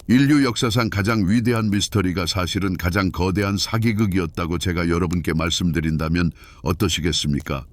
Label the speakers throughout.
Speaker 1: 인류 역사상 가장 위대한 미스터리가 사실은 가장 거대한 사기극이었다고 제가 여러분께 말씀드린다면 어떠시겠습니까?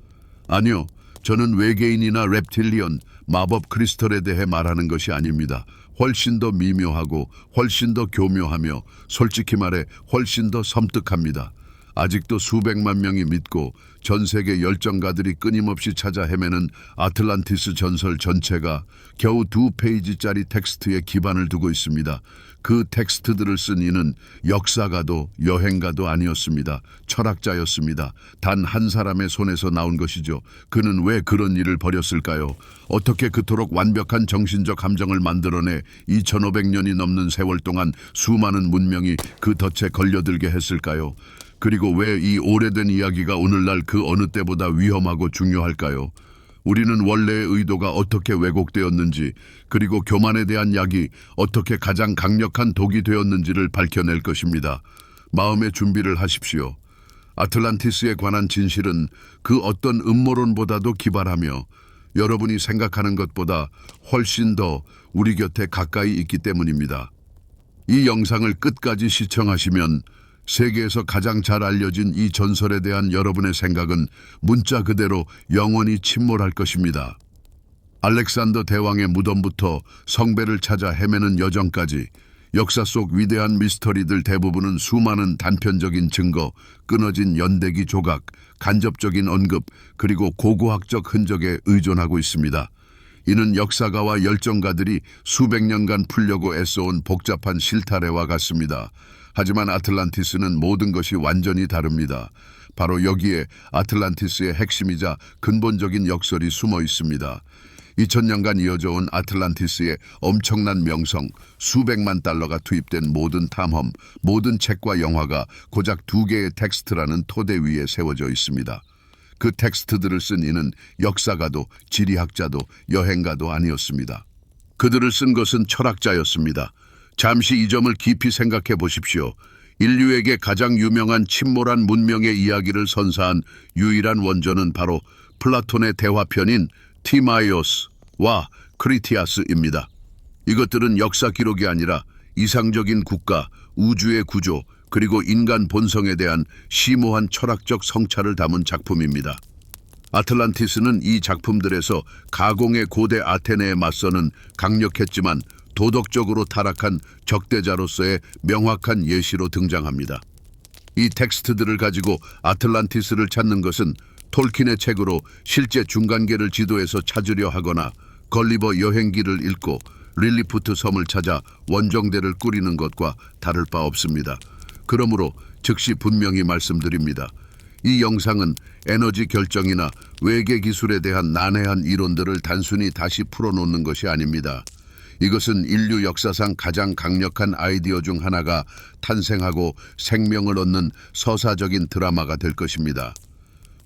Speaker 1: 아니요. 저는 외계인이나 reptilian, 마법 크리스털에 대해 말하는 것이 아닙니다. 훨씬 더 미묘하고 훨씬 더 교묘하며 솔직히 말해 훨씬 더 섬뜩합니다. 아직도 수백만 명이 믿고 전 세계 열정가들이 끊임없이 찾아 헤매는 아틀란티스 전설 전체가 겨우 2페이지짜리 텍스트에 기반을 두고 있습니다. 그 텍스트들을 쓴 이는 역사가도 여행가도 아니었습니다. 철학자였습니다. 단 한 사람의 손에서 나온 것이죠. 그는 왜 그런 일을 벌였을까요? 어떻게 그토록 완벽한 정신적 함정을 만들어내 2500년이 넘는 세월 동안 수많은 문명이 그 덫에 걸려들게 했을까요? 그리고 왜 이 오래된 이야기가 오늘날 그 어느 때보다 위험하고 중요할까요? 우리는 원래의 의도가 어떻게 왜곡되었는지, 그리고 교만에 대한 약이 어떻게 가장 강력한 독이 되었는지를 밝혀낼 것입니다. 마음의 준비를 하십시오. 아틀란티스에 관한 진실은 그 어떤 음모론보다도 기발하며 여러분이 생각하는 것보다 훨씬 더 우리 곁에 가까이 있기 때문입니다. 이 영상을 끝까지 시청하시면 세계에서 가장 잘 알려진 이 전설에 대한 여러분의 생각은 문자 그대로 영원히 침몰할 것입니다. 알렉산더 대왕의 무덤부터 성배를 찾아 헤매는 여정까지 역사 속 위대한 미스터리들 대부분은 수많은 단편적인 증거, 끊어진 연대기 조각, 간접적인 언급, 그리고 고고학적 흔적에 의존하고 있습니다. 이는 역사가와 열정가들이 수백 년간 풀려고 애써온 복잡한 실타래와 같습니다. 하지만 아틀란티스는 모든 것이 완전히 다릅니다. 바로 여기에 아틀란티스의 핵심이자 근본적인 역설이 숨어 있습니다. 2000년간 이어져온 아틀란티스의 엄청난 명성, 수백만 달러가 투입된 모든 탐험, 모든 책과 영화가 고작 2개의 텍스트라는 토대 위에 세워져 있습니다. 그 텍스트들을 쓴 이는 역사가도 지리학자도 여행가도 아니었습니다. 그들을 쓴 것은 철학자였습니다. 잠시 이 점을 깊이 생각해 보십시오. 인류에게 가장 유명한 침몰한 문명의 이야기를 선사한 유일한 원조는 바로 플라톤의 대화편인 티마이오스와 크리티아스입니다. 이것들은 역사 기록이 아니라 이상적인 국가, 우주의 구조, 그리고 인간 본성에 대한 심오한 철학적 성찰을 담은 작품입니다. 아틀란티스는 이 작품들에서 가공의 고대 아테네에 맞서는 강력했지만 도덕적으로 타락한 적대자로서의 명확한 예시로 등장합니다. 이 텍스트들을 가지고 아틀란티스를 찾는 것은 톨킨의 책으로 실제 중간계를 지도에서 찾으려 하거나 걸리버 여행기를 읽고 릴리푸트 섬을 찾아 원정대를 꾸리는 것과 다를 바 없습니다. 그러므로 즉시 분명히 말씀드립니다. 이 영상은 에너지 결정이나 외계 기술에 대한 난해한 이론들을 단순히 다시 풀어놓는 것이 아닙니다. 이것은 인류 역사상 가장 강력한 아이디어 중 하나가 탄생하고 생명을 얻는 서사적인 드라마가 될 것입니다.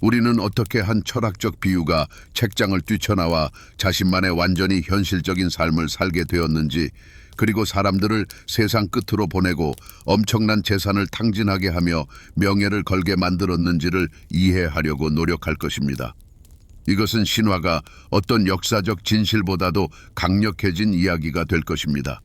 Speaker 1: 우리는 어떻게 한 철학적 비유가 책장을 뛰쳐나와 자신만의 완전히 현실적인 삶을 살게 되었는지, 그리고 사람들을 세상 끝으로 보내고 엄청난 재산을 탕진하게 하며 명예를 걸게 만들었는지를 이해하려고 노력할 것입니다. 이것은 신화가 어떤 역사적 진실보다도 강력해진 이야기가 될 것입니다.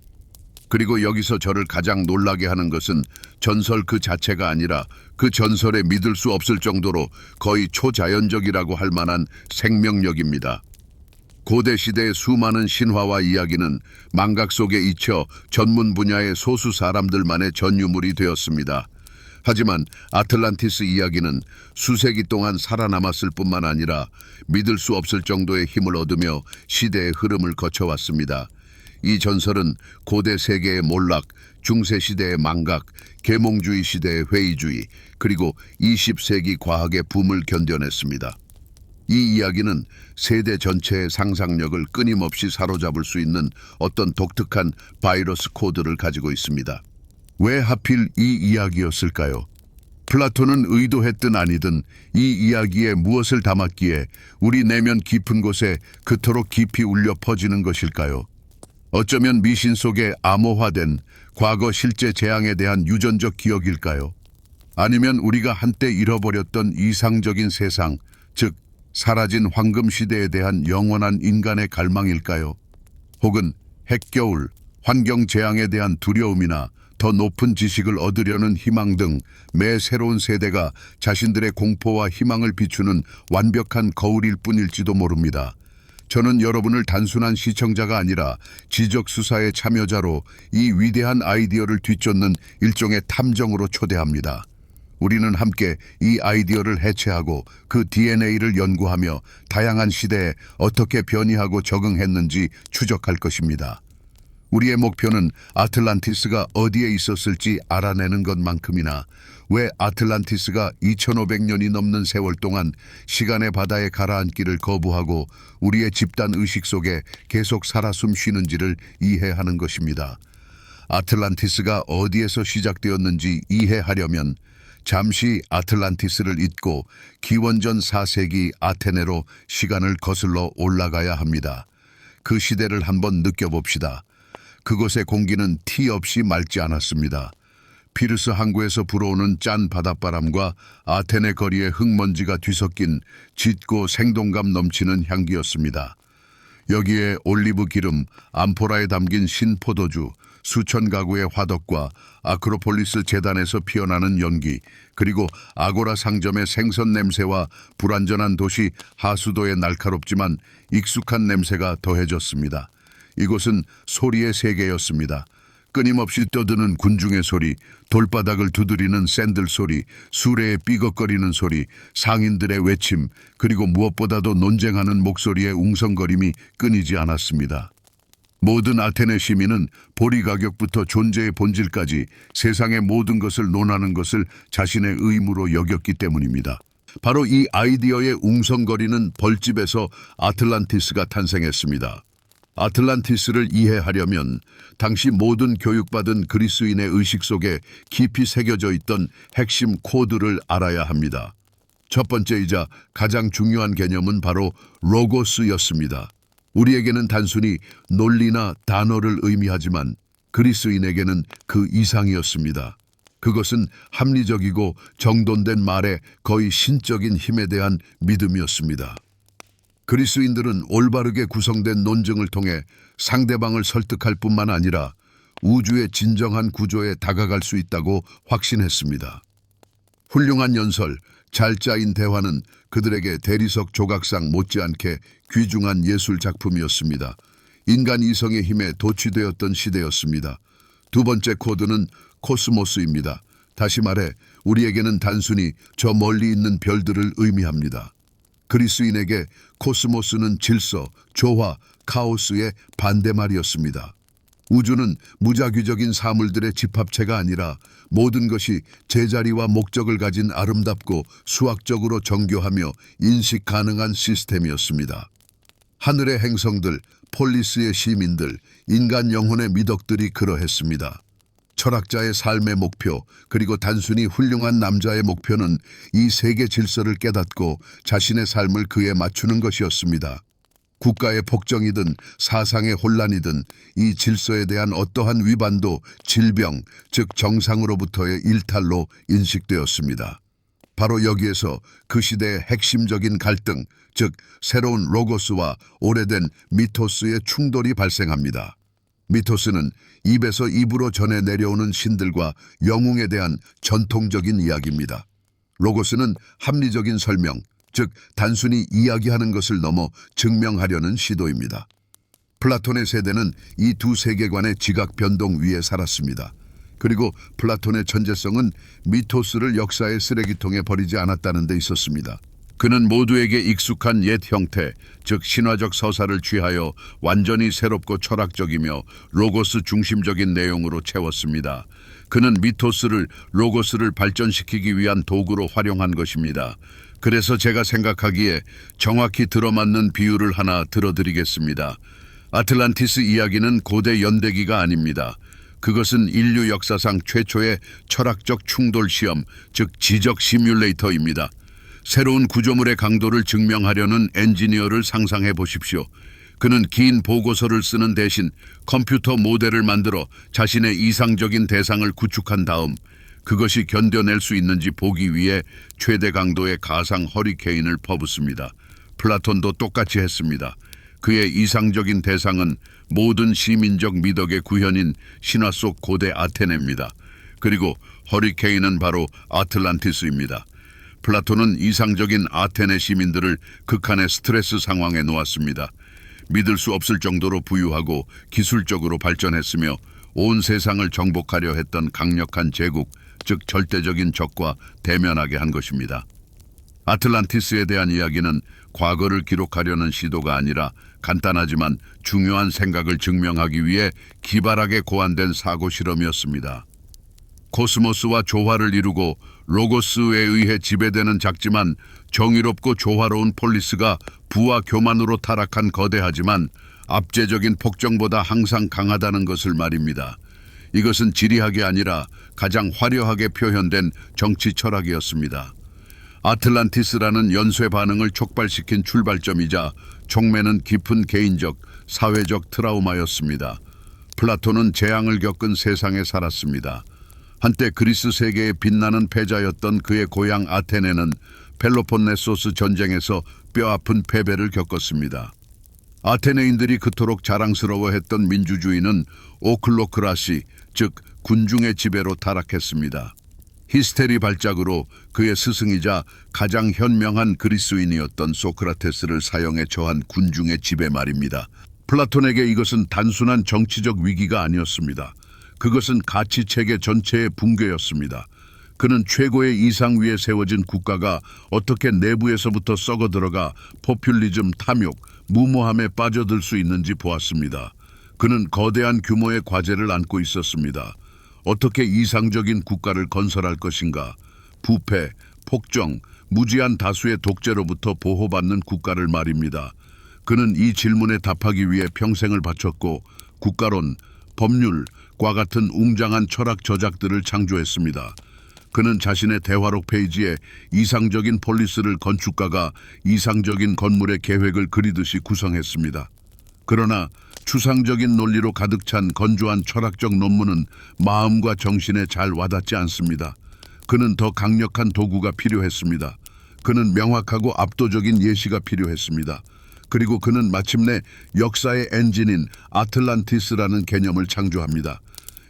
Speaker 1: 그리고 여기서 저를 가장 놀라게 하는 것은 전설 그 자체가 아니라 그 전설에 믿을 수 없을 정도로 거의 초자연적이라고 할 만한 생명력입니다. 고대 시대의 수많은 신화와 이야기는 망각 속에 잊혀 전문 분야의 소수 사람들만의 전유물이 되었습니다. 하지만 아틀란티스 이야기는 수세기 동안 살아남았을 뿐만 아니라 믿을 수 없을 정도의 힘을 얻으며 시대의 흐름을 거쳐왔습니다. 이 전설은 고대 세계의 몰락, 중세시대의 망각, 계몽주의 시대의 회의주의, 그리고 20세기 과학의 붐을 견뎌냈습니다. 이 이야기는 세대 전체의 상상력을 끊임없이 사로잡을 수 있는 어떤 독특한 바이러스 코드를 가지고 있습니다. 왜 하필 이 이야기였을까요? 플라톤은 의도했든 아니든 이 이야기에 무엇을 담았기에 우리 내면 깊은 곳에 그토록 깊이 울려 퍼지는 것일까요? 어쩌면 미신 속에 암호화된 과거 실제 재앙에 대한 유전적 기억일까요? 아니면 우리가 한때 잃어버렸던 이상적인 세상, 즉 사라진 황금 시대에 대한 영원한 인간의 갈망일까요? 혹은 핵겨울, 환경 재앙에 대한 두려움이나 더 높은 지식을 얻으려는 희망 등 매 새로운 세대가 자신들의 공포와 희망을 비추는 완벽한 거울일 뿐일지도 모릅니다. 저는 여러분을 단순한 시청자가 아니라 지적 수사의 참여자로 이 위대한 아이디어를 뒤쫓는 일종의 탐정으로 초대합니다. 우리는 함께 이 아이디어를 해체하고 그 DNA를 연구하며 다양한 시대에 어떻게 변이하고 적응했는지 추적할 것입니다. 우리의 목표는 아틀란티스가 어디에 있었을지 알아내는 것만큼이나 왜 아틀란티스가 2500년이 넘는 세월 동안 시간의 바다에 가라앉기를 거부하고 우리의 집단 의식 속에 계속 살아 숨쉬는지를 이해하는 것입니다. 아틀란티스가 어디에서 시작되었는지 이해하려면 잠시 아틀란티스를 잊고 기원전 4세기 아테네로 시간을 거슬러 올라가야 합니다. 그 시대를 한번 느껴봅시다. 그곳의 공기는 티 없이 맑지 않았습니다. 피르스 항구에서 불어오는 짠 바닷바람과 아테네 거리의 흙먼지가 뒤섞인 짙고 생동감 넘치는 향기였습니다. 여기에 올리브 기름, 암포라에 담긴 신포도주, 수천 가구의 화덕과 아크로폴리스 재단에서 피어나는 연기, 그리고 아고라 상점의 생선 냄새와 불완전한 도시 하수도의 날카롭지만 익숙한 냄새가 더해졌습니다. 이곳은 소리의 세계였습니다. 끊임없이 떠드는 군중의 소리, 돌바닥을 두드리는 샌들 소리, 수레의 삐걱거리는 소리, 상인들의 외침, 그리고 무엇보다도 논쟁하는 목소리의 웅성거림이 끊이지 않았습니다. 모든 아테네 시민은 보리 가격부터 존재의 본질까지 세상의 모든 것을 논하는 것을 자신의 의무로 여겼기 때문입니다. 바로 이 아이디어의 웅성거리는 벌집에서 아틀란티스가 탄생했습니다. 아틀란티스를 이해하려면 당시 모든 교육받은 그리스인의 의식 속에 깊이 새겨져 있던 핵심 코드를 알아야 합니다. 첫 번째이자 가장 중요한 개념은 바로 로고스였습니다. 우리에게는 단순히 논리나 단어를 의미하지만 그리스인에게는 그 이상이었습니다. 그것은 합리적이고 정돈된 말에 거의 신적인 힘에 대한 믿음이었습니다. 그리스인들은 올바르게 구성된 논증을 통해 상대방을 설득할 뿐만 아니라 우주의 진정한 구조에 다가갈 수 있다고 확신했습니다. 훌륭한 연설, 잘 짜인 대화는 그들에게 대리석 조각상 못지않게 귀중한 예술 작품이었습니다. 인간 이성의 힘에 도취되었던 시대였습니다. 두 번째 코드는 코스모스입니다. 다시 말해 우리에게는 단순히 저 멀리 있는 별들을 의미합니다. 그리스인에게 코스모스는 질서, 조화, 카오스의 반대말이었습니다. 우주는 무자규적인 사물들의 집합체가 아니라 모든 것이 제자리와 목적을 가진 아름답고 수학적으로 정교하며 인식 가능한 시스템이었습니다. 하늘의 행성들, 폴리스의 시민들, 인간 영혼의 미덕들이 그러했습니다. 철학자의 삶의 목표, 그리고 단순히 훌륭한 남자의 목표는 이 세계 질서를 깨닫고 자신의 삶을 그에 맞추는 것이었습니다. 국가의 폭정이든 사상의 혼란이든 이 질서에 대한 어떠한 위반도 질병, 즉 정상으로부터의 일탈로 인식되었습니다. 바로 여기에서 그 시대의 핵심적인 갈등, 즉 새로운 로고스와 오래된 미토스의 충돌이 발생합니다. 미토스는 입에서 입으로 전해 내려오는 신들과 영웅에 대한 전통적인 이야기입니다. 로고스는 합리적인 설명, 즉 단순히 이야기하는 것을 넘어 증명하려는 시도입니다. 플라톤의 세대는 이 두 세계관의 지각 변동 위에 살았습니다. 그리고 플라톤의 천재성은 미토스를 역사의 쓰레기통에 버리지 않았다는 데 있었습니다. 그는 모두에게 익숙한 옛 형태, 즉 신화적 서사를 취하여 완전히 새롭고 철학적이며 로고스 중심적인 내용으로 채웠습니다. 그는 미토스를 로고스를 발전시키기 위한 도구로 활용한 것입니다. 그래서 제가 생각하기에 정확히 들어맞는 비유를 하나 들어드리겠습니다. 아틀란티스 이야기는 고대 연대기가 아닙니다. 그것은 인류 역사상 최초의 철학적 충돌 시험, 즉 지적 시뮬레이터입니다. 새로운 구조물의 강도를 증명하려는 엔지니어를 상상해 보십시오. 그는 긴 보고서를 쓰는 대신 컴퓨터 모델을 만들어 자신의 이상적인 대상을 구축한 다음 그것이 견뎌낼 수 있는지 보기 위해 최대 강도의 가상 허리케인을 퍼붓습니다. 플라톤도 똑같이 했습니다. 그의 이상적인 대상은 모든 시민적 미덕의 구현인 신화 속 고대 아테네입니다. 그리고 허리케인은 바로 아틀란티스입니다. 플라톤은 이상적인 아테네 시민들을 극한의 스트레스 상황에 놓았습니다. 믿을 수 없을 정도로 부유하고 기술적으로 발전했으며 온 세상을 정복하려 했던 강력한 제국, 즉 절대적인 적과 대면하게 한 것입니다. 아틀란티스에 대한 이야기는 과거를 기록하려는 시도가 아니라 간단하지만 중요한 생각을 증명하기 위해 기발하게 고안된 사고 실험이었습니다. 코스모스와 조화를 이루고 로고스에 의해 지배되는 작지만 정의롭고 조화로운 폴리스가 부와 교만으로 타락한 거대하지만 압제적인 폭정보다 항상 강하다는 것을 말입니다. 이것은 지리학이 아니라 가장 화려하게 표현된 정치 철학이었습니다. 아틀란티스라는 연쇄 반응을 촉발시킨 출발점이자 촉매는 깊은 개인적, 사회적 트라우마였습니다. 플라톤은 재앙을 겪은 세상에 살았습니다. 한때 그리스 세계의 빛나는 패자였던 그의 고향 아테네는 펠로폰네소스 전쟁에서 뼈아픈 패배를 겪었습니다. 아테네인들이 그토록 자랑스러워했던 민주주의는 오클로크라시, 즉 군중의 지배로 타락했습니다. 히스테리 발작으로 그의 스승이자 가장 현명한 그리스인이었던 소크라테스를 사형에 처한 군중의 지배 말입니다. 플라톤에게 이것은 단순한 정치적 위기가 아니었습니다. 그것은 가치체계 전체의 붕괴였습니다. 그는 최고의 이상 위에 세워진 국가가 어떻게 내부에서부터 썩어들어가 포퓰리즘, 탐욕, 무모함에 빠져들 수 있는지 보았습니다. 그는 거대한 규모의 과제를 안고 있었습니다. 어떻게 이상적인 국가를 건설할 것인가? 부패, 폭정, 무지한 다수의 독재로부터 보호받는 국가를 말입니다. 그는 이 질문에 답하기 위해 평생을 바쳤고 국가론, 법률과 같은 웅장한 철학 저작들을 창조했습니다. 그는 자신의 대화록 페이지에 이상적인 폴리스를 건축가가 이상적인 건물의 계획을 그리듯이 구성했습니다. 그러나 추상적인 논리로 가득 찬 건조한 철학적 논문은 마음과 정신에 잘 와닿지 않습니다. 그는 더 강력한 도구가 필요했습니다. 그는 명확하고 압도적인 예시가 필요했습니다. 그리고 그는 마침내 역사의 엔진인 아틀란티스라는 개념을 창조합니다.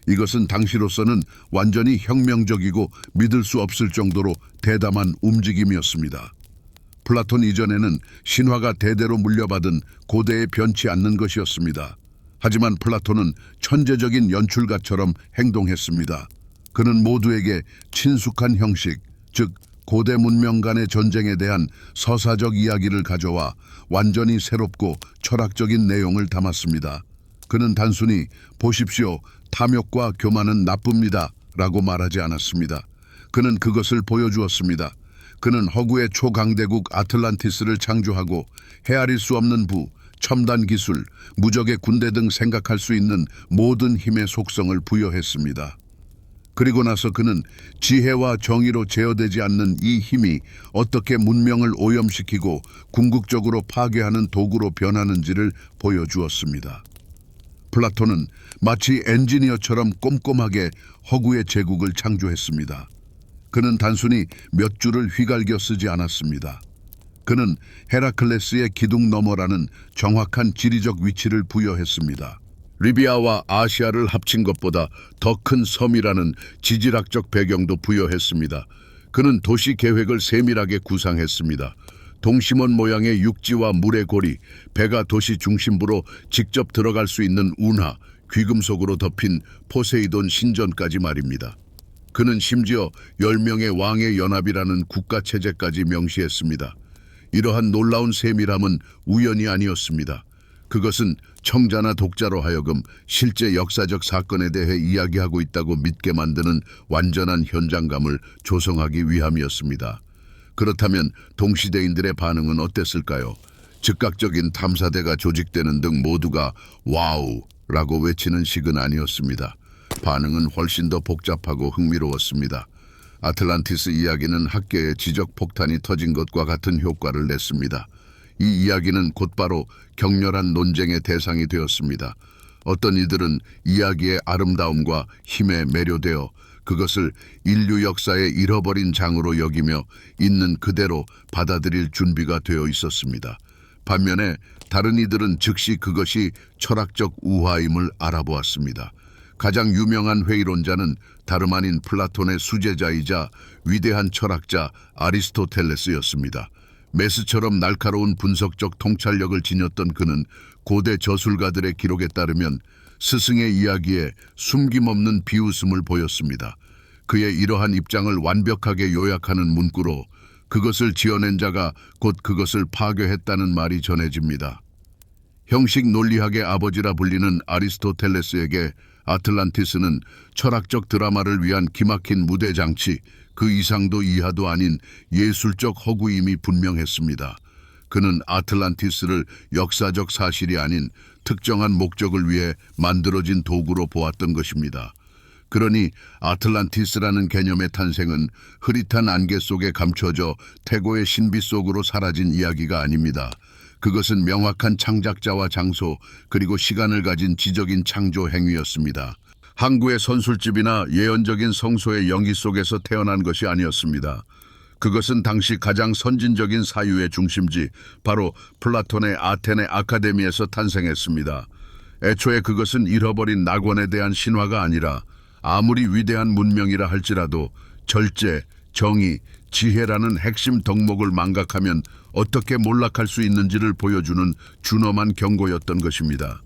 Speaker 1: 이것은 당시로서는 완전히 혁명적이고 믿을 수 없을 정도로 대담한 움직임이었습니다. 플라톤 이전에는 신화가 대대로 물려받은 고대에 변치 않는 것이었습니다. 하지만 플라톤은 천재적인 연출가처럼 행동했습니다. 그는 모두에게 친숙한 형식, 즉 고대 문명 간의 전쟁에 대한 서사적 이야기를 가져와 완전히 새롭고 철학적인 내용을 담았습니다. 그는 단순히 보십시오, 탐욕과 교만은 나쁩니다 라고 말하지 않았습니다. 그는 그것을 보여주었습니다. 그는 허구의 초강대국 아틀란티스를 창조하고 헤아릴 수 없는 부, 첨단 기술, 무적의 군대 등 생각할 수 있는 모든 힘의 속성을 부여했습니다. 그리고 나서 그는 지혜와 정의로 제어되지 않는 이 힘이 어떻게 문명을 오염시키고 궁극적으로 파괴하는 도구로 변하는지를 보여주었습니다. 플라톤은 마치 엔지니어처럼 꼼꼼하게 허구의 제국을 창조했습니다. 그는 단순히 몇 줄을 휘갈겨 쓰지 않았습니다. 그는 헤라클레스의 기둥 너머라는 정확한 지리적 위치를 부여했습니다. 리비아와 아시아를 합친 것보다 더 큰 섬이라는 지질학적 배경도 부여했습니다. 그는 도시 계획을 세밀하게 구상했습니다. 동심원 모양의 육지와 물의 고리, 배가 도시 중심부로 직접 들어갈 수 있는 운하, 귀금속으로 덮인 포세이돈 신전까지 말입니다. 그는 심지어 10명의 왕의 연합이라는 국가체제까지 명시했습니다. 이러한 놀라운 세밀함은 우연이 아니었습니다. 그것은 청자나 독자로 하여금 실제 역사적 사건에 대해 이야기하고 있다고 믿게 만드는 완전한 현장감을 조성하기 위함이었습니다. 그렇다면 동시대인들의 반응은 어땠을까요? 즉각적인 탐사대가 조직되는 등 모두가 와우! 라고 외치는 식은 아니었습니다. 반응은 훨씬 더 복잡하고 흥미로웠습니다. 아틀란티스 이야기는 학계에 지적 폭탄이 터진 것과 같은 효과를 냈습니다. 이 이야기는 곧바로 격렬한 논쟁의 대상이 되었습니다. 어떤 이들은 이야기의 아름다움과 힘에 매료되어 그것을 인류 역사의 잃어버린 장으로 여기며 있는 그대로 받아들일 준비가 되어 있었습니다. 반면에 다른 이들은 즉시 그것이 철학적 우화임을 알아보았습니다. 가장 유명한 회의론자는 다름 아닌 플라톤의 수제자이자 위대한 철학자 아리스토텔레스였습니다. 메스처럼 날카로운 분석적 통찰력을 지녔던 그는 고대 저술가들의 기록에 따르면 스승의 이야기에 숨김없는 비웃음을 보였습니다. 그의 이러한 입장을 완벽하게 요약하는 문구로 그것을 지어낸 자가 곧 그것을 파괴했다는 말이 전해집니다. 형식 논리학의 아버지라 불리는 아리스토텔레스에게 아틀란티스는 철학적 드라마를 위한 기막힌 무대 장치, 그 이상도 이하도 아닌 예술적 허구임이 분명했습니다. 그는 아틀란티스를 역사적 사실이 아닌 특정한 목적을 위해 만들어진 도구로 보았던 것입니다. 그러니 아틀란티스라는 개념의 탄생은 흐릿한 안개 속에 감춰져 태고의 신비 속으로 사라진 이야기가 아닙니다. 그것은 명확한 창작자와 장소 그리고 시간을 가진 지적인 창조 행위였습니다. 항구의 선술집이나 예언적인 성소의 연기 속에서 태어난 것이 아니었습니다. 그것은 당시 가장 선진적인 사유의 중심지, 바로 플라톤의 아테네 아카데미에서 탄생했습니다. 애초에 그것은 잃어버린 낙원에 대한 신화가 아니라 아무리 위대한 문명이라 할지라도 절제, 정의, 지혜라는 핵심 덕목을 망각하면 어떻게 몰락할 수 있는지를 보여주는 준엄한 경고였던 것입니다.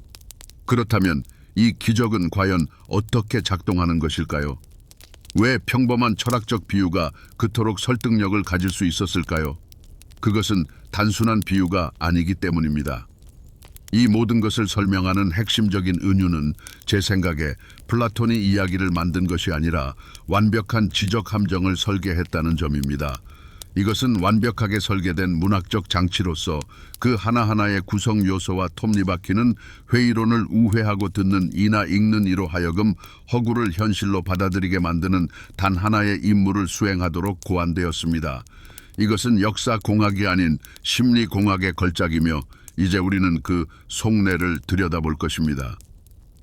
Speaker 1: 그렇다면 이 기적은 과연 어떻게 작동하는 것일까요? 왜 평범한 철학적 비유가 그토록 설득력을 가질 수 있었을까요? 그것은 단순한 비유가 아니기 때문입니다. 이 모든 것을 설명하는 핵심적인 은유는 제 생각에 플라톤이 이야기를 만든 것이 아니라 완벽한 지적 함정을 설계했다는 점입니다. 이것은 완벽하게 설계된 문학적 장치로서 그 하나하나의 구성 요소와 톱니바퀴는 회의론을 우회하고 듣는 이나 읽는 이로 하여금 허구를 현실로 받아들이게 만드는 단 하나의 임무를 수행하도록 고안되었습니다. 이것은 역사공학이 아닌 심리공학의 걸작이며 이제 우리는 그 속내를 들여다볼 것입니다.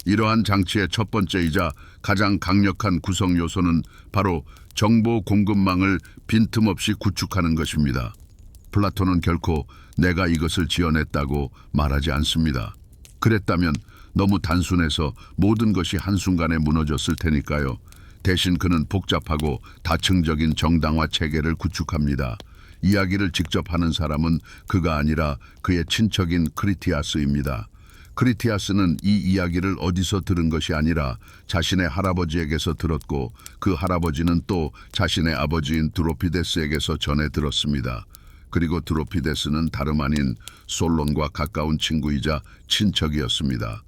Speaker 1: 이러한 장치의 첫 번째이자 가장 강력한 구성 요소는 바로 정보 공급망을 빈틈없이 구축하는 것입니다. 플라톤은 결코 내가 이것을 지어냈다고 말하지 않습니다. 그랬다면 너무 단순해서 모든 것이 한순간에 무너졌을 테니까요. 대신 그는 복잡하고 다층적인 정당화 체계를 구축합니다. 이야기를 직접 하는 사람은 그가 아니라 그의 친척인 크리티아스입니다. 크리티아스는 이 이야기를 어디서 들은 것이 아니라 자신의 할아버지에게서 들었고 그 할아버지는 또 자신의 아버지인 드로피데스에게서 전해 들었습니다. 그리고 드로피데스는 다름 아닌 솔론과 가까운 친구이자 친척이었습니다.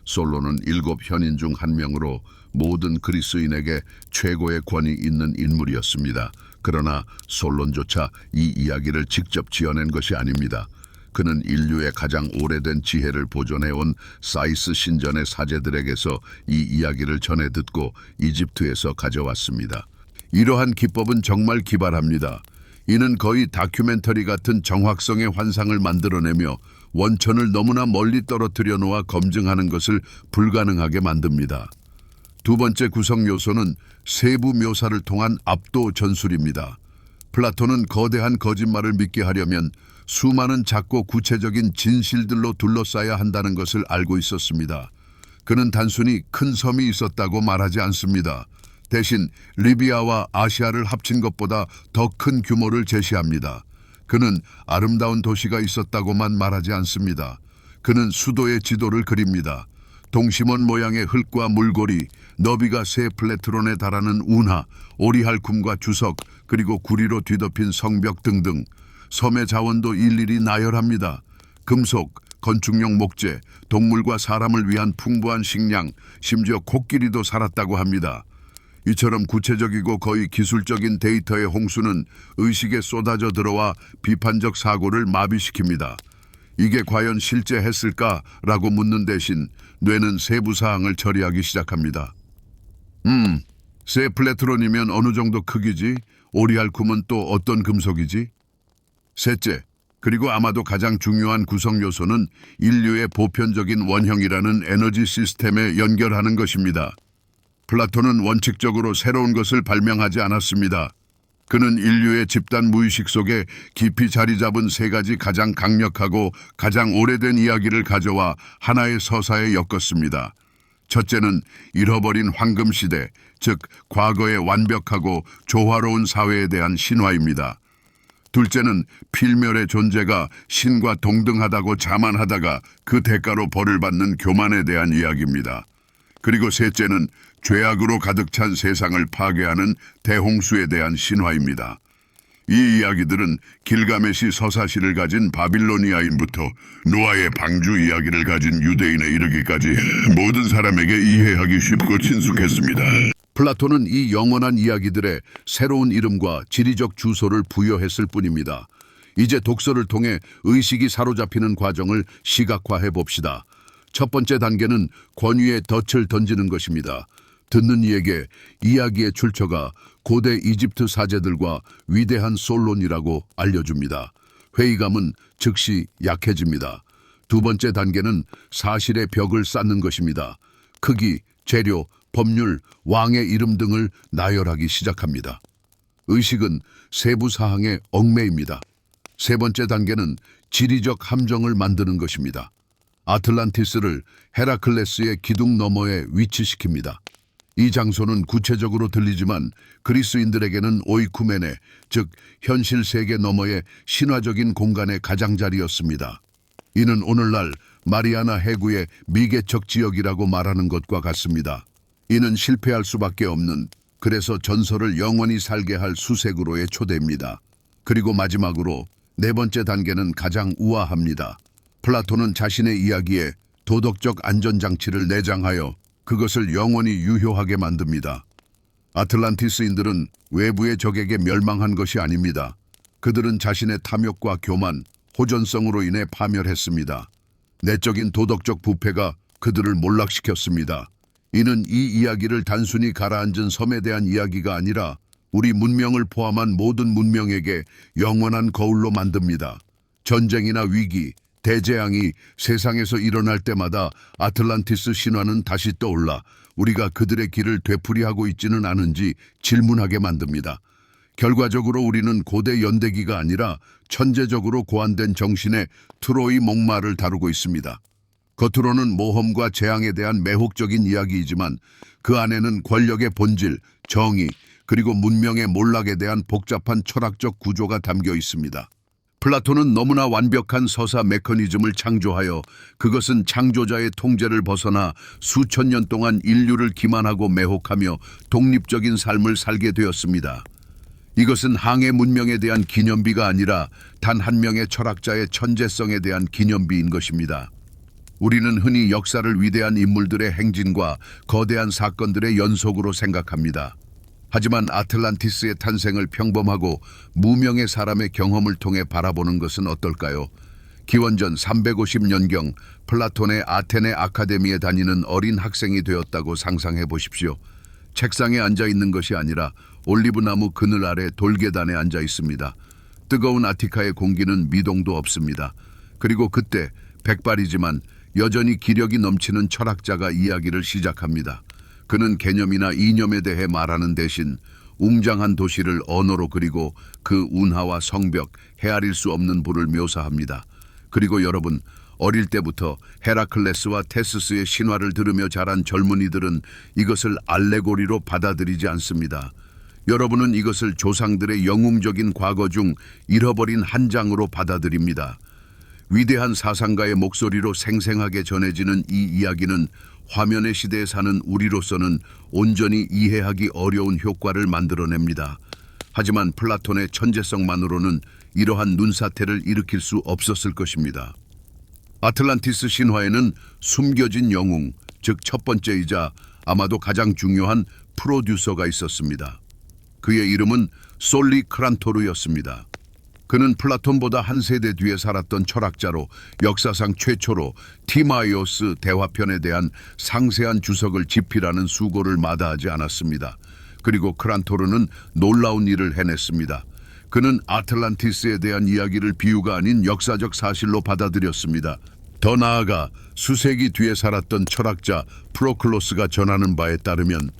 Speaker 1: 솔론은 7 현인 중 한 명으로 모든 그리스인에게 최고의 권위 있는 인물이었습니다. 그러나 솔론조차 이 이야기를 직접 지어낸 것이 아닙니다. 그는 인류의 가장 오래된 지혜를 보존해온 사이스 신전의 사제들에게서 이 이야기를 전해 듣고 이집트에서 가져왔습니다. 이러한 기법은 정말 기발합니다. 이는 거의 다큐멘터리 같은 정확성의 환상을 만들어내며 원천을 너무나 멀리 떨어뜨려 놓아 검증하는 것을 불가능하게 만듭니다. 두 번째 구성 요소는 세부 묘사를 통한 압도 전술입니다. 플라톤은 거대한 거짓말을 믿게 하려면 수많은 작고 구체적인 진실들로 둘러싸야 한다는 것을 알고 있었습니다. 그는 단순히 큰 섬이 있었다고 말하지 않습니다. 대신 리비아와 아시아를 합친 것보다 더 큰 규모를 제시합니다. 그는 아름다운 도시가 있었다고만 말하지 않습니다. 그는 수도의 지도를 그립니다. 동심원 모양의 흙과 물고리, 너비가 3 플레트론에 달하는 운하, 오리할쿰과 주석, 그리고 구리로 뒤덮인 성벽 등등 섬의 자원도 일일이 나열합니다. 금속, 건축용 목재, 동물과 사람을 위한 풍부한 식량, 심지어 코끼리도 살았다고 합니다. 이처럼 구체적이고 거의 기술적인 데이터의 홍수는 의식에 쏟아져 들어와 비판적 사고를 마비시킵니다. 이게 과연 실제 했을까라고 묻는 대신 뇌는 세부 사항을 처리하기 시작합니다. 3 플레트론이면 어느 정도 크기지? 오리알쿰은 또 어떤 금속이지? 셋째, 그리고 아마도 가장 중요한 구성 요소는 인류의 보편적인 원형이라는 에너지 시스템에 연결하는 것입니다. 플라톤은 원칙적으로 새로운 것을 발명하지 않았습니다. 그는 인류의 집단 무의식 속에 깊이 자리 잡은 세 가지 가장 강력하고 가장 오래된 이야기를 가져와 하나의 서사에 엮었습니다. 첫째는 잃어버린 황금시대, 즉 과거의 완벽하고 조화로운 사회에 대한 신화입니다. 둘째는 필멸의 존재가 신과 동등하다고 자만하다가 그 대가로 벌을 받는 교만에 대한 이야기입니다. 그리고 셋째는 죄악으로 가득 찬 세상을 파괴하는 대홍수에 대한 신화입니다. 이 이야기들은 길가메시 서사시를 가진 바빌로니아인부터 노아의 방주 이야기를 가진 유대인에 이르기까지 모든 사람에게 이해하기 쉽고 친숙했습니다. 플라톤은 이 영원한 이야기들의 새로운 이름과 지리적 주소를 부여했을 뿐입니다. 이제 독서를 통해 의식이 사로잡히는 과정을 시각화해 봅시다. 첫 번째 단계는 권위의 덫을 던지는 것입니다. 듣는 이에게 이야기의 출처가 고대 이집트 사제들과 위대한 솔론이라고 알려줍니다. 회의감은 즉시 약해집니다. 두 번째 단계는 사실의 벽을 쌓는 것입니다. 크기, 재료, 법률, 왕의 이름 등을 나열하기 시작합니다. 의식은 세부 사항에 얽매입니다. 세 번째 단계는 지리적 함정을 만드는 것입니다. 아틀란티스를 헤라클레스의 기둥 너머에 위치시킵니다. 이 장소는 구체적으로 들리지만 그리스인들에게는 오이쿠메네, 즉 현실 세계 너머의 신화적인 공간의 가장자리였습니다. 이는 오늘날 마리아나 해구의 미개척 지역이라고 말하는 것과 같습니다. 이는 실패할 수밖에 없는, 그래서 전설을 영원히 살게 할 수색으로의 초대입니다. 그리고 마지막으로 네 번째 단계는 가장 우아합니다. 플라톤은 자신의 이야기에 도덕적 안전장치를 내장하여 그것을 영원히 유효하게 만듭니다. 아틀란티스인들은 외부의 적에게 멸망한 것이 아닙니다. 그들은 자신의 탐욕과 교만, 호전성으로 인해 파멸했습니다. 내적인 도덕적 부패가 그들을 몰락시켰습니다. 이는 이 이야기를 단순히 가라앉은 섬에 대한 이야기가 아니라 우리 문명을 포함한 모든 문명에게 영원한 거울로 만듭니다. 전쟁이나 위기, 대재앙이 세상에서 일어날 때마다 아틀란티스 신화는 다시 떠올라 우리가 그들의 길을 되풀이하고 있지는 않은지 질문하게 만듭니다. 결과적으로 우리는 고대 연대기가 아니라 천재적으로 고안된 정신의 트로이 목마를 다루고 있습니다. 겉으로는 모험과 재앙에 대한 매혹적인 이야기이지만 그 안에는 권력의 본질, 정의, 그리고 문명의 몰락에 대한 복잡한 철학적 구조가 담겨 있습니다. 플라톤은 너무나 완벽한 서사 메커니즘을 창조하여 그것은 창조자의 통제를 벗어나 수천 년 동안 인류를 기만하고 매혹하며 독립적인 삶을 살게 되었습니다. 이것은 항해 문명에 대한 기념비가 아니라 단 한 명의 철학자의 천재성에 대한 기념비인 것입니다. 우리는 흔히 역사를 위대한 인물들의 행진과 거대한 사건들의 연속으로 생각합니다. 하지만 아틀란티스의 탄생을 평범하고 무명의 사람의 경험을 통해 바라보는 것은 어떨까요? 기원전 350년경 플라톤의 아테네 아카데미에 다니는 어린 학생이 되었다고 상상해 보십시오. 책상에 앉아 있는 것이 아니라 올리브나무 그늘 아래 돌계단에 앉아 있습니다. 뜨거운 아티카의 공기는 미동도 없습니다. 그리고 그때 백발이지만 여전히 기력이 넘치는 철학자가 이야기를 시작합니다. 그는 개념이나 이념에 대해 말하는 대신 웅장한 도시를 언어로 그리고 그 운하와 성벽, 헤아릴 수 없는 부를 묘사합니다. 그리고 여러분, 어릴 때부터 헤라클레스와 테스스의 신화를 들으며 자란 젊은이들은 이것을 알레고리로 받아들이지 않습니다. 여러분은 이것을 조상들의 영웅적인 과거 중 잃어버린 한 장으로 받아들입니다. 위대한 사상가의 목소리로 생생하게 전해지는 이 이야기는 화면의 시대에 사는 우리로서는 온전히 이해하기 어려운 효과를 만들어냅니다. 하지만 플라톤의 천재성만으로는 이러한 눈사태를 일으킬 수 없었을 것입니다. 아틀란티스 신화에는 숨겨진 영웅, 즉 첫 번째이자 아마도 가장 중요한 프로듀서가 있었습니다. 그의 이름은 솔리 크란토르였습니다. 그는 플라톤보다 한 세대 뒤에 살았던 철학자로 역사상 최초로 티마이오스 대화편에 대한 상세한 주석을 집필하는 수고를 마다하지 않았습니다. 그리고 크란토르는 놀라운 일을 해냈습니다. 그는 아틀란티스에 대한 이야기를 비유가 아닌 역사적 사실로 받아들였습니다. 더 나아가 수세기 뒤에 살았던 철학자 프로클로스가 전하는 바에 따르면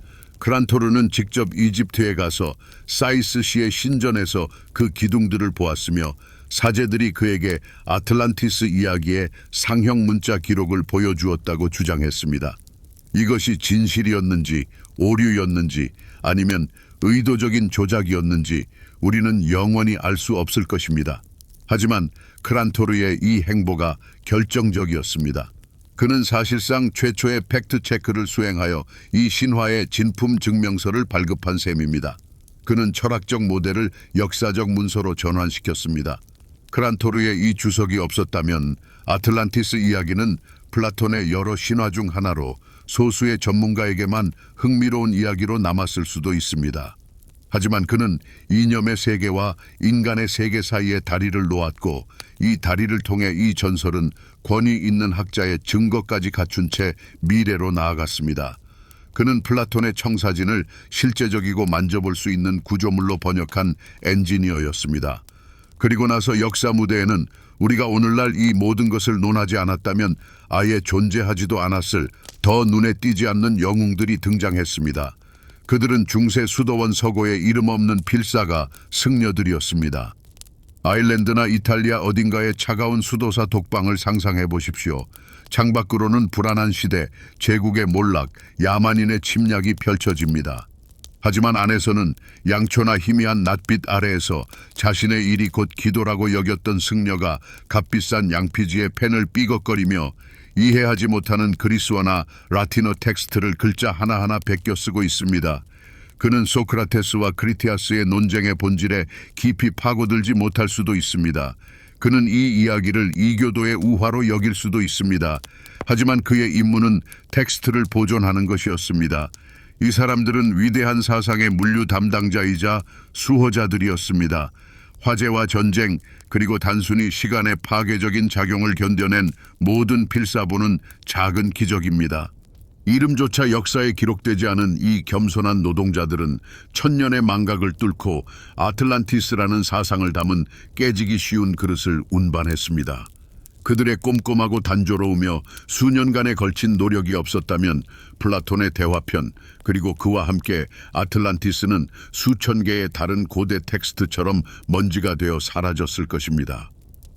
Speaker 1: 크란토르는 직접 이집트에 가서 사이스시의 신전에서 그 기둥들을 보았으며 사제들이 그에게 아틀란티스 이야기의 상형 문자 기록을 보여주었다고 주장했습니다. 이것이 진실이었는지 오류였는지 아니면 의도적인 조작이었는지 우리는 영원히 알 수 없을 것입니다. 하지만 크란토르의 이 행보가 결정적이었습니다. 그는 사실상 최초의 팩트체크를 수행하여 이 신화의 진품 증명서를 발급한 셈입니다. 그는 철학적 모델을 역사적 문서로 전환시켰습니다. 크란토르의 이 주석이 없었다면 아틀란티스 이야기는 플라톤의 여러 신화 중 하나로 소수의 전문가에게만 흥미로운 이야기로 남았을 수도 있습니다. 하지만 그는 이념의 세계와 인간의 세계 사이에 다리를 놓았고 이 다리를 통해 이 전설은 권위 있는 학자의 증거까지 갖춘 채 미래로 나아갔습니다. 그는 플라톤의 청사진을 실제적이고 만져볼 수 있는 구조물로 번역한 엔지니어였습니다. 그리고 나서 역사 무대에는 우리가 오늘날 이 모든 것을 논하지 않았다면 아예 존재하지도 않았을 더 눈에 띄지 않는 영웅들이 등장했습니다. 그들은 중세 수도원 서고의 이름 없는 필사가 승려들이었습니다. 아일랜드나 이탈리아 어딘가의 차가운 수도사 독방을 상상해 보십시오. 창밖으로는 불안한 시대, 제국의 몰락, 야만인의 침략이 펼쳐집니다. 하지만 안에서는 양초나 희미한 낯빛 아래에서 자신의 일이 곧 기도라고 여겼던 승려가 값비싼 양피지에 펜을 삐걱거리며 이해하지 못하는 그리스어나 라틴어 텍스트를 글자 하나하나 베껴 쓰고 있습니다. 그는 소크라테스와 크리티아스의 논쟁의 본질에 깊이 파고들지 못할 수도 있습니다. 그는 이 이야기를 이교도의 우화로 여길 수도 있습니다. 하지만 그의 임무는 텍스트를 보존하는 것이었습니다. 이 사람들은 위대한 사상의 물류 담당자이자 수호자들이었습니다. 화재와 전쟁, 그리고 단순히 시간의 파괴적인 작용을 견뎌낸 모든 필사보는 작은 기적입니다. 이름조차 역사에 기록되지 않은 이 겸손한 노동자들은 천년의 망각을 뚫고 아틀란티스라는 사상을 담은 깨지기 쉬운 그릇을 운반했습니다. 그들의 꼼꼼하고 단조로우며 수년간에 걸친 노력이 없었다면 플라톤의 대화편 그리고 그와 함께 아틀란티스는 수천 개의 다른 고대 텍스트처럼 먼지가 되어 사라졌을 것입니다.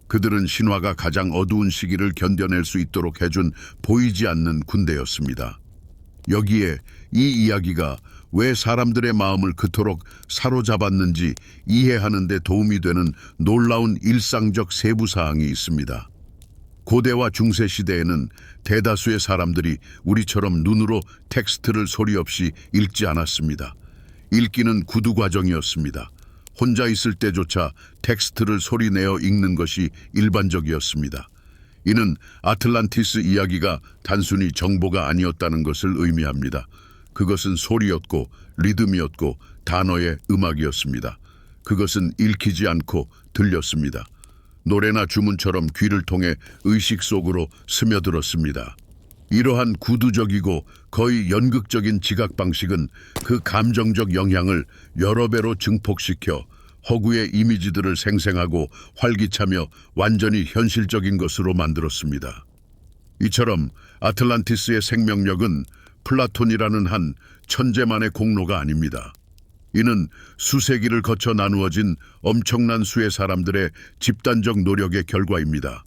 Speaker 1: 그들은 신화가 가장 어두운 시기를 견뎌낼 수 있도록 해준 보이지 않는 군대였습니다. 여기에 이 이야기가 왜 사람들의 마음을 그토록 사로잡았는지 이해하는 데 도움이 되는 놀라운 일상적 세부사항이 있습니다. 고대와 중세 시대에는 대다수의 사람들이 우리처럼 눈으로 텍스트를 소리 없이 읽지 않았습니다. 읽기는 구두 과정이었습니다. 혼자 있을 때조차 텍스트를 소리내어 읽는 것이 일반적이었습니다. 이는 아틀란티스 이야기가 단순히 정보가 아니었다는 것을 의미합니다. 그것은 소리였고 리듬이었고 단어의 음악이었습니다. 그것은 읽히지 않고 들렸습니다. 노래나 주문처럼 귀를 통해 의식 속으로 스며들었습니다. 이러한 구두적이고 거의 연극적인 지각 방식은 그 감정적 영향을 여러 배로 증폭시켜 허구의 이미지들을 생생하고 활기차며 완전히 현실적인 것으로 만들었습니다. 이처럼 아틀란티스의 생명력은 플라톤이라는 한 천재만의 공로가 아닙니다. 이는 수세기를 거쳐 나누어진 엄청난 수의 사람들의 집단적 노력의 결과입니다.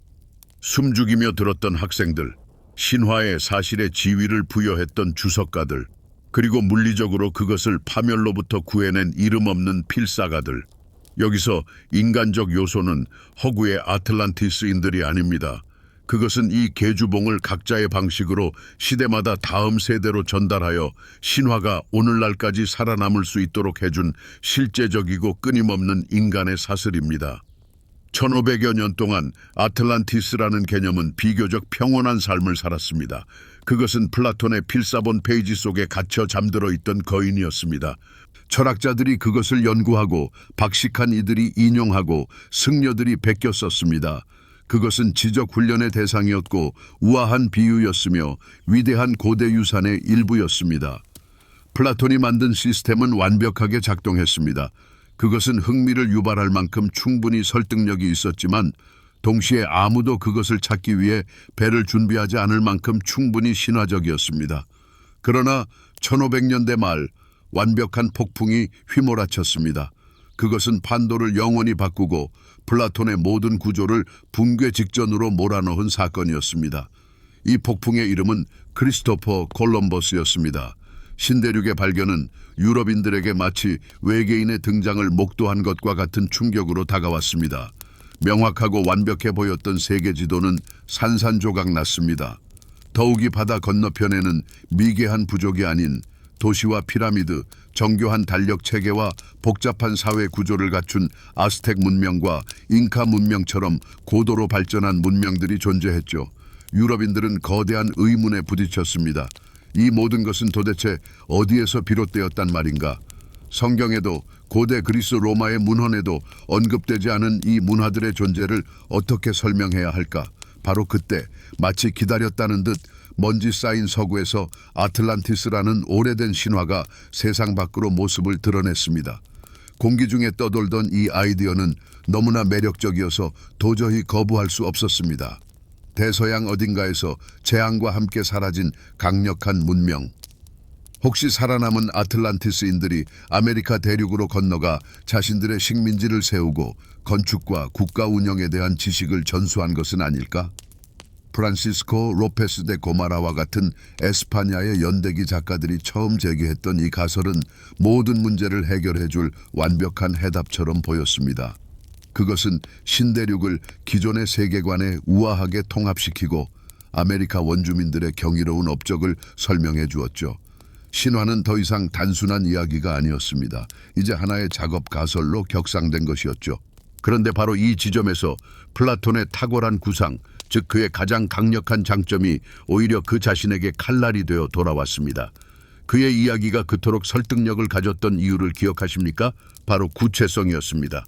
Speaker 1: 숨죽이며 들었던 학생들, 신화의 사실의 지위를 부여했던 주석가들, 그리고 물리적으로 그것을 파멸로부터 구해낸 이름 없는 필사가들. 여기서 인간적 요소는 허구의 아틀란티스인들이 아닙니다. 그것은 이 계주봉을 각자의 방식으로 시대마다 다음 세대로 전달하여 신화가 오늘날까지 살아남을 수 있도록 해준 실제적이고 끊임없는 인간의 사슬입니다. 1500여 년 동안 아틀란티스라는 개념은 비교적 평온한 삶을 살았습니다. 그것은 플라톤의 필사본 페이지 속에 갇혀 잠들어 있던 거인이었습니다. 철학자들이 그것을 연구하고 박식한 이들이 인용하고 승려들이 베껴 썼습니다. 그것은 지적 훈련의 대상이었고 우아한 비유였으며 위대한 고대 유산의 일부였습니다. 플라톤이 만든 시스템은 완벽하게 작동했습니다. 그것은 흥미를 유발할 만큼 충분히 설득력이 있었지만 동시에 아무도 그것을 찾기 위해 배를 준비하지 않을 만큼 충분히 신화적이었습니다. 그러나 1500년대 말 완벽한 폭풍이 휘몰아쳤습니다. 그것은 판도를 영원히 바꾸고 플라톤의 모든 구조를 붕괴 직전으로 몰아넣은 사건이었습니다. 이 폭풍의 이름은 크리스토퍼 콜럼버스였습니다. 신대륙의 발견은 유럽인들에게 마치 외계인의 등장을 목도한 것과 같은 충격으로 다가왔습니다. 명확하고 완벽해 보였던 세계 지도는 산산조각 났습니다. 더욱이 바다 건너편에는 미개한 부족이 아닌 도시와 피라미드, 정교한 달력 체계와 복잡한 사회 구조를 갖춘 아스텍 문명과 잉카 문명처럼 고도로 발전한 문명들이 존재했죠. 유럽인들은 거대한 의문에 부딪혔습니다. 이 모든 것은 도대체 어디에서 비롯되었단 말인가? 성경에도 고대 그리스 로마의 문헌에도 언급되지 않은 이 문화들의 존재를 어떻게 설명해야 할까? 바로 그때 마치 기다렸다는 듯 먼지 쌓인 서구에서 아틀란티스라는 오래된 신화가 세상 밖으로 모습을 드러냈습니다. 공기 중에 떠돌던 이 아이디어는 너무나 매력적이어서 도저히 거부할 수 없었습니다. 대서양 어딘가에서 재앙과 함께 사라진 강력한 문명. 혹시 살아남은 아틀란티스인들이 아메리카 대륙으로 건너가 자신들의 식민지를 세우고 건축과 국가 운영에 대한 지식을 전수한 것은 아닐까? 프란시스코 로페스 데 고마라와 같은 에스파냐의 연대기 작가들이 처음 제기했던 이 가설은 모든 문제를 해결해줄 완벽한 해답처럼 보였습니다. 그것은 신대륙을 기존의 세계관에 우아하게 통합시키고 아메리카 원주민들의 경이로운 업적을 설명해 주었죠. 신화는 더 이상 단순한 이야기가 아니었습니다. 이제 하나의 작업 가설로 격상된 것이었죠. 그런데 바로 이 지점에서 플라톤의 탁월한 구상, 즉 그의 가장 강력한 장점이 오히려 그 자신에게 칼날이 되어 돌아왔습니다. 그의 이야기가 그토록 설득력을 가졌던 이유를 기억하십니까? 바로 구체성이었습니다.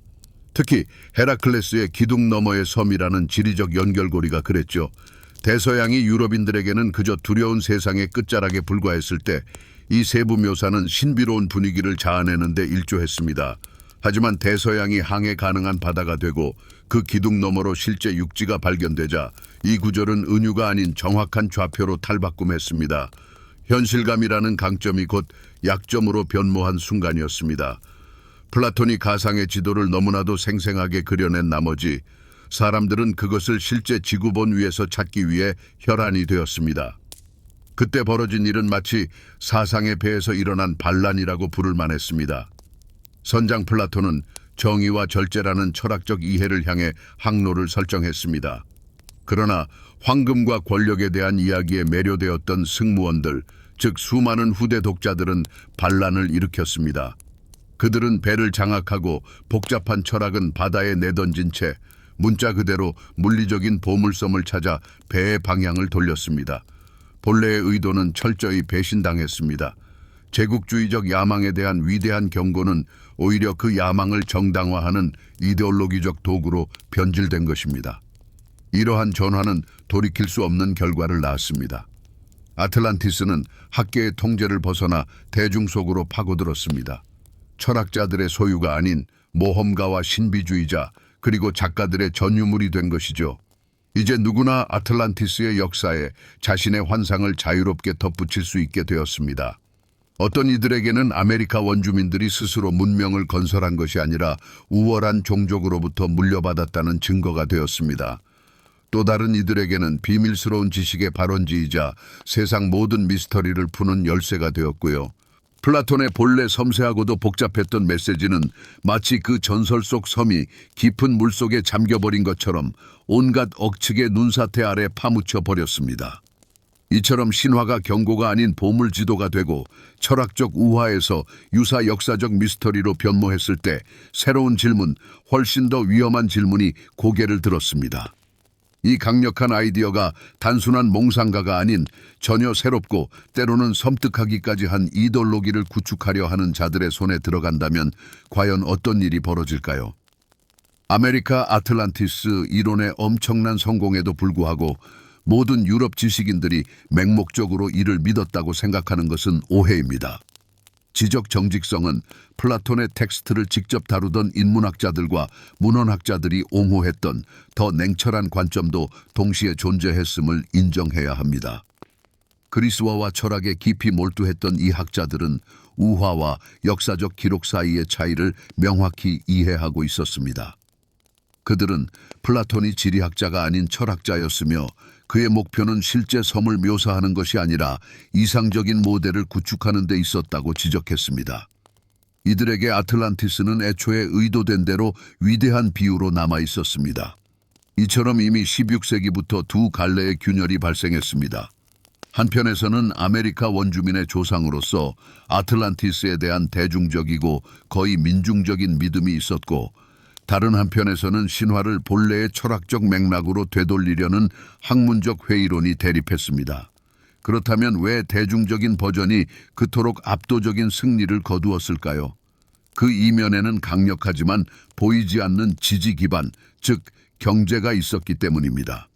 Speaker 1: 특히 헤라클레스의 기둥 너머의 섬이라는 지리적 연결고리가 그랬죠. 대서양이 유럽인들에게는 그저 두려운 세상의 끝자락에 불과했을 때 이 세부 묘사는 신비로운 분위기를 자아내는 데 일조했습니다. 하지만 대서양이 항해 가능한 바다가 되고 그 기둥 너머로 실제 육지가 발견되자 이 구절은 은유가 아닌 정확한 좌표로 탈바꿈했습니다. 현실감이라는 강점이 곧 약점으로 변모한 순간이었습니다. 플라톤이 가상의 지도를 너무나도 생생하게 그려낸 나머지 사람들은 그것을 실제 지구본 위에서 찾기 위해 혈안이 되었습니다. 그때 벌어진 일은 마치 사상의 배에서 일어난 반란이라고 부를 만했습니다. 선장 플라톤은 정의와 절제라는 철학적 이해를 향해 항로를 설정했습니다. 그러나 황금과 권력에 대한 이야기에 매료되었던 승무원들, 즉 수많은 후대 독자들은 반란을 일으켰습니다. 그들은 배를 장악하고 복잡한 철학은 바다에 내던진 채 문자 그대로 물리적인 보물섬을 찾아 배의 방향을 돌렸습니다. 본래의 의도는 철저히 배신당했습니다. 제국주의적 야망에 대한 위대한 경고는 오히려 그 야망을 정당화하는 이데올로기적 도구로 변질된 것입니다. 이러한 전환은 돌이킬 수 없는 결과를 낳았습니다. 아틀란티스는 학계의 통제를 벗어나 대중 속으로 파고들었습니다. 철학자들의 소유가 아닌 모험가와 신비주의자 그리고 작가들의 전유물이 된 것이죠. 이제 누구나 아틀란티스의 역사에 자신의 환상을 자유롭게 덧붙일 수 있게 되었습니다. 어떤 이들에게는 아메리카 원주민들이 스스로 문명을 건설한 것이 아니라 우월한 종족으로부터 물려받았다는 증거가 되었습니다. 또 다른 이들에게는 비밀스러운 지식의 발원지이자 세상 모든 미스터리를 푸는 열쇠가 되었고요. 플라톤의 본래 섬세하고도 복잡했던 메시지는 마치 그 전설 속 섬이 깊은 물속에 잠겨버린 것처럼 온갖 억측의 눈사태 아래 파묻혀 버렸습니다. 이처럼 신화가 경고가 아닌 보물지도가 되고 철학적 우화에서 유사 역사적 미스터리로 변모했을 때 새로운 질문, 훨씬 더 위험한 질문이 고개를 들었습니다. 이 강력한 아이디어가 단순한 몽상가가 아닌 전혀 새롭고 때로는 섬뜩하기까지 한 이데올로기를 구축하려 하는 자들의 손에 들어간다면 과연 어떤 일이 벌어질까요? 아메리카 아틀란티스 이론의 엄청난 성공에도 불구하고 모든 유럽 지식인들이 맹목적으로 이를 믿었다고 생각하는 것은 오해입니다. 지적 정직성은 플라톤의 텍스트를 직접 다루던 인문학자들과 문헌학자들이 옹호했던 더 냉철한 관점도 동시에 존재했음을 인정해야 합니다. 그리스어와 철학에 깊이 몰두했던 이 학자들은 우화와 역사적 기록 사이의 차이를 명확히 이해하고 있었습니다. 그들은 플라톤이 지리학자가 아닌 철학자였으며 그의 목표는 실제 섬을 묘사하는 것이 아니라 이상적인 모델을 구축하는 데 있었다고 지적했습니다. 이들에게 아틀란티스는 애초에 의도된 대로 위대한 비유로 남아 있었습니다. 이처럼 이미 16세기부터 두 갈래의 균열이 발생했습니다. 한편에서는 아메리카 원주민의 조상으로서 아틀란티스에 대한 대중적이고 거의 민중적인 믿음이 있었고, 다른 한편에서는 신화를 본래의 철학적 맥락으로 되돌리려는 학문적 회의론이 대립했습니다. 그렇다면 왜 대중적인 버전이 그토록 압도적인 승리를 거두었을까요? 그 이면에는 강력하지만 보이지 않는 지지 기반, 즉 경제가 있었기 때문입니다.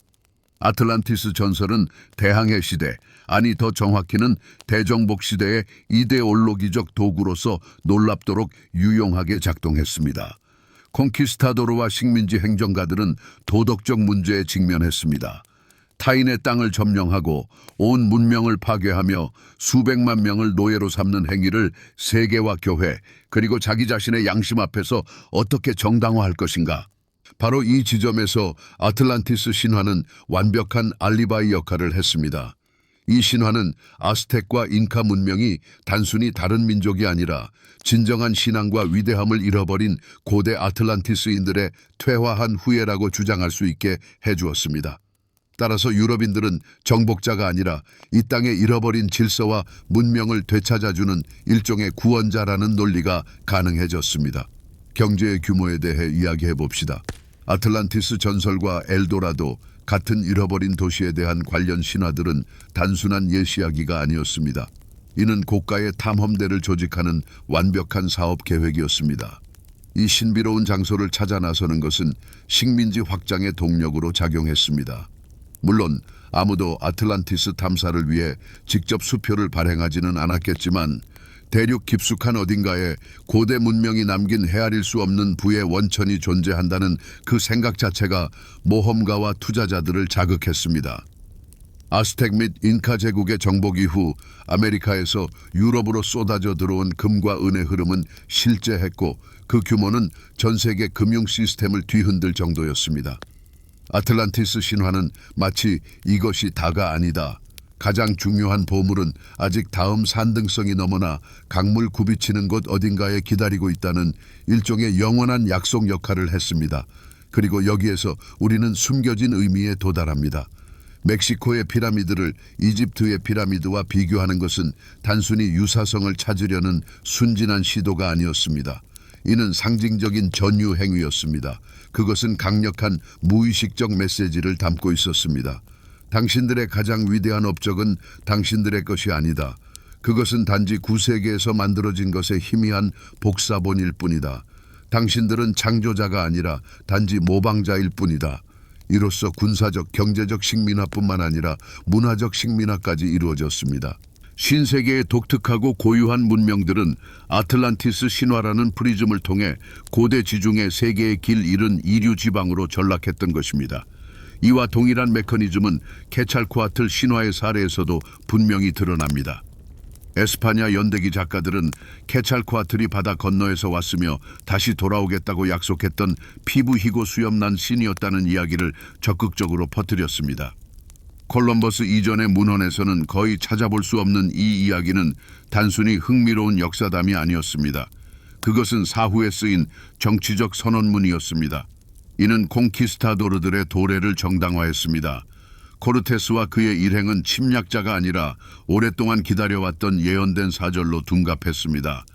Speaker 1: 아틀란티스 전설은 대항해 시대, 아니 더 정확히는 대정복 시대의 이데올로기적 도구로서 놀랍도록 유용하게 작동했습니다. 콩키스타도르와 식민지 행정가들은 도덕적 문제에 직면했습니다. 타인의 땅을 점령하고 온 문명을 파괴하며 수백만 명을 노예로 삼는 행위를 세계와 교회, 그리고 자기 자신의 양심 앞에서 어떻게 정당화할 것인가? 바로 이 지점에서 아틀란티스 신화는 완벽한 알리바이 역할을 했습니다. 이 신화는 아스텍과 잉카 문명이 단순히 다른 민족이 아니라 진정한 신앙과 위대함을 잃어버린 고대 아틀란티스인들의 퇴화한 후예라고 주장할 수 있게 해주었습니다. 따라서 유럽인들은 정복자가 아니라 이 땅의 잃어버린 질서와 문명을 되찾아주는 일종의 구원자라는 논리가 가능해졌습니다. 경제의 규모에 대해 이야기해 봅시다. 아틀란티스 전설과 엘도라도, 같은 잃어버린 도시에 대한 관련 신화들은 단순한 예시이야기가 아니었습니다. 이는 고가의 탐험대를 조직하는 완벽한 사업 계획이었습니다. 이 신비로운 장소를 찾아 나서는 것은 식민지 확장의 동력으로 작용했습니다. 물론 아무도 아틀란티스 탐사를 위해 직접 수표를 발행하지는 않았겠지만, 대륙 깊숙한 어딘가에 고대 문명이 남긴 헤아릴 수 없는 부의 원천이 존재한다는 그 생각 자체가 모험가와 투자자들을 자극했습니다. 아스텍 및 잉카 제국의 정복 이후 아메리카에서 유럽으로 쏟아져 들어온 금과 은의 흐름은 실제했고, 그 규모는 전 세계 금융 시스템을 뒤흔들 정도였습니다. 아틀란티스 신화는 마치 이것이 다가 아니다, 가장 중요한 보물은 아직 다음 산등성이 넘어나 강물 굽이치는 곳 어딘가에 기다리고 있다는 일종의 영원한 약속 역할을 했습니다. 그리고 여기에서 우리는 숨겨진 의미에 도달합니다. 멕시코의 피라미드를 이집트의 피라미드와 비교하는 것은 단순히 유사성을 찾으려는 순진한 시도가 아니었습니다. 이는 상징적인 전유 행위였습니다. 그것은 강력한 무의식적 메시지를 담고 있었습니다. 당신들의 가장 위대한 업적은 당신들의 것이 아니다. 그것은 단지 구세계에서 만들어진 것의 희미한 복사본일 뿐이다. 당신들은 창조자가 아니라 단지 모방자일 뿐이다. 이로써 군사적, 경제적 식민화뿐만 아니라 문화적 식민화까지 이루어졌습니다. 신세계의 독특하고 고유한 문명들은 아틀란티스 신화라는 프리즘을 통해 고대 지중해 세계의 길 잃은 이류 지방으로 전락했던 것입니다. 이와 동일한 메커니즘은 케찰코아틀 신화의 사례에서도 분명히 드러납니다. 에스파냐 연대기 작가들은 케찰코아틀이 바다 건너에서 왔으며 다시 돌아오겠다고 약속했던 피부 희고 수염난 신이었다는 이야기를 적극적으로 퍼뜨렸습니다. 콜럼버스 이전의 문헌에서는 거의 찾아볼 수 없는 이 이야기는 단순히 흥미로운 역사담이 아니었습니다. 그것은 사후에 쓰인 정치적 선언문이었습니다. 이는 콩키스타도르들의 도래를 정당화했습니다. 코르테스와 그의 일행은 침략자가 아니라 오랫동안 기다려왔던 예언된 사절로 둔갑했습니다.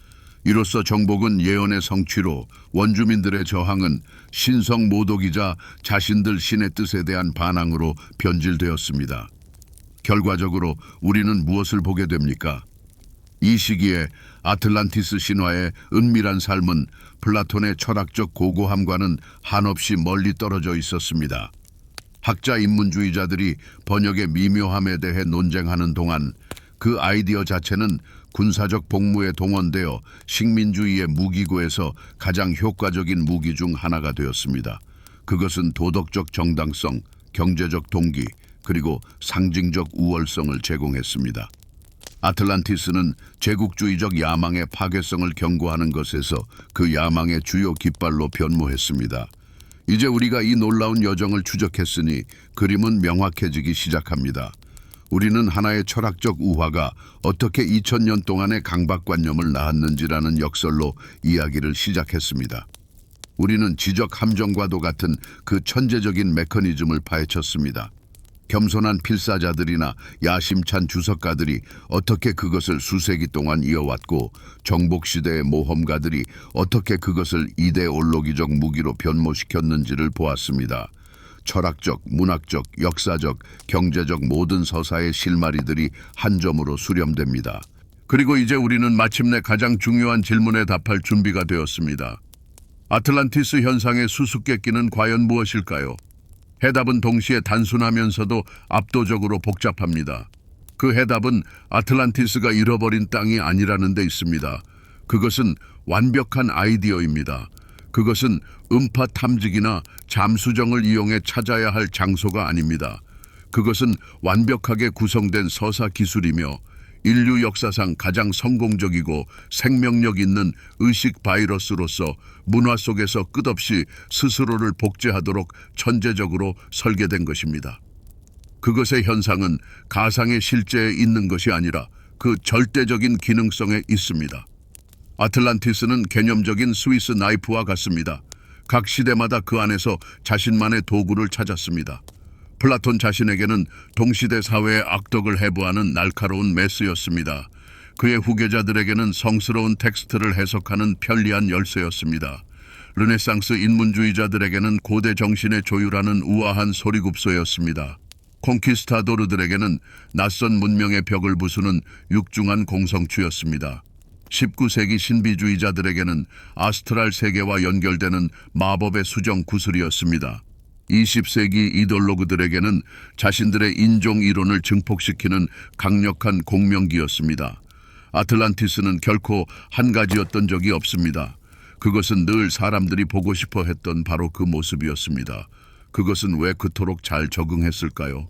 Speaker 1: 이로써 정복은 예언의 성취로, 원주민들의 저항은 신성 모독이자 자신들 신의 뜻에 대한 반항으로 변질되었습니다. 결과적으로 우리는 무엇을 보게 됩니까? 이 시기에 아틀란티스 신화의 은밀한 삶은 플라톤의 철학적 고고함과는 한없이 멀리 떨어져 있었습니다. 학자 인문주의자들이 번역의 미묘함에 대해 논쟁하는 동안 그 아이디어 자체는 군사적 복무에 동원되어 식민주의의 무기고에서 가장 효과적인 무기 중 하나가 되었습니다. 그것은 도덕적 정당성, 경제적 동기, 그리고 상징적 우월성을 제공했습니다. 아틀란티스는 제국주의적 야망의 파괴성을 경고하는 것에서 그 야망의 주요 깃발로 변모했습니다. 이제 우리가 이 놀라운 여정을 추적했으니 그림은 명확해지기 시작합니다. 우리는 하나의 철학적 우화가 어떻게 2000년 동안의 강박관념을 낳았는지라는 역설로 이야기를 시작했습니다. 우리는 지적 함정과도 같은 그 천재적인 메커니즘을 파헤쳤습니다. 겸손한 필사자들이나 야심찬 주석가들이 어떻게 그것을 수세기 동안 이어왔고 정복시대의 모험가들이 어떻게 그것을 이데올로기적 무기로 변모시켰는지를 보았습니다. 철학적, 문학적, 역사적, 경제적 모든 서사의 실마리들이 한 점으로 수렴됩니다. 그리고 이제 우리는 마침내 가장 중요한 질문에 답할 준비가 되었습니다. 아틀란티스 현상의 수수께끼는 과연 무엇일까요? 해답은 동시에 단순하면서도 압도적으로 복잡합니다. 그 해답은 아틀란티스가 잃어버린 땅이 아니라는 데 있습니다. 그것은 완벽한 아이디어입니다. 그것은 음파 탐지기나 잠수정을 이용해 찾아야 할 장소가 아닙니다. 그것은 완벽하게 구성된 서사 기술이며 인류 역사상 가장 성공적이고 생명력 있는 의식 바이러스로서 문화 속에서 끝없이 스스로를 복제하도록 천재적으로 설계된 것입니다. 그것의 현상은 가상의 실제에 있는 것이 아니라 그 절대적인 기능성에 있습니다. 아틀란티스는 개념적인 스위스 나이프와 같습니다. 각 시대마다 그 안에서 자신만의 도구를 찾았습니다. 플라톤 자신에게는 동시대 사회의 악덕을 해부하는 날카로운 메스였습니다. 그의 후계자들에게는 성스러운 텍스트를 해석하는 편리한 열쇠였습니다. 르네상스 인문주의자들에게는 고대 정신의 조율하는 우아한 소리굽소였습니다. 콩키스타도르들에게는 낯선 문명의 벽을 부수는 육중한 공성추였습니다. 19세기 신비주의자들에게는 아스트랄 세계와 연결되는 마법의 수정 구슬이었습니다. 20세기 이데올로그들에게는 자신들의 인종 이론을 증폭시키는 강력한 공명기였습니다. 아틀란티스는 결코 한 가지였던 적이 없습니다. 그것은 늘 사람들이 보고 싶어 했던 바로 그 모습이었습니다. 그것은 왜 그토록 잘 적응했을까요?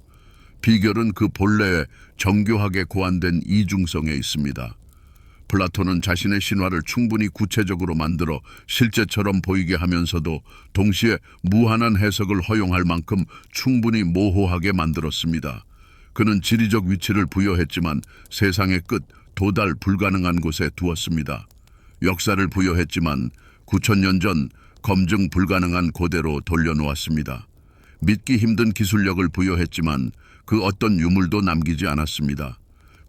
Speaker 1: 비결은 그 본래의 정교하게 고안된 이중성에 있습니다. 플라톤은 자신의 신화를 충분히 구체적으로 만들어 실제처럼 보이게 하면서도 동시에 무한한 해석을 허용할 만큼 충분히 모호하게 만들었습니다. 그는 지리적 위치를 부여했지만 세상의 끝, 도달 불가능한 곳에 두었습니다. 역사를 부여했지만 9,000년 전 검증 불가능한 고대로 돌려놓았습니다. 믿기 힘든 기술력을 부여했지만 그 어떤 유물도 남기지 않았습니다.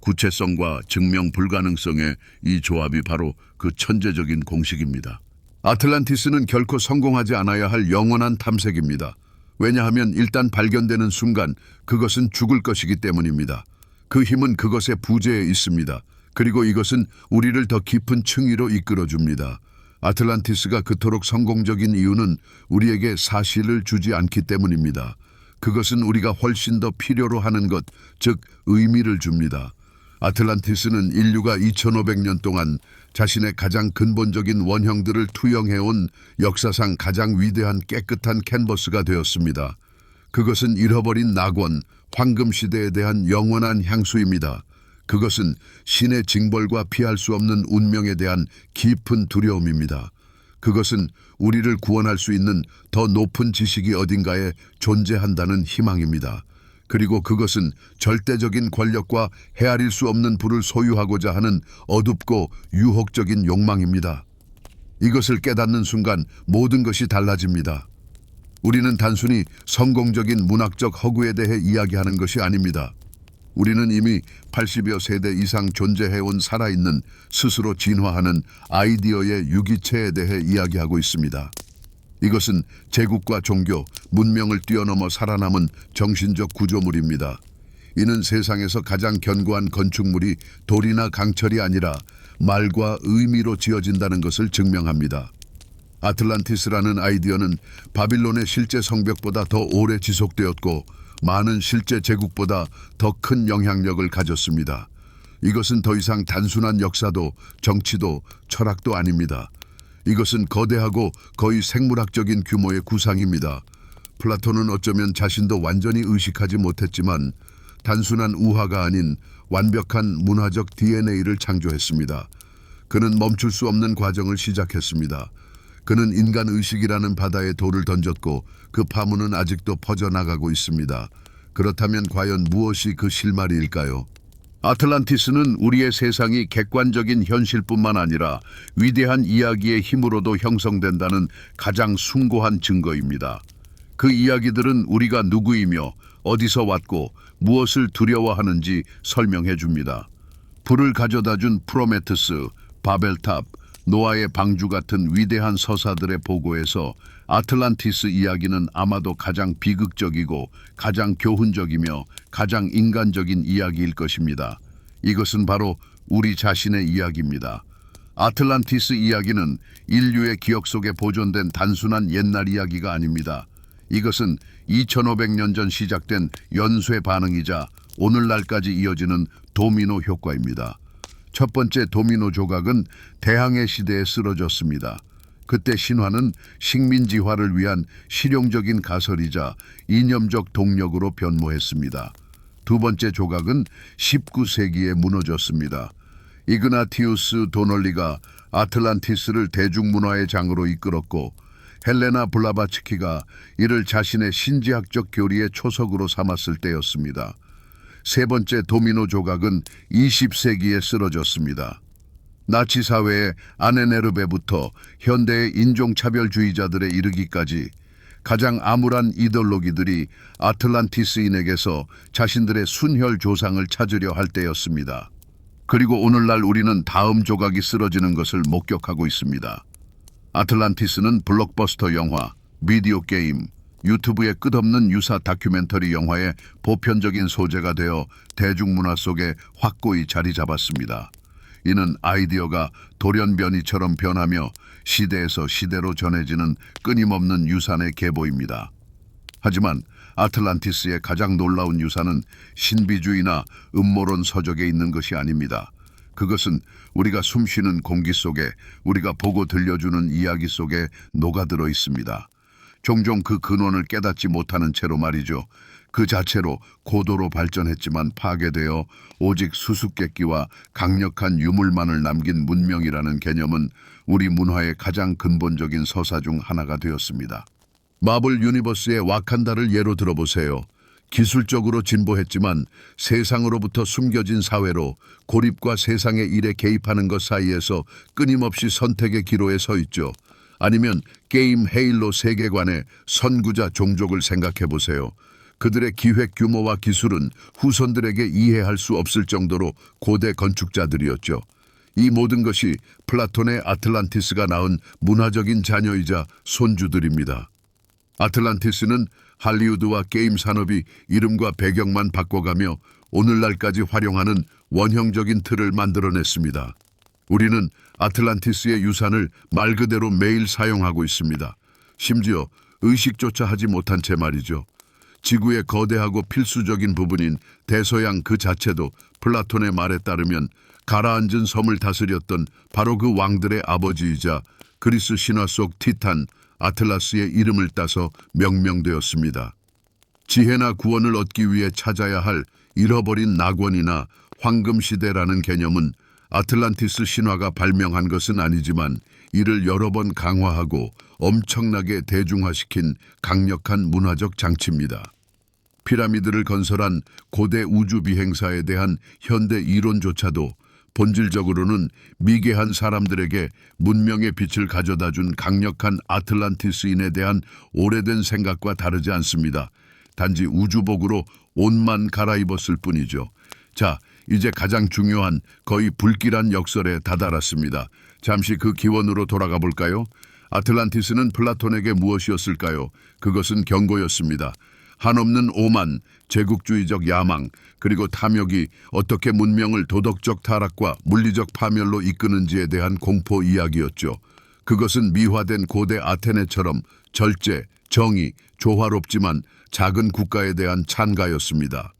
Speaker 1: 구체성과 증명 불가능성의 이 조합이 바로 그 천재적인 공식입니다. 아틀란티스는 결코 성공하지 않아야 할 영원한 탐색입니다. 왜냐하면 일단 발견되는 순간 그것은 죽을 것이기 때문입니다. 그 힘은 그것의 부재에 있습니다. 그리고 이것은 우리를 더 깊은 층위로 이끌어줍니다. 아틀란티스가 그토록 성공적인 이유는 우리에게 사실을 주지 않기 때문입니다. 그것은 우리가 훨씬 더 필요로 하는 것, 즉 의미를 줍니다. 아틀란티스는 인류가 2500년 동안 자신의 가장 근본적인 원형들을 투영해온 역사상 가장 위대한 깨끗한 캔버스가 되었습니다. 그것은 잃어버린 낙원, 황금시대에 대한 영원한 향수입니다. 그것은 신의 징벌과 피할 수 없는 운명에 대한 깊은 두려움입니다. 그것은 우리를 구원할 수 있는 더 높은 지식이 어딘가에 존재한다는 희망입니다. 그리고 그것은 절대적인 권력과 헤아릴 수 없는 부를 소유하고자 하는 어둡고 유혹적인 욕망입니다. 이것을 깨닫는 순간 모든 것이 달라집니다. 우리는 단순히 성공적인 문학적 허구에 대해 이야기하는 것이 아닙니다. 우리는 이미 80여 세대 이상 존재해온 살아있는 스스로 진화하는 아이디어의 유기체에 대해 이야기하고 있습니다. 이것은 제국과 종교, 문명을 뛰어넘어 살아남은 정신적 구조물입니다. 이는 세상에서 가장 견고한 건축물이 돌이나 강철이 아니라 말과 의미로 지어진다는 것을 증명합니다. 아틀란티스라는 아이디어는 바빌론의 실제 성벽보다 더 오래 지속되었고 많은 실제 제국보다 더 큰 영향력을 가졌습니다. 이것은 더 이상 단순한 역사도 정치도 철학도 아닙니다. 이것은 거대하고 거의 생물학적인 규모의 구상입니다. 플라톤은 어쩌면 자신도 완전히 의식하지 못했지만 단순한 우화가 아닌 완벽한 문화적 DNA를 창조했습니다. 그는 멈출 수 없는 과정을 시작했습니다. 그는 인간 의식이라는 바다에 돌을 던졌고 그 파문은 아직도 퍼져나가고 있습니다. 그렇다면 과연 무엇이 그 실마리일까요? 아틀란티스는 우리의 세상이 객관적인 현실뿐만 아니라 위대한 이야기의 힘으로도 형성된다는 가장 숭고한 증거입니다. 그 이야기들은 우리가 누구이며 어디서 왔고 무엇을 두려워하는지 설명해 줍니다. 불을 가져다 준 프로메테스, 바벨탑, 노아의 방주 같은 위대한 서사들의 보고에서 아틀란티스 이야기는 아마도 가장 비극적이고 가장 교훈적이며 가장 인간적인 이야기일 것입니다. 이것은 바로 우리 자신의 이야기입니다. 아틀란티스 이야기는 인류의 기억 속에 보존된 단순한 옛날 이야기가 아닙니다. 이것은 2500년 전 시작된 연쇄 반응이자 오늘날까지 이어지는 도미노 효과입니다. 첫 번째 도미노 조각은 대항해 시대에 쓰러졌습니다. 그때 신화는 식민지화를 위한 실용적인 가설이자 이념적 동력으로 변모했습니다. 두 번째 조각은 19세기에 무너졌습니다. 이그나티우스 도널리가 아틀란티스를 대중문화의 장으로 이끌었고 헬레나 블라바츠키가 이를 자신의 신지학적 교리의 초석으로 삼았을 때였습니다. 세 번째 도미노 조각은 20세기에 쓰러졌습니다. 나치 사회의 아네네르베부터 현대의 인종차별주의자들에 이르기까지 가장 암울한 이데올로기들이 아틀란티스인에게서 자신들의 순혈 조상을 찾으려 할 때였습니다. 그리고 오늘날 우리는 다음 조각이 쓰러지는 것을 목격하고 있습니다. 아틀란티스는 블록버스터 영화, 비디오 게임, 유튜브의 끝없는 유사 다큐멘터리 영화의 보편적인 소재가 되어 대중문화 속에 확고히 자리 잡았습니다. 이는 아이디어가 돌연변이처럼 변하며 시대에서 시대로 전해지는 끊임없는 유산의 계보입니다. 하지만 아틀란티스의 가장 놀라운 유산은 신비주의나 음모론 서적에 있는 것이 아닙니다. 그것은 우리가 숨쉬는 공기 속에, 우리가 보고 들려주는 이야기 속에 녹아들어 있습니다. 종종 그 근원을 깨닫지 못하는 채로 말이죠. 그 자체로 고도로 발전했지만 파괴되어 오직 수수께끼와 강력한 유물만을 남긴 문명이라는 개념은 우리 문화의 가장 근본적인 서사 중 하나가 되었습니다. 마블 유니버스의 와칸다를 예로 들어보세요. 기술적으로 진보했지만 세상으로부터 숨겨진 사회로 고립과 세상의 일에 개입하는 것 사이에서 끊임없이 선택의 기로에 서 있죠. 아니면 게임 헤일로 세계관의 선구자 종족을 생각해 보세요. 그들의 기획 규모와 기술은 후손들에게 이해할 수 없을 정도로 고대 건축자들이었죠. 이 모든 것이 플라톤의 아틀란티스가 낳은 문화적인 자녀이자 손주들입니다. 아틀란티스는 할리우드와 게임 산업이 이름과 배경만 바꿔가며 오늘날까지 활용하는 원형적인 틀을 만들어냈습니다. 우리는 아틀란티스의 유산을 말 그대로 매일 사용하고 있습니다. 심지어 의식조차 하지 못한 채 말이죠. 지구의 거대하고 필수적인 부분인 대서양 그 자체도 플라톤의 말에 따르면 가라앉은 섬을 다스렸던 바로 그 왕들의 아버지이자 그리스 신화 속 티탄 아틀라스의 이름을 따서 명명되었습니다. 지혜나 구원을 얻기 위해 찾아야 할 잃어버린 낙원이나 황금시대라는 개념은 아틀란티스 신화가 발명한 것은 아니지만 이를 여러 번 강화하고 엄청나게 대중화시킨 강력한 문화적 장치입니다. 피라미드를 건설한 고대 우주 비행사에 대한 현대 이론조차도 본질적으로는 미개한 사람들에게 문명의 빛을 가져다준 강력한 아틀란티스인에 대한 오래된 생각과 다르지 않습니다. 단지 우주복으로 옷만 갈아입었을 뿐이죠. 자, 이제 가장 중요한 거의 불길한 역설에 다다랐습니다. 잠시 그 기원으로 돌아가 볼까요? 아틀란티스는 플라톤에게 무엇이었을까요? 그것은 경고였습니다. 한없는 오만, 제국주의적 야망, 그리고 탐욕이 어떻게 문명을 도덕적 타락과 물리적 파멸로 이끄는지에 대한 공포 이야기였죠. 그것은 미화된 고대 아테네처럼 절제, 정의, 조화롭지만 작은 국가에 대한 찬가였습니다.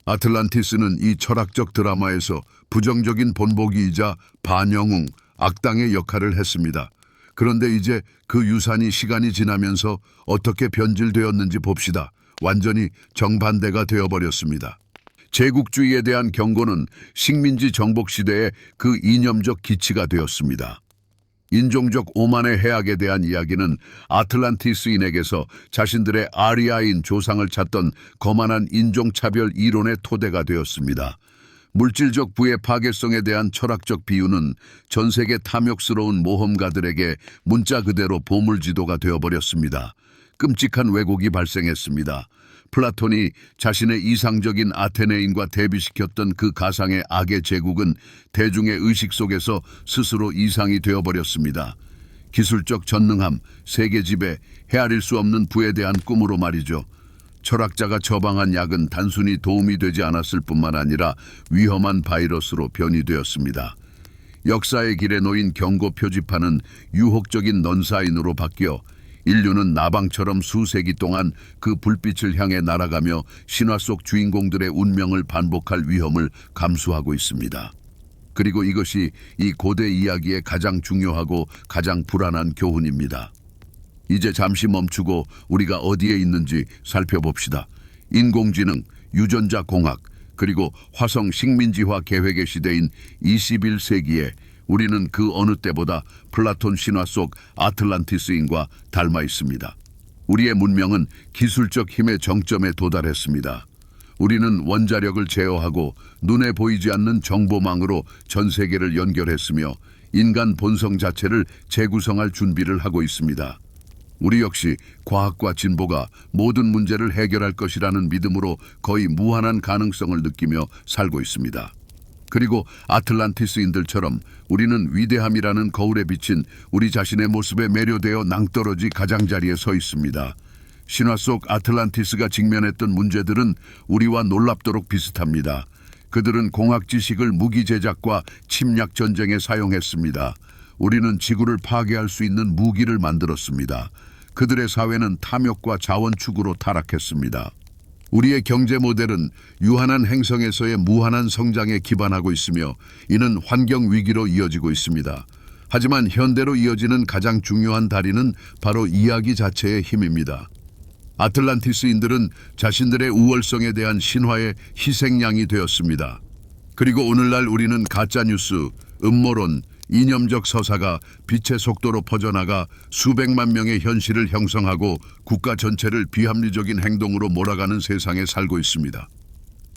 Speaker 1: 아틀란티스는 이 철학적 드라마에서 부정적인 본보기이자 반영웅, 악당의 역할을 했습니다. 그런데 이제 그 유산이 시간이 지나면서 어떻게 변질되었는지 봅시다. 완전히 정반대가 되어버렸습니다. 제국주의에 대한 경고는 식민지 정복 시대의 그 이념적 기치가 되었습니다. 인종적 오만의 해악에 대한 이야기는 아틀란티스인에게서 자신들의 아리아인 조상을 찾던 거만한 인종차별 이론의 토대가 되었습니다. 물질적 부의 파괴성에 대한 철학적 비유는 전 세계 탐욕스러운 모험가들에게 문자 그대로 보물지도가 되어버렸습니다. 끔찍한 왜곡이 발생했습니다. 플라톤이 자신의 이상적인 아테네인과 대비시켰던 그 가상의 악의 제국은 대중의 의식 속에서 스스로 이상이 되어버렸습니다. 기술적 전능함, 세계 지배, 헤아릴 수 없는 부에 대한 꿈으로 말이죠. 철학자가 처방한 약은 단순히 도움이 되지 않았을 뿐만 아니라 위험한 바이러스로 변이되었습니다. 역사의 길에 놓인 경고 표지판은 유혹적인 넌사인으로 바뀌어 인류는 나방처럼 수세기 동안 그 불빛을 향해 날아가며 신화 속 주인공들의 운명을 반복할 위험을 감수하고 있습니다. 그리고 이것이 이 고대 이야기의 가장 중요하고 가장 불안한 교훈입니다. 이제 잠시 멈추고 우리가 어디에 있는지 살펴봅시다. 인공지능, 유전자 공학, 그리고 화성 식민지화 계획의 시대인 21세기에 우리는 그 어느 때보다 플라톤 신화 속 아틀란티스인과 닮아 있습니다. 우리의 문명은 기술적 힘의 정점에 도달했습니다. 우리는 원자력을 제어하고 눈에 보이지 않는 정보망으로 전 세계를 연결했으며 인간 본성 자체를 재구성할 준비를 하고 있습니다. 우리 역시 과학과 진보가 모든 문제를 해결할 것이라는 믿음으로 거의 무한한 가능성을 느끼며 살고 있습니다. 그리고 아틀란티스인들처럼 우리는 위대함이라는 거울에 비친 우리 자신의 모습에 매료되어 낭떠러지 가장자리에 서 있습니다. 신화 속 아틀란티스가 직면했던 문제들은 우리와 놀랍도록 비슷합니다. 그들은 공학 지식을 무기 제작과 침략 전쟁에 사용했습니다. 우리는 지구를 파괴할 수 있는 무기를 만들었습니다. 그들의 사회는 탐욕과 자원 추구로 타락했습니다. 우리의 경제 모델은 유한한 행성에서의 무한한 성장에 기반하고 있으며 이는 환경 위기로 이어지고 있습니다. 하지만 현대로 이어지는 가장 중요한 다리는 바로 이야기 자체의 힘입니다. 아틀란티스인들은 자신들의 우월성에 대한 신화의 희생양이 되었습니다. 그리고 오늘날 우리는 가짜뉴스, 음모론, 이념적 서사가 빛의 속도로 퍼져나가 수백만 명의 현실을 형성하고 국가 전체를 비합리적인 행동으로 몰아가는 세상에 살고 있습니다.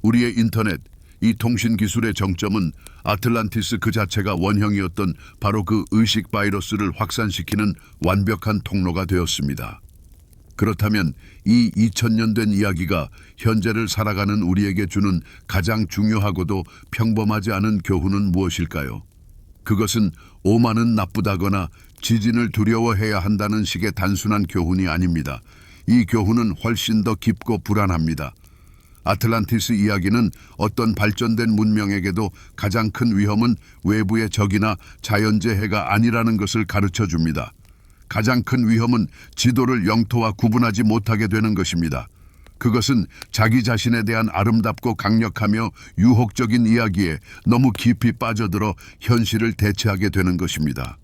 Speaker 1: 우리의 인터넷, 이 통신 기술의 정점은 아틀란티스 그 자체가 원형이었던 바로 그 의식 바이러스를 확산시키는 완벽한 통로가 되었습니다. 그렇다면 이 2000년 된 이야기가 현재를 살아가는 우리에게 주는 가장 중요하고도 평범하지 않은 교훈은 무엇일까요? 그것은 오만은 나쁘다거나 지진을 두려워해야 한다는 식의 단순한 교훈이 아닙니다. 이 교훈은 훨씬 더 깊고 불안합니다. 아틀란티스 이야기는 어떤 발전된 문명에게도 가장 큰 위험은 외부의 적이나 자연재해가 아니라는 것을 가르쳐 줍니다. 가장 큰 위험은 지도를 영토와 구분하지 못하게 되는 것입니다. 그것은 자기 자신에 대한 아름답고 강력하며 유혹적인 이야기에 너무 깊이 빠져들어 현실을 대체하게 되는 것입니다.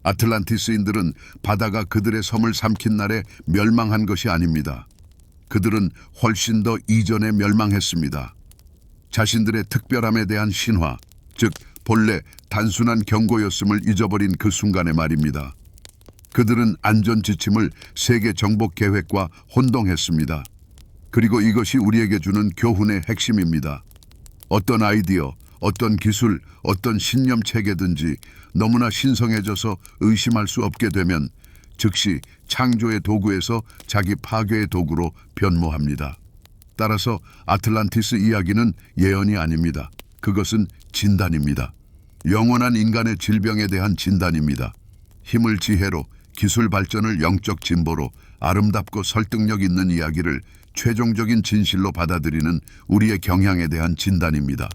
Speaker 1: 아틀란티스인들은 바다가 그들의 섬을 삼킨 날에 멸망한 것이 아닙니다. 그들은 훨씬 더 이전에 멸망했습니다. 자신들의 특별함에 대한 신화, 즉 본래 단순한 경고였음을 잊어버린 그 순간의 말입니다. 그들은 안전 지침을 세계 정복 계획과 혼동했습니다. 그리고 이것이 우리에게 주는 교훈의 핵심입니다. 어떤 아이디어, 어떤 기술, 어떤 신념 체계든지 너무나 신성해져서 의심할 수 없게 되면 즉시 창조의 도구에서 자기 파괴의 도구로 변모합니다. 따라서 아틀란티스 이야기는 예언이 아닙니다. 그것은 진단입니다. 영원한 인간의 질병에 대한 진단입니다. 힘을 지혜로, 기술 발전을 영적 진보로, 아름답고 설득력 있는 이야기를 최종적인 진실로 받아들이는 우리의 경향에 대한 진단입니다.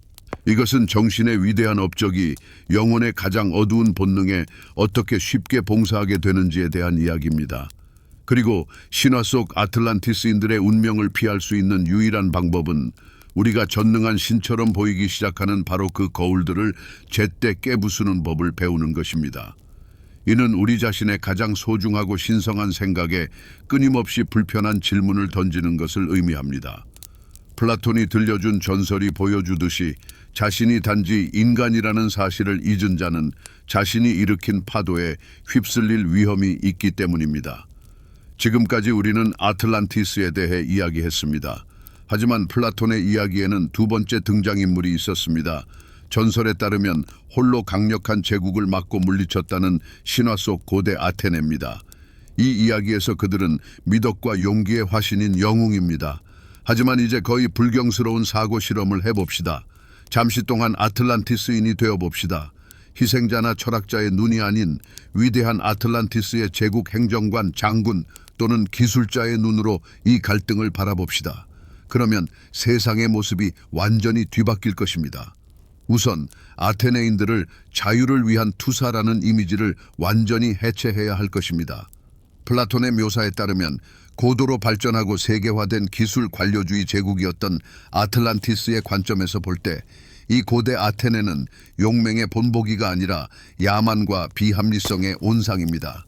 Speaker 1: 이것은 정신의 위대한 업적이 영혼의 가장 어두운 본능에 어떻게 쉽게 봉사하게 되는지에 대한 이야기입니다. 그리고 신화 속 아틀란티스인들의 운명을 피할 수 있는 유일한 방법은 우리가 전능한 신처럼 보이기 시작하는 바로 그 거울들을 제때 깨부수는 법을 배우는 것입니다. 이는 우리 자신의 가장 소중하고 신성한 생각에 끊임없이 불편한 질문을 던지는 것을 의미합니다. 플라톤이 들려준 전설이 보여주듯이 자신이 단지 인간이라는 사실을 잊은 자는 자신이 일으킨 파도에 휩쓸릴 위험이 있기 때문입니다. 지금까지 우리는 아틀란티스에 대해 이야기했습니다. 하지만 플라톤의 이야기에는 두 번째 등장인물이 있었습니다. 전설에 따르면 홀로 강력한 제국을 막고 물리쳤다는 신화 속 고대 아테네입니다. 이 이야기에서 그들은 미덕과 용기의 화신인 영웅입니다. 하지만 이제 거의 불경스러운 사고 실험을 해봅시다. 잠시 동안 아틀란티스인이 되어봅시다. 희생자나 철학자의 눈이 아닌 위대한 아틀란티스의 제국 행정관, 장군 또는 기술자의 눈으로 이 갈등을 바라봅시다. 그러면 세상의 모습이 완전히 뒤바뀔 것입니다. 우선 아테네인들을 자유를 위한 투사라는 이미지를 완전히 해체해야 할 것입니다. 플라톤의 묘사에 따르면 고도로 발전하고 세계화된 기술 관료주의 제국이었던 아틀란티스의 관점에서 볼 때 이 고대 아테네는 용맹의 본보기가 아니라 야만과 비합리성의 온상입니다.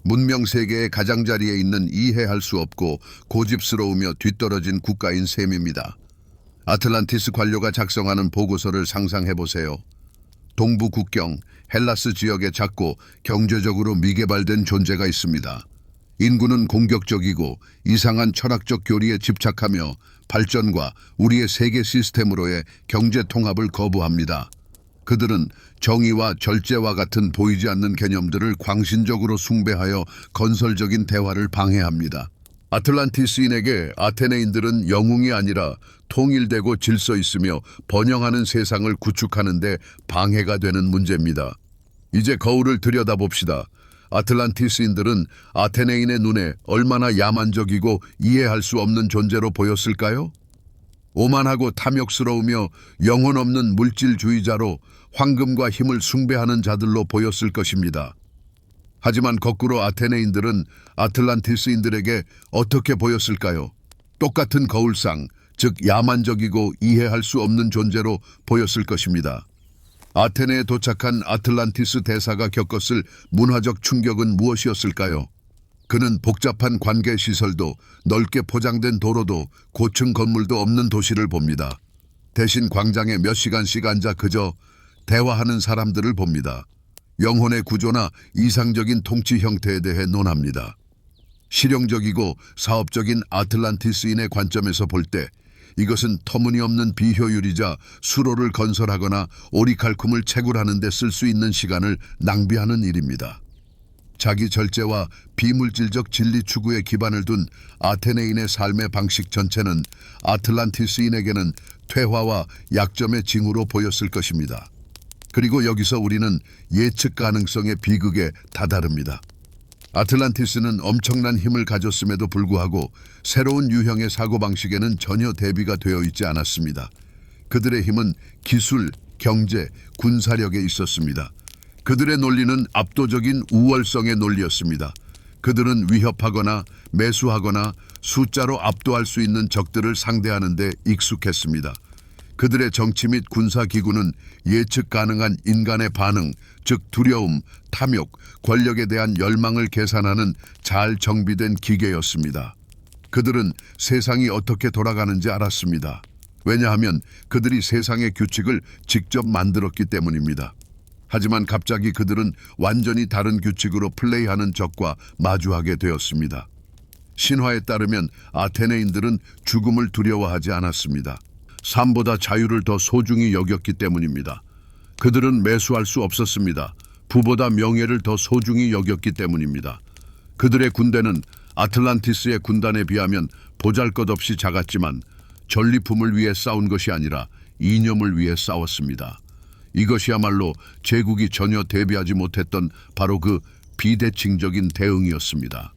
Speaker 1: 문명 세계의 가장자리에 있는 이해할 수 없고 고집스러우며 뒤떨어진 국가인 셈입니다. 아틀란티스 관료가 작성하는 보고서를 상상해보세요. 동부 국경, 헬라스 지역에 작고 경제적으로 미개발된 존재가 있습니다. 인구는 공격적이고 이상한 철학적 교리에 집착하며 발전과 우리의 세계 시스템으로의 경제 통합을 거부합니다. 그들은 정의와 절제와 같은 보이지 않는 개념들을 광신적으로 숭배하여 건설적인 대화를 방해합니다. 아틀란티스인에게 아테네인들은 영웅이 아니라 통일되고 질서 있으며 번영하는 세상을 구축하는 데 방해가 되는 문제입니다. 이제 거울을 들여다봅시다. 아틀란티스인들은 아테네인의 눈에 얼마나 야만적이고 이해할 수 없는 존재로 보였을까요? 오만하고 탐욕스러우며 영혼 없는 물질주의자로 황금과 힘을 숭배하는 자들로 보였을 것입니다. 하지만 거꾸로 아테네인들은 아틀란티스인들에게 어떻게 보였을까요? 똑같은 거울상, 즉 야만적이고 이해할 수 없는 존재로 보였을 것입니다. 아테네에 도착한 아틀란티스 대사가 겪었을 문화적 충격은 무엇이었을까요? 그는 복잡한 관계시설도 넓게 포장된 도로도 고층 건물도 없는 도시를 봅니다. 대신 광장에 몇 시간씩 앉아 그저 대화하는 사람들을 봅니다. 영혼의 구조나 이상적인 통치 형태에 대해 논합니다. 실용적이고 사업적인 아틀란티스인의 관점에서 볼 때 이것은 터무니없는 비효율이자 수로를 건설하거나 오리칼쿰을 채굴하는 데 쓸 수 있는 시간을 낭비하는 일입니다. 자기 절제와 비물질적 진리 추구에 기반을 둔 아테네인의 삶의 방식 전체는 아틀란티스인에게는 퇴화와 약점의 징후로 보였을 것입니다. 그리고 여기서 우리는 예측 가능성의 비극에 다다릅니다. 아틀란티스는 엄청난 힘을 가졌음에도 불구하고 새로운 유형의 사고방식에는 전혀 대비가 되어 있지 않았습니다. 그들의 힘은 기술, 경제, 군사력에 있었습니다. 그들의 논리는 압도적인 우월성의 논리였습니다. 그들은 위협하거나 매수하거나 숫자로 압도할 수 있는 적들을 상대하는 데 익숙했습니다. 그들의 정치 및 군사기구는 예측 가능한 인간의 반응, 즉 두려움, 탐욕, 권력에 대한 열망을 계산하는 잘 정비된 기계였습니다. 그들은 세상이 어떻게 돌아가는지 알았습니다. 왜냐하면 그들이 세상의 규칙을 직접 만들었기 때문입니다. 하지만 갑자기 그들은 완전히 다른 규칙으로 플레이하는 적과 마주하게 되었습니다. 신화에 따르면 아테네인들은 죽음을 두려워하지 않았습니다. 삶보다 자유를 더 소중히 여겼기 때문입니다. 그들은 매수할 수 없었습니다. 부보다 명예를 더 소중히 여겼기 때문입니다. 그들의 군대는 아틀란티스의 군단에 비하면 보잘것없이 작았지만 전리품을 위해 싸운 것이 아니라 이념을 위해 싸웠습니다. 이것이야말로 제국이 전혀 대비하지 못했던 바로 그 비대칭적인 대응이었습니다.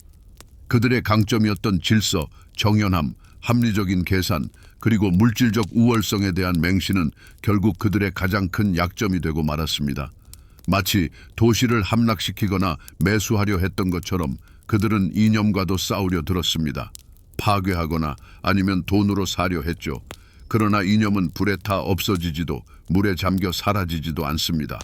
Speaker 1: 그들의 강점이었던 질서, 정연함, 합리적인 계산, 그리고 물질적 우월성에 대한 맹신은 결국 그들의 가장 큰 약점이 되고 말았습니다. 마치 도시를 함락시키거나 매수하려 했던 것처럼 그들은 이념과도 싸우려 들었습니다. 파괴하거나 아니면 돈으로 사려 했죠. 그러나 이념은 불에 타 없어지지도 물에 잠겨 사라지지도 않습니다.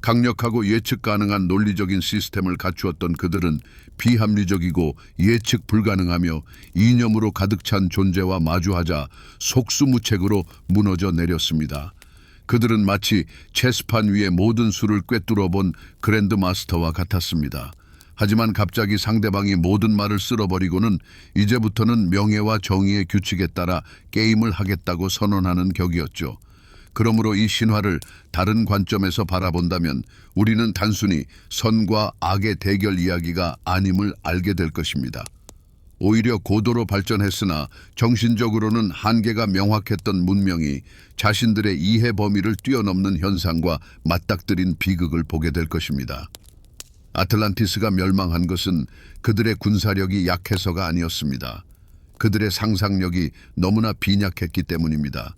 Speaker 1: 강력하고 예측 가능한 논리적인 시스템을 갖추었던 그들은 비합리적이고 예측 불가능하며 이념으로 가득 찬 존재와 마주하자 속수무책으로 무너져 내렸습니다. 그들은 마치 체스판 위에 모든 수를 꿰뚫어 본 그랜드마스터와 같았습니다. 하지만 갑자기 상대방이 모든 말을 쓸어버리고는 이제부터는 명예와 정의의 규칙에 따라 게임을 하겠다고 선언하는 격이었죠. 그러므로 이 신화를 다른 관점에서 바라본다면 우리는 단순히 선과 악의 대결 이야기가 아님을 알게 될 것입니다. 오히려 고도로 발전했으나 정신적으로는 한계가 명확했던 문명이 자신들의 이해 범위를 뛰어넘는 현상과 맞닥뜨린 비극을 보게 될 것입니다. 아틀란티스가 멸망한 것은 그들의 군사력이 약해서가 아니었습니다. 그들의 상상력이 너무나 빈약했기 때문입니다.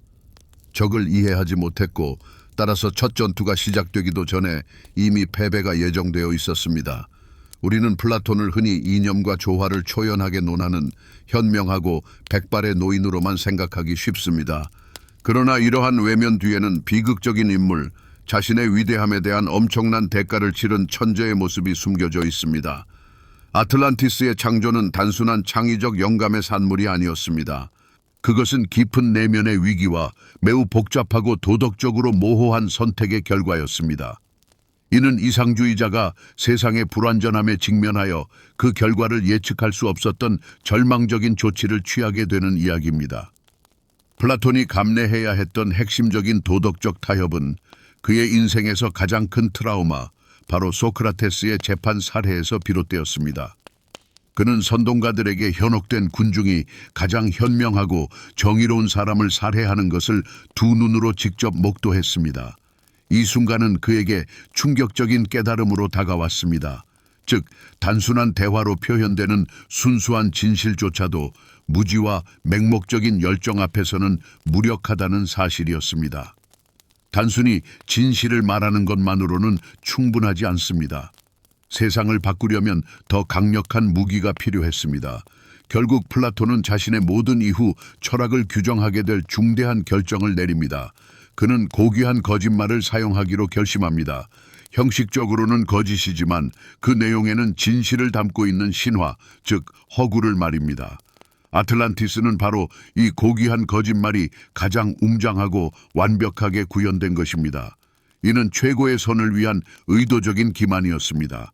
Speaker 1: 적을 이해하지 못했고 따라서 첫 전투가 시작되기도 전에 이미 패배가 예정되어 있었습니다. 우리는 플라톤을 흔히 이념과 조화를 초연하게 논하는 현명하고 백발의 노인으로만 생각하기 쉽습니다. 그러나 이러한 외면 뒤에는 비극적인 인물, 자신의 위대함에 대한 엄청난 대가를 치른 천재의 모습이 숨겨져 있습니다. 아틀란티스의 창조는 단순한 창의적 영감의 산물이 아니었습니다. 그것은 깊은 내면의 위기와 매우 복잡하고 도덕적으로 모호한 선택의 결과였습니다. 이는 이상주의자가 세상의 불완전함에 직면하여 그 결과를 예측할 수 없었던 절망적인 조치를 취하게 되는 이야기입니다. 플라톤이 감내해야 했던 핵심적인 도덕적 타협은 그의 인생에서 가장 큰 트라우마, 바로 소크라테스의 재판 살해에서 비롯되었습니다. 그는 선동가들에게 현혹된 군중이 가장 현명하고 정의로운 사람을 살해하는 것을 두 눈으로 직접 목도했습니다. 이 순간은 그에게 충격적인 깨달음으로 다가왔습니다. 즉, 단순한 대화로 표현되는 순수한 진실조차도 무지와 맹목적인 열정 앞에서는 무력하다는 사실이었습니다. 단순히 진실을 말하는 것만으로는 충분하지 않습니다. 세상을 바꾸려면 더 강력한 무기가 필요했습니다. 결국 플라톤은 자신의 모든 이후 철학을 규정하게 될 중대한 결정을 내립니다. 그는 고귀한 거짓말을 사용하기로 결심합니다. 형식적으로는 거짓이지만 그 내용에는 진실을 담고 있는 신화, 즉 허구를 말입니다. 아틀란티스는 바로 이 고귀한 거짓말이 가장 웅장하고 완벽하게 구현된 것입니다. 이는 최고의 선을 위한 의도적인 기만이었습니다.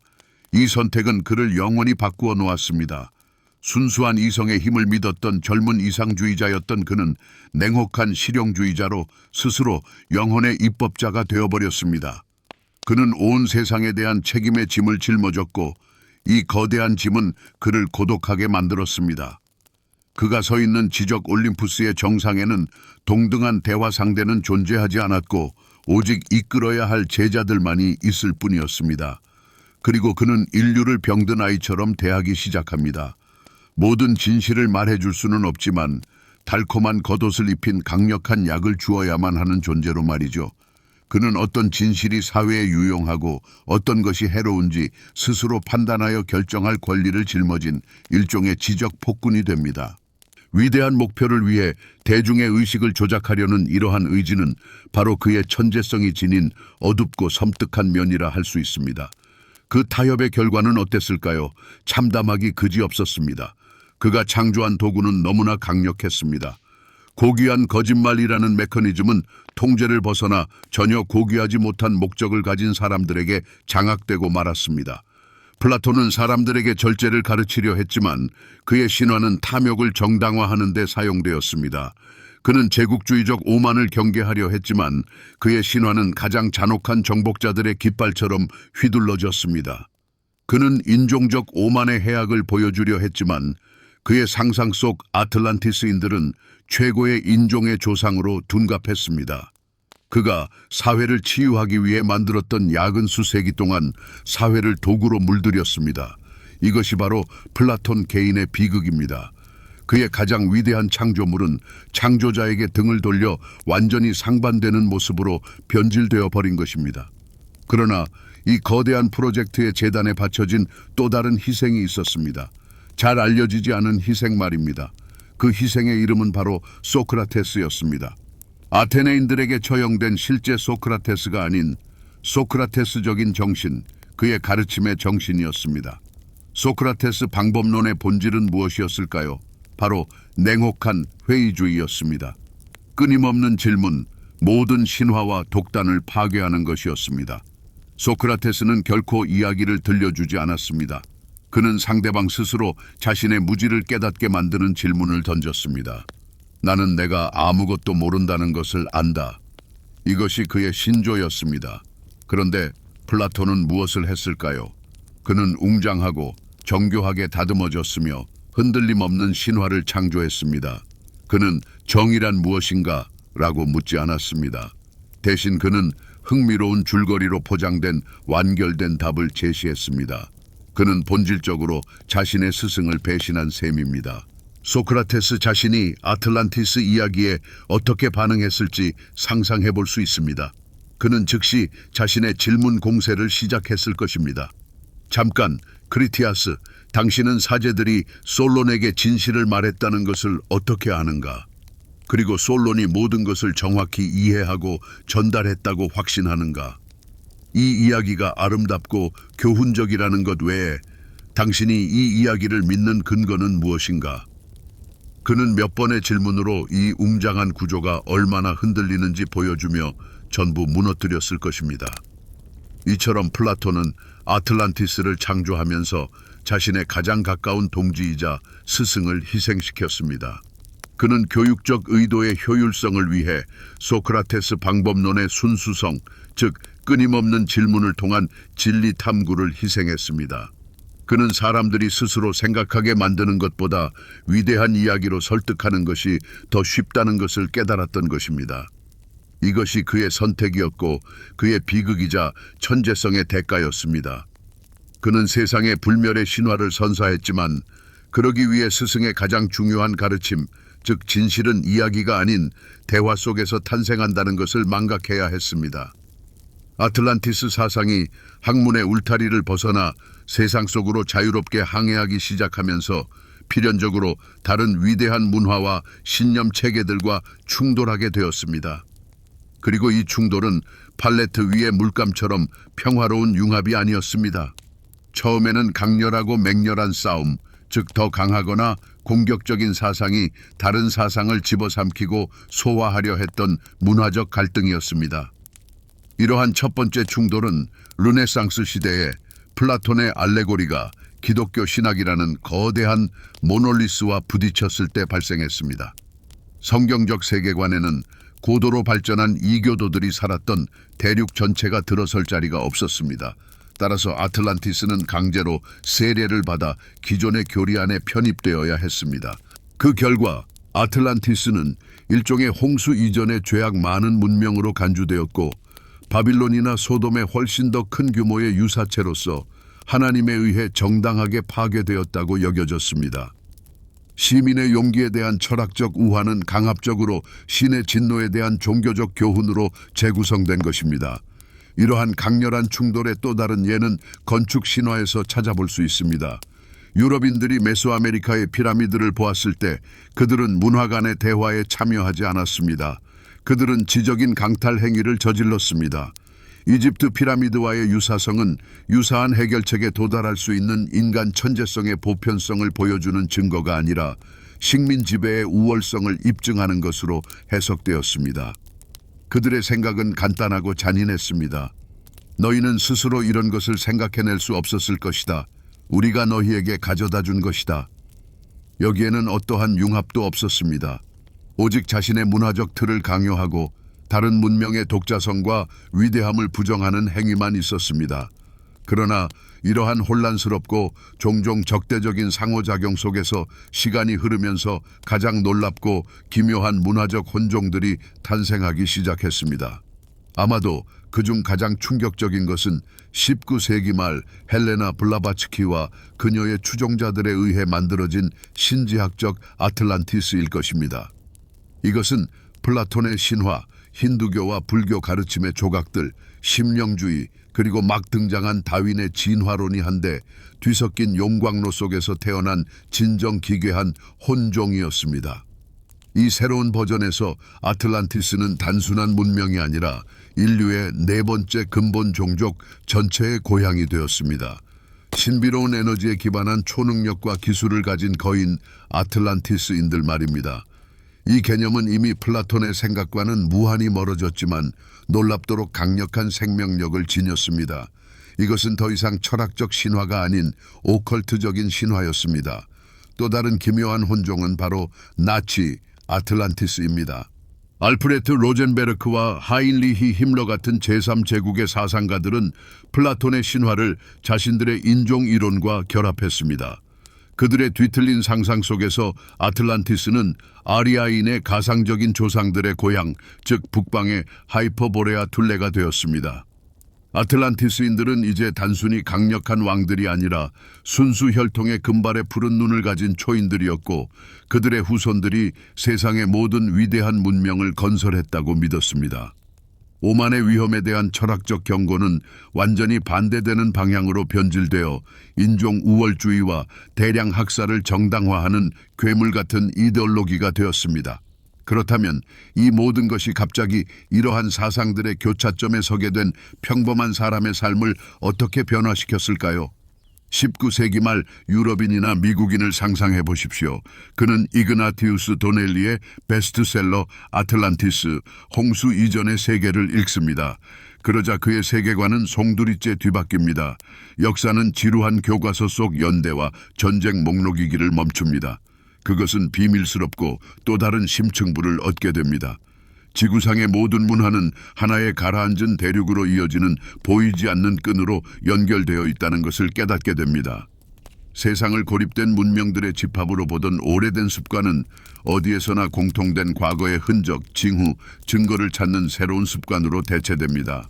Speaker 1: 이 선택은 그를 영원히 바꾸어 놓았습니다. 순수한 이성의 힘을 믿었던 젊은 이상주의자였던 그는 냉혹한 실용주의자로 스스로 영혼의 입법자가 되어버렸습니다. 그는 온 세상에 대한 책임의 짐을 짊어졌고 이 거대한 짐은 그를 고독하게 만들었습니다. 그가 서 있는 지적 올림푸스의 정상에는 동등한 대화 상대는 존재하지 않았고 오직 이끌어야 할 제자들만이 있을 뿐이었습니다. 그리고 그는 인류를 병든 아이처럼 대하기 시작합니다. 모든 진실을 말해줄 수는 없지만 달콤한 겉옷을 입힌 강력한 약을 주어야만 하는 존재로 말이죠. 그는 어떤 진실이 사회에 유용하고 어떤 것이 해로운지 스스로 판단하여 결정할 권리를 짊어진 일종의 지적 폭군이 됩니다. 위대한 목표를 위해 대중의 의식을 조작하려는 이러한 의지는 바로 그의 천재성이 지닌 어둡고 섬뜩한 면이라 할 수 있습니다. 그 타협의 결과는 어땠을까요? 참담하기 그지없었습니다. 그가 창조한 도구는 너무나 강력했습니다. 고귀한 거짓말이라는 메커니즘은 통제를 벗어나 전혀 고귀하지 못한 목적을 가진 사람들에게 장악되고 말았습니다. 플라톤은 사람들에게 절제를 가르치려 했지만 그의 신화는 탐욕을 정당화하는 데 사용되었습니다. 그는 제국주의적 오만을 경계하려 했지만 그의 신화는 가장 잔혹한 정복자들의 깃발처럼 휘둘러졌습니다. 그는 인종적 오만의 해악을 보여주려 했지만 그의 상상 속 아틀란티스인들은 최고의 인종의 조상으로 둔갑했습니다. 그가 사회를 치유하기 위해 만들었던 야근 수세기 동안 사회를 도구로 물들였습니다. 이것이 바로 플라톤 개인의 비극입니다. 그의 가장 위대한 창조물은 창조자에게 등을 돌려 완전히 상반되는 모습으로 변질되어 버린 것입니다. 그러나 이 거대한 프로젝트의 재단에 바쳐진 또 다른 희생이 있었습니다. 잘 알려지지 않은 희생 말입니다. 그 희생의 이름은 바로 소크라테스였습니다. 아테네인들에게 처형된 실제 소크라테스가 아닌 소크라테스적인 정신, 그의 가르침의 정신이었습니다. 소크라테스 방법론의 본질은 무엇이었을까요? 바로 냉혹한 회의주의였습니다. 끊임없는 질문, 모든 신화와 독단을 파괴하는 것이었습니다. 소크라테스는 결코 이야기를 들려주지 않았습니다. 그는 상대방 스스로 자신의 무지를 깨닫게 만드는 질문을 던졌습니다. 나는 내가 아무것도 모른다는 것을 안다. 이것이 그의 신조였습니다. 그런데 플라톤은 무엇을 했을까요? 그는 웅장하고 정교하게 다듬어졌으며 흔들림 없는 신화를 창조했습니다. 그는 정의란 무엇인가? 라고 묻지 않았습니다. 대신 그는 흥미로운 줄거리로 포장된 완결된 답을 제시했습니다. 그는 본질적으로 자신의 스승을 배신한 셈입니다. 소크라테스 자신이 아틀란티스 이야기에 어떻게 반응했을지 상상해 볼 수 있습니다. 그는 즉시 자신의 질문 공세를 시작했을 것입니다. 잠깐, 크리티아스, 당신은 사제들이 솔론에게 진실을 말했다는 것을 어떻게 아는가? 그리고 솔론이 모든 것을 정확히 이해하고 전달했다고 확신하는가? 이 이야기가 아름답고 교훈적이라는 것 외에 당신이 이 이야기를 믿는 근거는 무엇인가? 그는 몇 번의 질문으로 이 웅장한 구조가 얼마나 흔들리는지 보여주며 전부 무너뜨렸을 것입니다. 이처럼 플라톤은 아틀란티스를 창조하면서 자신의 가장 가까운 동지이자 스승을 희생시켰습니다. 그는 교육적 의도의 효율성을 위해 소크라테스 방법론의 순수성, 즉 끊임없는 질문을 통한 진리 탐구를 희생했습니다. 그는 사람들이 스스로 생각하게 만드는 것보다 위대한 이야기로 설득하는 것이 더 쉽다는 것을 깨달았던 것입니다. 이것이 그의 선택이었고 그의 비극이자 천재성의 대가였습니다. 그는 세상의 불멸의 신화를 선사했지만 그러기 위해 스승의 가장 중요한 가르침, 즉 진실은 이야기가 아닌 대화 속에서 탄생한다는 것을 망각해야 했습니다. 아틀란티스 사상이 학문의 울타리를 벗어나 세상 속으로 자유롭게 항해하기 시작하면서 필연적으로 다른 위대한 문화와 신념 체계들과 충돌하게 되었습니다. 그리고 이 충돌은 팔레트 위의 물감처럼 평화로운 융합이 아니었습니다. 처음에는 강렬하고 맹렬한 싸움, 즉 더 강하거나 공격적인 사상이 다른 사상을 집어삼키고 소화하려 했던 문화적 갈등이었습니다. 이러한 첫 번째 충돌은 르네상스 시대에 플라톤의 알레고리가 기독교 신학이라는 거대한 모놀리스와 부딪혔을 때 발생했습니다. 성경적 세계관에는 고도로 발전한 이교도들이 살았던 대륙 전체가 들어설 자리가 없었습니다. 따라서 아틀란티스는 강제로 세례를 받아 기존의 교리 안에 편입되어야 했습니다. 그 결과 아틀란티스는 일종의 홍수 이전의 죄악 많은 문명으로 간주되었고 바빌론이나 소돔의 훨씬 더 큰 규모의 유사체로서 하나님에 의해 정당하게 파괴되었다고 여겨졌습니다. 시민의 용기에 대한 철학적 우화는 강압적으로 신의 진노에 대한 종교적 교훈으로 재구성된 것입니다. 이러한 강렬한 충돌의 또 다른 예는 건축 신화에서 찾아볼 수 있습니다. 유럽인들이 메소아메리카의 피라미드를 보았을 때 그들은 문화 간의 대화에 참여하지 않았습니다. 그들은 지적인 강탈 행위를 저질렀습니다. 이집트 피라미드와의 유사성은 유사한 해결책에 도달할 수 있는 인간 천재성의 보편성을 보여주는 증거가 아니라 식민 지배의 우월성을 입증하는 것으로 해석되었습니다. 그들의 생각은 간단하고 잔인했습니다. 너희는 스스로 이런 것을 생각해낼 수 없었을 것이다. 우리가 너희에게 가져다 준 것이다. 여기에는 어떠한 융합도 없었습니다. 오직 자신의 문화적 틀을 강요하고 다른 문명의 독자성과 위대함을 부정하는 행위만 있었습니다. 그러나 이러한 혼란스럽고 종종 적대적인 상호작용 속에서 시간이 흐르면서 가장 놀랍고 기묘한 문화적 혼종들이 탄생하기 시작했습니다. 아마도 그중 가장 충격적인 것은 19세기 말 헬레나 블라바츠키와 그녀의 추종자들에 의해 만들어진 신지학적 아틀란티스일 것입니다. 이것은 플라톤의 신화, 힌두교와 불교 가르침의 조각들, 심령주의, 그리고 막 등장한 다윈의 진화론이 한데 뒤섞인 용광로 속에서 태어난 진정 기괴한 혼종이었습니다. 이 새로운 버전에서 아틀란티스는 단순한 문명이 아니라 인류의 네 번째 근본 종족 전체의 고향이 되었습니다. 신비로운 에너지에 기반한 초능력과 기술을 가진 거인 아틀란티스인들 말입니다. 이 개념은 이미 플라톤의 생각과는 무한히 멀어졌지만 놀랍도록 강력한 생명력을 지녔습니다. 이것은 더 이상 철학적 신화가 아닌 오컬트적인 신화였습니다. 또 다른 기묘한 혼종은 바로 나치 아틀란티스입니다. 알프레트 로젠베르크와 하인리히 힘러 같은 제3제국의 사상가들은 플라톤의 신화를 자신들의 인종 이론과 결합했습니다. 그들의 뒤틀린 상상 속에서 아틀란티스는 아리아인의 가상적인 조상들의 고향, 즉 북방의 하이퍼보레아 둘레가 되었습니다. 아틀란티스인들은 이제 단순히 강력한 왕들이 아니라 순수 혈통의 금발의 푸른 눈을 가진 초인들이었고 그들의 후손들이 세상의 모든 위대한 문명을 건설했다고 믿었습니다. 오만의 위험에 대한 철학적 경고는 완전히 반대되는 방향으로 변질되어 인종 우월주의와 대량 학살을 정당화하는 괴물 같은 이데올로기가 되었습니다. 그렇다면 이 모든 것이 갑자기 이러한 사상들의 교차점에 서게 된 평범한 사람의 삶을 어떻게 변화시켰을까요? 19세기 말 유럽인이나 미국인을 상상해 보십시오. 그는 이그나티우스 도넬리의 베스트셀러 아틀란티스, 홍수 이전의 세계를 읽습니다. 그러자 그의 세계관은 송두리째 뒤바뀝니다. 역사는 지루한 교과서 속 연대와 전쟁 목록이기를 멈춥니다. 그것은 비밀스럽고 또 다른 심층부를 얻게 됩니다. 지구상의 모든 문화는 하나의 가라앉은 대륙으로 이어지는 보이지 않는 끈으로 연결되어 있다는 것을 깨닫게 됩니다. 세상을 고립된 문명들의 집합으로 보던 오래된 습관은 어디에서나 공통된 과거의 흔적, 징후, 증거를 찾는 새로운 습관으로 대체됩니다.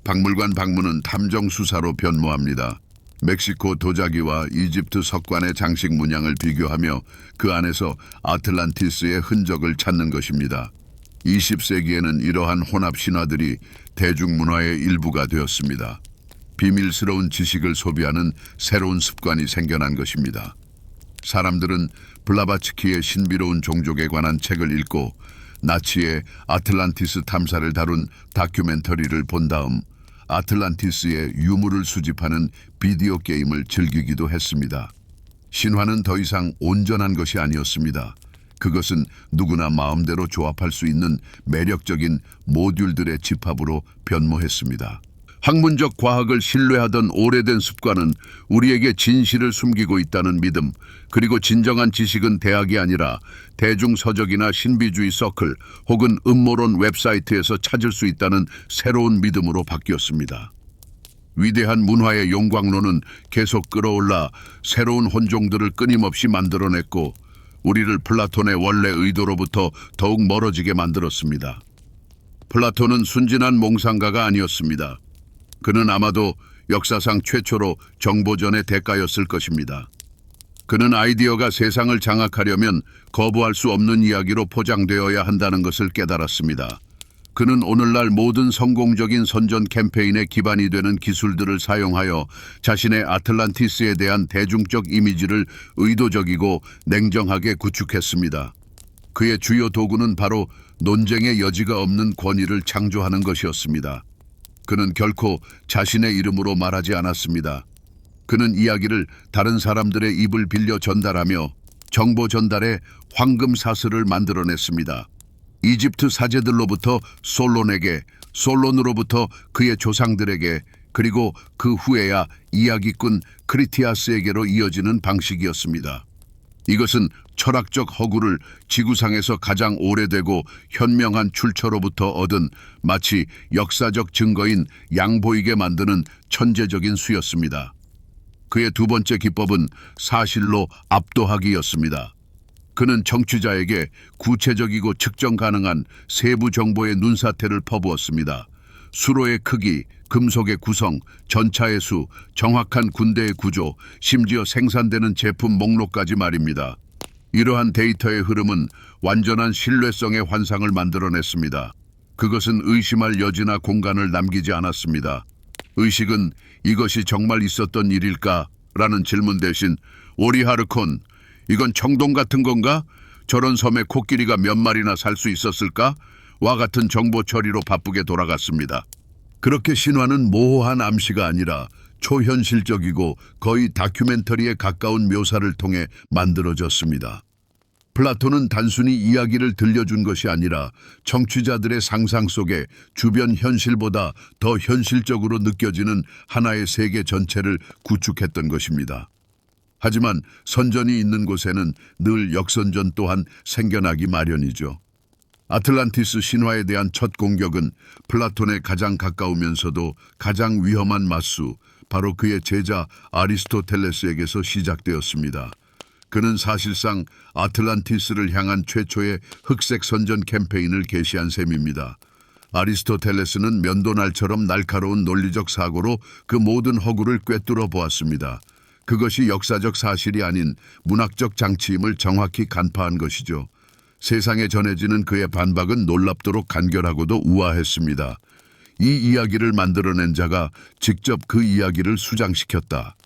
Speaker 1: 박물관 방문은 탐정 수사로 변모합니다. 멕시코 도자기와 이집트 석관의 장식 문양을 비교하며 그 안에서 아틀란티스의 흔적을 찾는 것입니다. 20세기에는 이러한 혼합 신화들이 대중문화의 일부가 되었습니다. 비밀스러운 지식을 소비하는 새로운 습관이 생겨난 것입니다. 사람들은 블라바츠키의 신비로운 종족에 관한 책을 읽고 나치의 아틀란티스 탐사를 다룬 다큐멘터리를 본 다음 아틀란티스의 유물을 수집하는 비디오 게임을 즐기기도 했습니다. 신화는 더 이상 온전한 것이 아니었습니다. 그것은 누구나 마음대로 조합할 수 있는 매력적인 모듈들의 집합으로 변모했습니다. 학문적 과학을 신뢰하던 오래된 습관은 우리에게 진실을 숨기고 있다는 믿음, 그리고 진정한 지식은 대학이 아니라 대중서적이나 신비주의 서클 혹은 음모론 웹사이트에서 찾을 수 있다는 새로운 믿음으로 바뀌었습니다. 위대한 문화의 용광로는 계속 끌어올라 새로운 혼종들을 끊임없이 만들어냈고 우리를 플라톤의 원래 의도로부터 더욱 멀어지게 만들었습니다. 플라톤은 순진한 몽상가가 아니었습니다. 그는 아마도 역사상 최초로 정보전의 대가였을 것입니다. 그는 아이디어가 세상을 장악하려면 거부할 수 없는 이야기로 포장되어야 한다는 것을 깨달았습니다. 그는 오늘날 모든 성공적인 선전 캠페인의 기반이 되는 기술들을 사용하여 자신의 아틀란티스에 대한 대중적 이미지를 의도적이고 냉정하게 구축했습니다. 그의 주요 도구는 바로 논쟁의 여지가 없는 권위를 창조하는 것이었습니다. 그는 결코 자신의 이름으로 말하지 않았습니다. 그는 이야기를 다른 사람들의 입을 빌려 전달하며 정보 전달의 황금 사슬을 만들어냈습니다. 이집트 사제들로부터 솔론에게, 솔론으로부터 그의 조상들에게, 그리고 그 후에야 이야기꾼 크리티아스에게로 이어지는 방식이었습니다. 이것은 철학적 허구를 지구상에서 가장 오래되고 현명한 출처로부터 얻은 마치 역사적 증거인 양보이게 만드는 천재적인 수였습니다. 그의 두 번째 기법은 사실로 압도하기였습니다. 그는 청취자에게 구체적이고 측정 가능한 세부 정보의 눈사태를 퍼부었습니다. 수로의 크기, 금속의 구성, 전차의 수, 정확한 군대의 구조, 심지어 생산되는 제품 목록까지 말입니다. 이러한 데이터의 흐름은 완전한 신뢰성의 환상을 만들어냈습니다. 그것은 의심할 여지나 공간을 남기지 않았습니다. 의식은 이것이 정말 있었던 일일까? 라는 질문 대신 오리 하르콘, 이건 청동 같은 건가? 저런 섬에 코끼리가 몇 마리나 살 수 있었을까? 와 같은 정보 처리로 바쁘게 돌아갔습니다. 그렇게 신화는 모호한 암시가 아니라 초현실적이고 거의 다큐멘터리에 가까운 묘사를 통해 만들어졌습니다. 플라톤은 단순히 이야기를 들려준 것이 아니라 청취자들의 상상 속에 주변 현실보다 더 현실적으로 느껴지는 하나의 세계 전체를 구축했던 것입니다. 하지만 선전이 있는 곳에는 늘 역선전 또한 생겨나기 마련이죠. 아틀란티스 신화에 대한 첫 공격은 플라톤에 가장 가까우면서도 가장 위험한 맞수, 바로 그의 제자 아리스토텔레스에게서 시작되었습니다. 그는 사실상 아틀란티스를 향한 최초의 흑색 선전 캠페인을 개시한 셈입니다. 아리스토텔레스는 면도날처럼 날카로운 논리적 사고로 그 모든 허구를 꿰뚫어 보았습니다. 그것이 역사적 사실이 아닌 문학적 장치임을 정확히 간파한 것이죠. 세상에 전해지는 그의 반박은 놀랍도록 간결하고도 우아했습니다. 이 이야기를 만들어낸 자가 직접 그 이야기를 수장시켰다.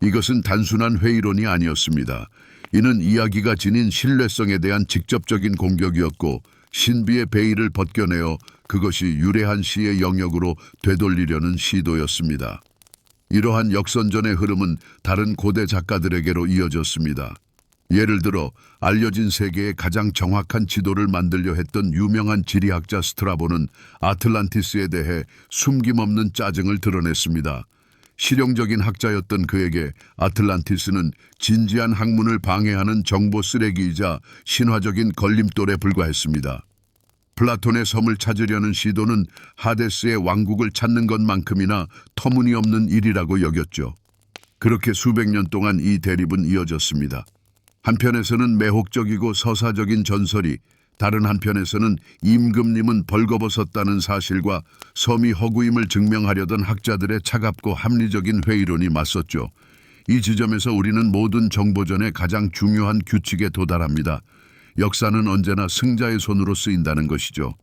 Speaker 1: 이것은 단순한 회의론이 아니었습니다. 이는 이야기가 지닌 신뢰성에 대한 직접적인 공격이었고 신비의 베일을 벗겨내어 그것이 유래한 시의 영역으로 되돌리려는 시도였습니다. 이러한 역선전의 흐름은 다른 고대 작가들에게로 이어졌습니다. 예를 들어 알려진 세계의 가장 정확한 지도를 만들려 했던 유명한 지리학자 스트라보는 아틀란티스에 대해 숨김없는 짜증을 드러냈습니다. 실용적인 학자였던 그에게 아틀란티스는 진지한 학문을 방해하는 정보 쓰레기이자 신화적인 걸림돌에 불과했습니다. 플라톤의 섬을 찾으려는 시도는 하데스의 왕국을 찾는 것만큼이나 터무니없는 일이라고 여겼죠. 그렇게 수백 년 동안 이 대립은 이어졌습니다. 한편에서는 매혹적이고 서사적인 전설이, 다른 한편에서는 임금님은 벌거벗었다는 사실과 섬이 허구임을 증명하려던 학자들의 차갑고 합리적인 회의론이 맞섰죠. 이 지점에서 우리는 모든 정보전의 가장 중요한 규칙에 도달합니다. 역사는 언제나 승자의 손으로 쓰인다는 것이죠.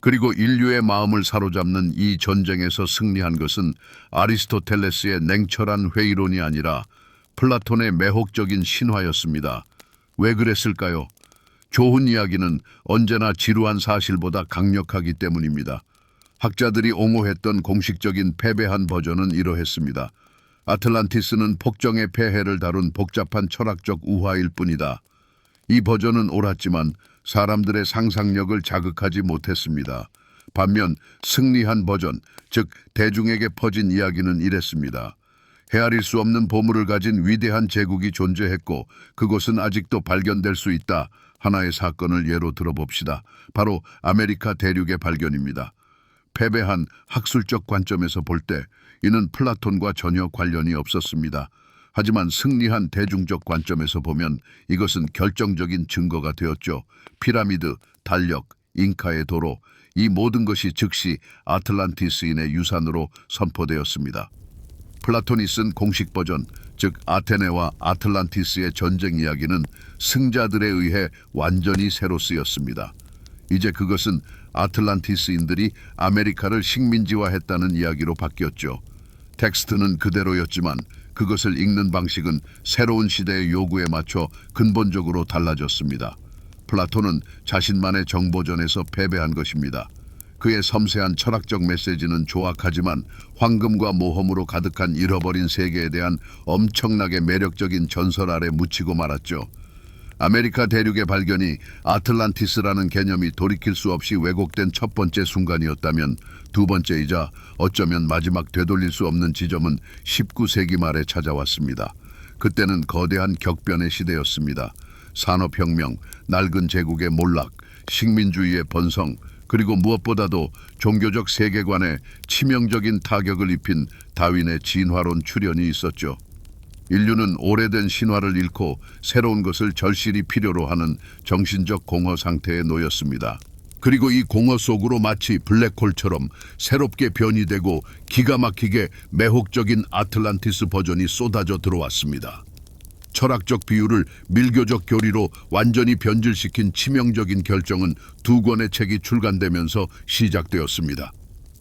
Speaker 1: 그리고 인류의 마음을 사로잡는 이 전쟁에서 승리한 것은 아리스토텔레스의 냉철한 회의론이 아니라 플라톤의 매혹적인 신화였습니다. 왜 그랬을까요? 좋은 이야기는 언제나 지루한 사실보다 강력하기 때문입니다. 학자들이 옹호했던 공식적인 패배한 버전은 이러했습니다. 아틀란티스는 폭정의 폐해를 다룬 복잡한 철학적 우화일 뿐이다. 이 버전은 옳았지만 사람들의 상상력을 자극하지 못했습니다. 반면 승리한 버전, 즉 대중에게 퍼진 이야기는 이랬습니다. 헤아릴 수 없는 보물을 가진 위대한 제국이 존재했고 그곳은 아직도 발견될 수 있다. 하나의 사건을 예로 들어봅시다. 바로 아메리카 대륙의 발견입니다. 패배한 학술적 관점에서 볼 때 이는 플라톤과 전혀 관련이 없었습니다. 하지만 승리한 대중적 관점에서 보면 이것은 결정적인 증거가 되었죠. 피라미드, 달력, 잉카의 도로, 이 모든 것이 즉시 아틀란티스인의 유산으로 선포되었습니다. 플라톤이 쓴 공식 버전, 즉 아테네와 아틀란티스의 전쟁 이야기는 승자들에 의해 완전히 새로 쓰였습니다. 이제 그것은 아틀란티스인들이 아메리카를 식민지화했다는 이야기로 바뀌었죠. 텍스트는 그대로였지만 그것을 읽는 방식은 새로운 시대의 요구에 맞춰 근본적으로 달라졌습니다. 플라톤은 자신만의 정보전에서 패배한 것입니다. 그의 섬세한 철학적 메시지는 조악하지만 황금과 모험으로 가득한 잃어버린 세계에 대한 엄청나게 매력적인 전설 아래 묻히고 말았죠. 아메리카 대륙의 발견이 아틀란티스라는 개념이 돌이킬 수 없이 왜곡된 첫 번째 순간이었다면 두 번째이자 어쩌면 마지막 되돌릴 수 없는 지점은 19세기 말에 찾아왔습니다. 그때는 거대한 격변의 시대였습니다. 산업혁명, 낡은 제국의 몰락, 식민주의의 번성, 그리고 무엇보다도 종교적 세계관에 치명적인 타격을 입힌 다윈의 진화론 출현이 있었죠. 인류는 오래된 신화를 잃고 새로운 것을 절실히 필요로 하는 정신적 공허 상태에 놓였습니다. 그리고 이 공허 속으로 마치 블랙홀처럼 새롭게 변이되고 기가 막히게 매혹적인 아틀란티스 버전이 쏟아져 들어왔습니다. 철학적 비유를 밀교적 교리로 완전히 변질시킨 치명적인 결정은 두 권의 책이 출간되면서 시작되었습니다.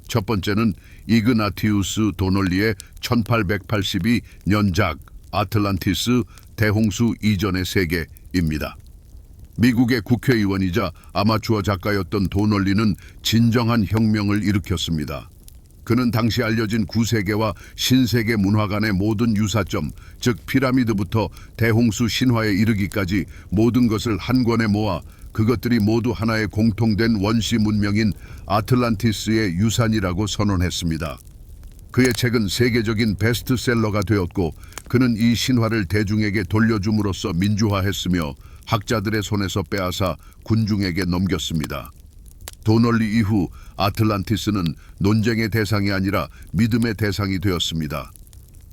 Speaker 1: 첫 번째는 이그나티우스 도널리의 1882년작 아틀란티스 대홍수 이전의 세계입니다. 미국의 국회의원이자 아마추어 작가였던 도널리는 진정한 혁명을 일으켰습니다. 그는 당시 알려진 구세계와 신세계 문화 간의 모든 유사점, 즉 피라미드부터 대홍수 신화에 이르기까지 모든 것을 한 권에 모아 그것들이 모두 하나의 공통된 원시 문명인 아틀란티스의 유산이라고 선언했습니다. 그의 책은 세계적인 베스트셀러가 되었고 그는 이 신화를 대중에게 돌려줌으로써 민주화했으며 학자들의 손에서 빼앗아 군중에게 넘겼습니다. 도널리 이후 아틀란티스는 논쟁의 대상이 아니라 믿음의 대상이 되었습니다.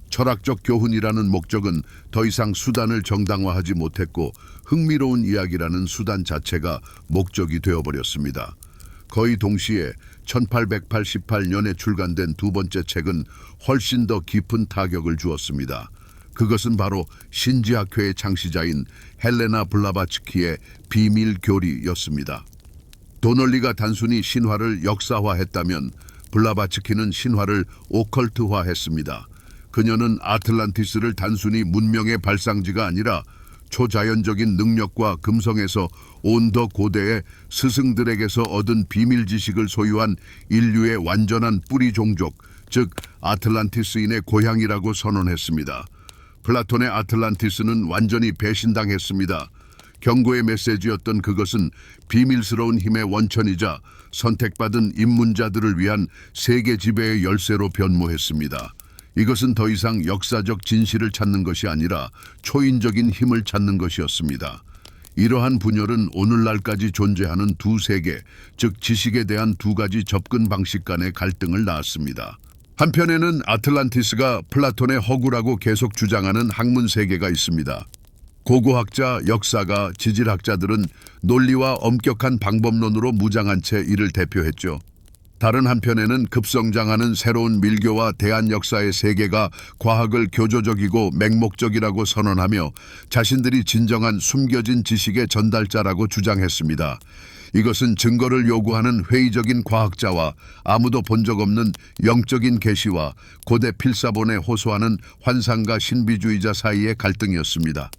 Speaker 1: 철학적 교훈이라는 목적은 더 이상 수단을 정당화하지 못했고 흥미로운 이야기라는 수단 자체가 목적이 되어버렸습니다. 거의 동시에 1888년에 출간된 두 번째 책은 훨씬 더 깊은 타격을 주었습니다. 그것은 바로 신지학회의 창시자인 헬레나 블라바츠키의 비밀교리였습니다. 도널리가 단순히 신화를 역사화했다면 블라바츠키는 신화를 오컬트화했습니다. 그녀는 아틀란티스를 단순히 문명의 발상지가 아니라 초자연적인 능력과 금성에서 온 더 고대의 스승들에게서 얻은 비밀 지식을 소유한 인류의 완전한 뿌리 종족, 즉 아틀란티스인의 고향이라고 선언했습니다. 플라톤의 아틀란티스는 완전히 배신당했습니다. 경고의 메시지였던 그것은 비밀스러운 힘의 원천이자 선택받은 입문자들을 위한 세계 지배의 열쇠로 변모했습니다. 이것은 더 이상 역사적 진실을 찾는 것이 아니라 초인적인 힘을 찾는 것이었습니다. 이러한 분열은 오늘날까지 존재하는 두 세계, 즉 지식에 대한 두 가지 접근 방식 간의 갈등을 낳았습니다. 한편에는 아틀란티스가 플라톤의 허구라고 계속 주장하는 학문 세계가 있습니다. 고고학자, 역사가, 지질학자들은 논리와 엄격한 방법론으로 무장한 채 이를 대표했죠. 다른 한편에는 급성장하는 새로운 밀교와 대한 역사의 세계가 과학을 교조적이고 맹목적이라고 선언하며 자신들이 진정한 숨겨진 지식의 전달자라고 주장했습니다. 이것은 증거를 요구하는 회의적인 과학자와 아무도 본 적 없는 영적인 계시와 고대 필사본에 호소하는 환상가 신비주의자 사이의 갈등이었습니다.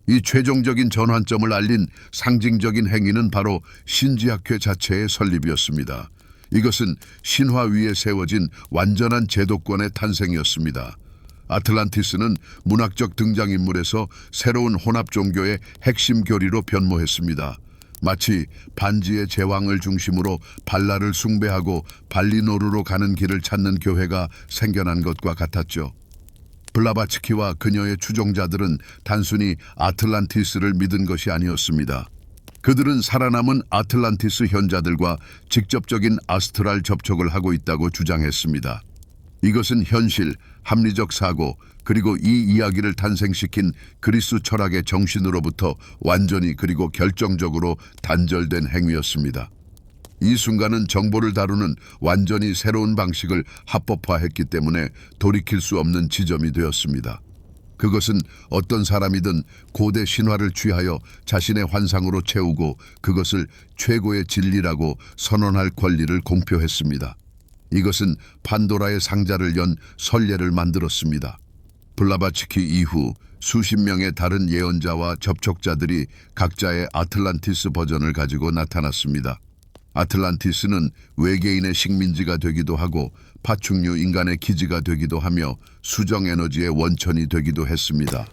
Speaker 1: 이 최종적인 전환점을 알린 상징적인 행위는 바로 신지학회 자체의 설립이었습니다. 이것은 신화 위에 세워진 완전한 제도권의 탄생이었습니다. 아틀란티스는 문학적 등장인물에서 새로운 혼합 종교의 핵심 교리로 변모했습니다. 마치 반지의 제왕을 중심으로 발라를 숭배하고 발리노르로 가는 길을 찾는 교회가 생겨난 것과 같았죠. 블라바츠키와 그녀의 추종자들은 단순히 아틀란티스를 믿은 것이 아니었습니다. 그들은 살아남은 아틀란티스 현자들과 직접적인 아스트랄 접촉을 하고 있다고 주장했습니다. 이것은 현실, 합리적 사고, 그리고 이 이야기를 탄생시킨 그리스 철학의 정신으로부터 완전히 그리고 결정적으로 단절된 행위였습니다. 이 순간은 정보를 다루는 완전히 새로운 방식을 합법화했기 때문에 돌이킬 수 없는 지점이 되었습니다. 그것은 어떤 사람이든 고대 신화를 취하여 자신의 환상으로 채우고 그것을 최고의 진리라고 선언할 권리를 공표했습니다. 이것은 판도라의 상자를 연 선례를 만들었습니다. 블라바츠키 이후 수십 명의 다른 예언자와 접촉자들이 각자의 아틀란티스 버전을 가지고 나타났습니다. 아틀란티스는 외계인의 식민지가 되기도 하고 파충류 인간의 기지가 되기도 하며 수정 에너지의 원천이 되기도 했습니다.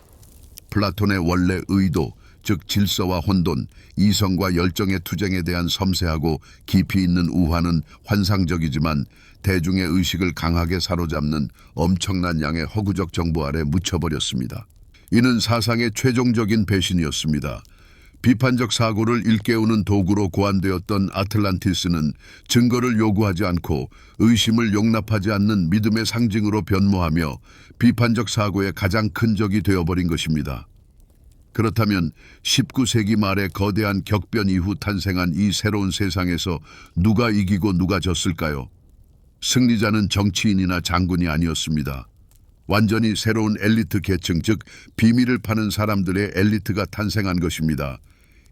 Speaker 1: 플라톤의 원래 의도, 즉 질서와 혼돈, 이성과 열정의 투쟁에 대한 섬세하고 깊이 있는 우화는 환상적이지만 대중의 의식을 강하게 사로잡는 엄청난 양의 허구적 정보 아래 묻혀버렸습니다. 이는 사상의 최종적인 배신이었습니다. 비판적 사고를 일깨우는 도구로 고안되었던 아틀란티스는 증거를 요구하지 않고 의심을 용납하지 않는 믿음의 상징으로 변모하며 비판적 사고의 가장 큰 적이 되어버린 것입니다. 그렇다면 19세기 말의 거대한 격변 이후 탄생한 이 새로운 세상에서 누가 이기고 누가 졌을까요? 승리자는 정치인이나 장군이 아니었습니다. 완전히 새로운 엘리트 계층, 즉 비밀을 파는 사람들의 엘리트가 탄생한 것입니다.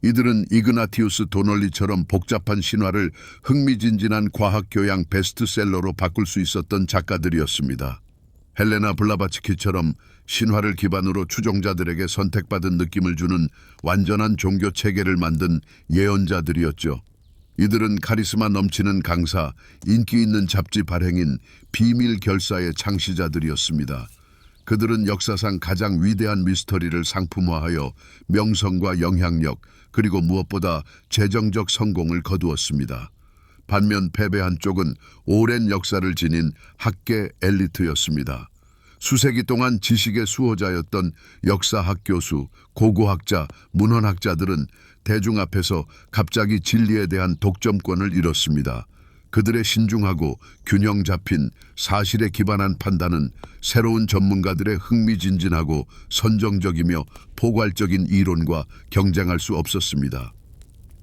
Speaker 1: 이들은 이그나티우스 도널리처럼 복잡한 신화를 흥미진진한 과학교양 베스트셀러로 바꿀 수 있었던 작가들이었습니다. 헬레나 블라바츠키처럼 신화를 기반으로 추종자들에게 선택받은 느낌을 주는 완전한 종교 체계를 만든 예언자들이었죠. 이들은 카리스마 넘치는 강사, 인기 있는 잡지 발행인, 비밀 결사의 창시자들이었습니다. 그들은 역사상 가장 위대한 미스터리를 상품화하여 명성과 영향력, 그리고 무엇보다 재정적 성공을 거두었습니다. 반면 패배한 쪽은 오랜 역사를 지닌 학계 엘리트였습니다. 수세기 동안 지식의 수호자였던 역사학 교수, 고고학자, 문헌학자들은 대중 앞에서 갑자기 진리에 대한 독점권을 잃었습니다. 그들의 신중하고 균형 잡힌 사실에 기반한 판단은 새로운 전문가들의 흥미진진하고 선정적이며 포괄적인 이론과 경쟁할 수 없었습니다.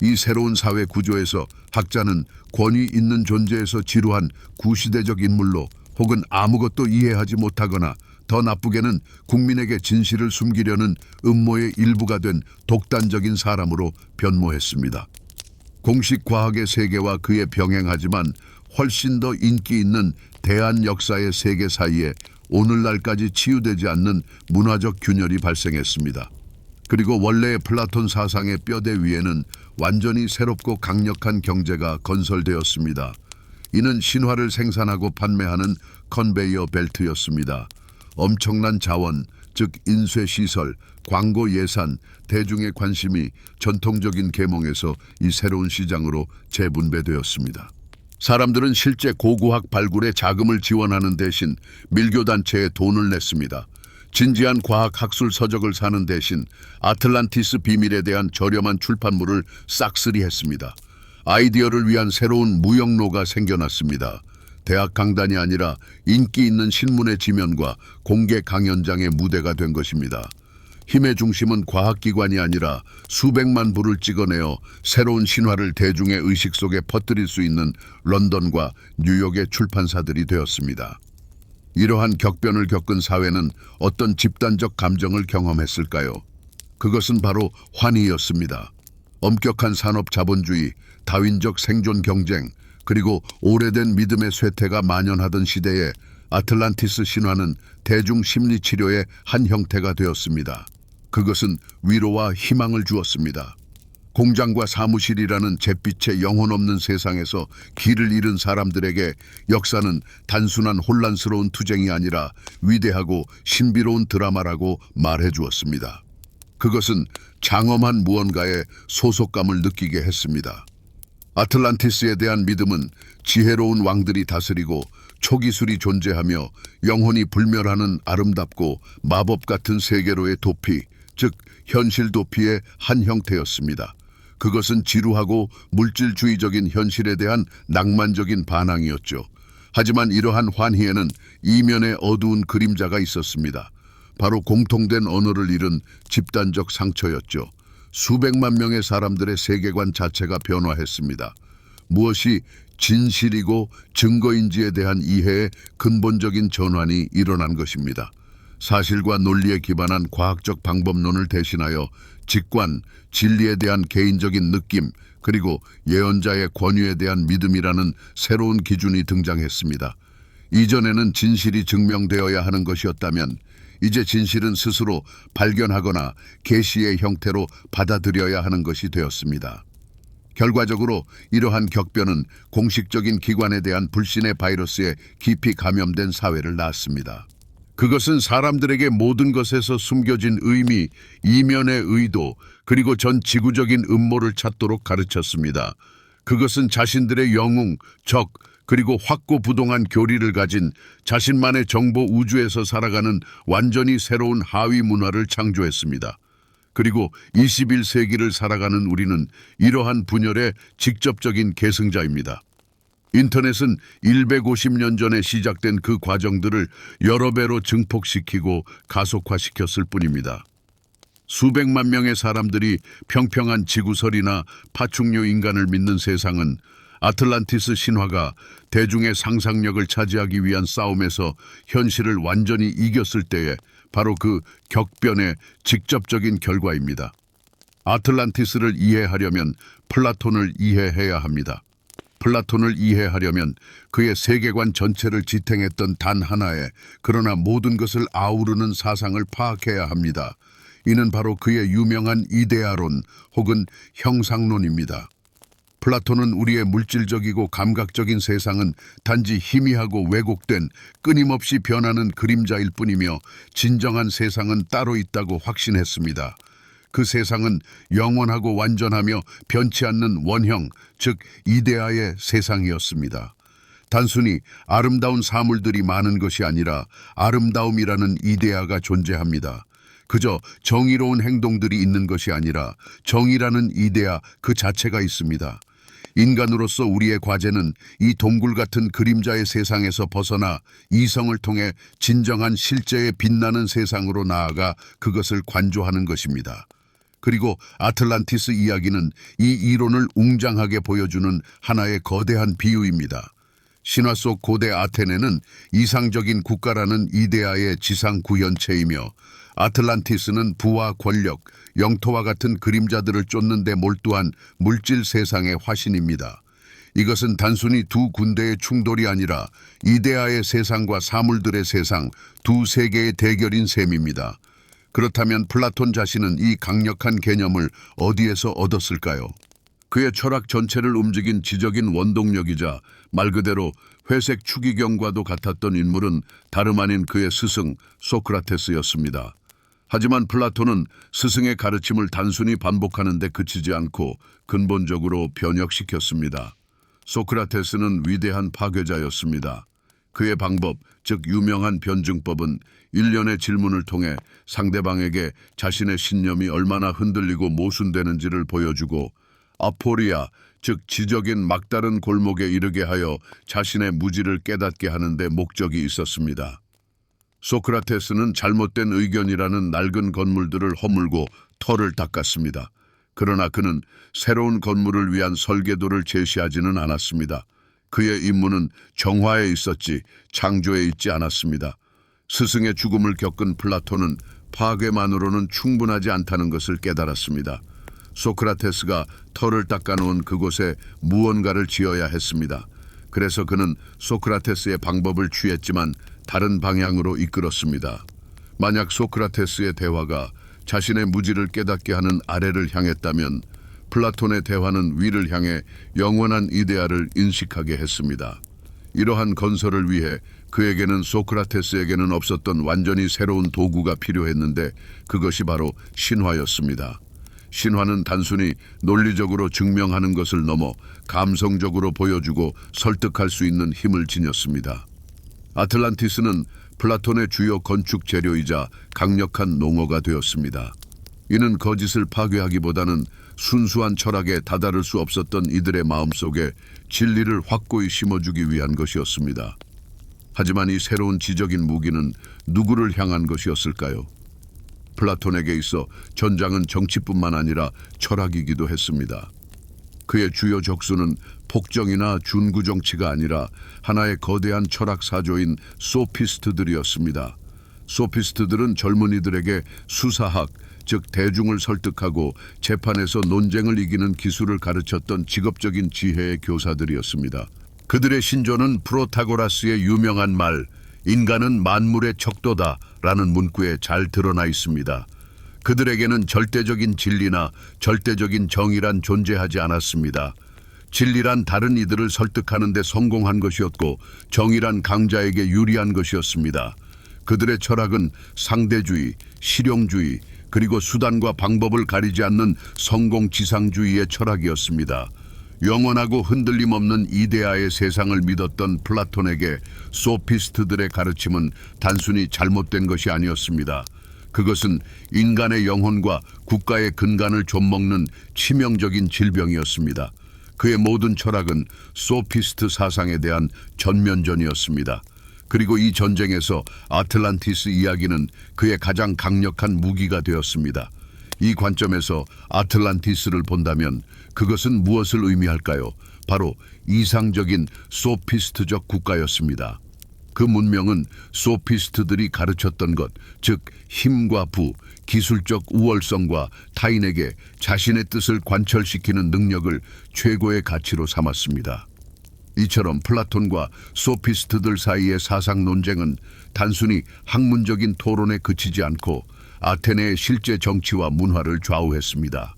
Speaker 1: 이 새로운 사회 구조에서 학자는 권위 있는 존재에서 지루한 구시대적 인물로 혹은 아무것도 이해하지 못하거나 더 나쁘게는 국민에게 진실을 숨기려는 음모의 일부가 된 독단적인 사람으로 변모했습니다. 공식 과학의 세계와 그에 병행하지만 훨씬 더 인기 있는 대한 역사의 세계 사이에 오늘날까지 치유되지 않는 문화적 균열이 발생했습니다. 그리고 원래의 플라톤 사상의 뼈대 위에는 완전히 새롭고 강력한 경제가 건설되었습니다. 이는 신화를 생산하고 판매하는 컨베이어 벨트였습니다. 엄청난 자원, 즉 인쇄시설, 광고 예산, 대중의 관심이 전통적인 계몽에서 이 새로운 시장으로 재분배되었습니다. 사람들은 실제 고고학 발굴에 자금을 지원하는 대신 밀교단체에 돈을 냈습니다. 진지한 과학 학술 서적을 사는 대신 아틀란티스 비밀에 대한 저렴한 출판물을 싹쓸이했습니다. 아이디어를 위한 새로운 무역로가 생겨났습니다. 대학 강단이 아니라 인기 있는 신문의 지면과 공개 강연장의 무대가 된 것입니다. 힘의 중심은 과학기관이 아니라 수백만 부를 찍어내어 새로운 신화를 대중의 의식 속에 퍼뜨릴 수 있는 런던과 뉴욕의 출판사들이 되었습니다. 이러한 격변을 겪은 사회는 어떤 집단적 감정을 경험했을까요? 그것은 바로 환희였습니다. 엄격한 산업 자본주의, 다윈적 생존 경쟁, 그리고 오래된 믿음의 쇠퇴가 만연하던 시대에 아틀란티스 신화는 대중 심리 치료의 한 형태가 되었습니다. 그것은 위로와 희망을 주었습니다. 공장과 사무실이라는 잿빛의 영혼 없는 세상에서 길을 잃은 사람들에게 역사는 단순한 혼란스러운 투쟁이 아니라 위대하고 신비로운 드라마라고 말해 주었습니다. 그것은 장엄한 무언가의 소속감을 느끼게 했습니다. 아틀란티스에 대한 믿음은 지혜로운 왕들이 다스리고 초기술이 존재하며 영혼이 불멸하는 아름답고 마법 같은 세계로의 도피, 즉 현실 도피의 한 형태였습니다. 그것은 지루하고 물질주의적인 현실에 대한 낭만적인 반항이었죠. 하지만 이러한 환희에는 이면에 어두운 그림자가 있었습니다. 바로 공통된 언어를 잃은 집단적 상처였죠. 수백만 명의 사람들의 세계관 자체가 변화했습니다. 무엇이 진실이고 증거인지에 대한 이해의 근본적인 전환이 일어난 것입니다. 사실과 논리에 기반한 과학적 방법론을 대신하여 직관, 진리에 대한 개인적인 느낌, 그리고 예언자의 권위에 대한 믿음이라는 새로운 기준이 등장했습니다. 이전에는 진실이 증명되어야 하는 것이었다면 이제 진실은 스스로 발견하거나 계시의 형태로 받아들여야 하는 것이 되었습니다. 결과적으로 이러한 격변은 공식적인 기관에 대한 불신의 바이러스에 깊이 감염된 사회를 낳았습니다. 그것은 사람들에게 모든 것에서 숨겨진 의미, 이면의 의도, 그리고 전 지구적인 음모를 찾도록 가르쳤습니다. 그것은 자신들의 영웅, 적, 그리고 확고부동한 교리를 가진 자신만의 정보 우주에서 살아가는 완전히 새로운 하위 문화를 창조했습니다. 그리고 21세기를 살아가는 우리는 이러한 분열의 직접적인 계승자입니다. 인터넷은 150년 전에 시작된 그 과정들을 여러 배로 증폭시키고 가속화시켰을 뿐입니다. 수백만 명의 사람들이 평평한 지구설이나 파충류 인간을 믿는 세상은 아틀란티스 신화가 대중의 상상력을 차지하기 위한 싸움에서 현실을 완전히 이겼을 때에 바로 그 격변의 직접적인 결과입니다. 아틀란티스를 이해하려면 플라톤을 이해해야 합니다. 플라톤을 이해하려면 그의 세계관 전체를 지탱했던 단 하나의, 그러나 모든 것을 아우르는 사상을 파악해야 합니다. 이는 바로 그의 유명한 이데아론 혹은 형상론입니다. 플라톤은 우리의 물질적이고 감각적인 세상은 단지 희미하고 왜곡된, 끊임없이 변하는 그림자일 뿐이며 진정한 세상은 따로 있다고 확신했습니다. 그 세상은 영원하고 완전하며 변치 않는 원형, 즉 이데아의 세상이었습니다. 단순히 아름다운 사물들이 많은 것이 아니라 아름다움이라는 이데아가 존재합니다. 그저 정의로운 행동들이 있는 것이 아니라 정의라는 이데아 그 자체가 있습니다. 인간으로서 우리의 과제는 이 동굴 같은 그림자의 세상에서 벗어나 이성을 통해 진정한 실제의 빛나는 세상으로 나아가 그것을 관조하는 것입니다. 그리고 아틀란티스 이야기는 이 이론을 웅장하게 보여주는 하나의 거대한 비유입니다. 신화 속 고대 아테네는 이상적인 국가라는 이데아의 지상 구현체이며 아틀란티스는 부와 권력, 영토와 같은 그림자들을 쫓는 데 몰두한 물질 세상의 화신입니다. 이것은 단순히 두 군대의 충돌이 아니라 이데아의 세상과 사물들의 세상, 두 세계의 대결인 셈입니다. 그렇다면 플라톤 자신은 이 강력한 개념을 어디에서 얻었을까요? 그의 철학 전체를 움직인 지적인 원동력이자 말 그대로 회색 추기경과도 같았던 인물은 다름 아닌 그의 스승 소크라테스였습니다. 하지만 플라톤은 스승의 가르침을 단순히 반복하는 데 그치지 않고 근본적으로 변혁시켰습니다. 소크라테스는 위대한 파괴자였습니다. 그의 방법, 즉 유명한 변증법은 일련의 질문을 통해 상대방에게 자신의 신념이 얼마나 흔들리고 모순되는지를 보여주고 아포리아, 즉 지적인 막다른 골목에 이르게 하여 자신의 무지를 깨닫게 하는 데 목적이 있었습니다. 소크라테스는 잘못된 의견이라는 낡은 건물들을 허물고 털을 닦았습니다. 그러나 그는 새로운 건물을 위한 설계도를 제시하지는 않았습니다. 그의 임무는 정화에 있었지 창조에 있지 않았습니다. 스승의 죽음을 겪은 플라톤은 파괴만으로는 충분하지 않다는 것을 깨달았습니다. 소크라테스가 털을 닦아놓은 그곳에 무언가를 지어야 했습니다. 그래서 그는 소크라테스의 방법을 취했지만 다른 방향으로 이끌었습니다. 만약 소크라테스의 대화가 자신의 무지를 깨닫게 하는 아래를 향했다면 플라톤의 대화는 위를 향해 영원한 이데아를 인식하게 했습니다. 이러한 건설을 위해 그에게는 소크라테스에게는 없었던 완전히 새로운 도구가 필요했는데 그것이 바로 신화였습니다. 신화는 단순히 논리적으로 증명하는 것을 넘어 감성적으로 보여주고 설득할 수 있는 힘을 지녔습니다. 아틀란티스는 플라톤의 주요 건축 재료이자 강력한 농어가 되었습니다. 이는 거짓을 파괴하기보다는 순수한 철학에 다다를 수 없었던 이들의 마음속에 진리를 확고히 심어주기 위한 것이었습니다. 하지만 이 새로운 지적인 무기는 누구를 향한 것이었을까요? 플라톤에게 있어 전장은 정치뿐만 아니라 철학이기도 했습니다. 그의 주요 적수는 폭정이나 준구 정치가 아니라 하나의 거대한 철학 사조인 소피스트들이었습니다. 소피스트들은 젊은이들에게 수사학, 즉 대중을 설득하고 재판에서 논쟁을 이기는 기술을 가르쳤던 직업적인 지혜의 교사들이었습니다. 그들의 신조는 프로타고라스의 유명한 말, 인간은 만물의 척도다라는 문구에 잘 드러나 있습니다. 그들에게는 절대적인 진리나 절대적인 정의란 존재하지 않았습니다. 진리란 다른 이들을 설득하는 데 성공한 것이었고 정의란 강자에게 유리한 것이었습니다. 그들의 철학은 상대주의, 실용주의, 그리고 수단과 방법을 가리지 않는 성공지상주의의 철학이었습니다. 영원하고 흔들림 없는 이데아의 세상을 믿었던 플라톤에게 소피스트들의 가르침은 단순히 잘못된 것이 아니었습니다. 그것은 인간의 영혼과 국가의 근간을 좀먹는 치명적인 질병이었습니다. 그의 모든 철학은 소피스트 사상에 대한 전면전이었습니다. 그리고 이 전쟁에서 아틀란티스 이야기는 그의 가장 강력한 무기가 되었습니다. 이 관점에서 아틀란티스를 본다면 그것은 무엇을 의미할까요? 바로 이상적인 소피스트적 국가였습니다. 그 문명은 소피스트들이 가르쳤던 것, 즉 힘과 부, 기술적 우월성과 타인에게 자신의 뜻을 관철시키는 능력을 최고의 가치로 삼았습니다. 이처럼 플라톤과 소피스트들 사이의 사상 논쟁은 단순히 학문적인 토론에 그치지 않고 아테네의 실제 정치와 문화를 좌우했습니다.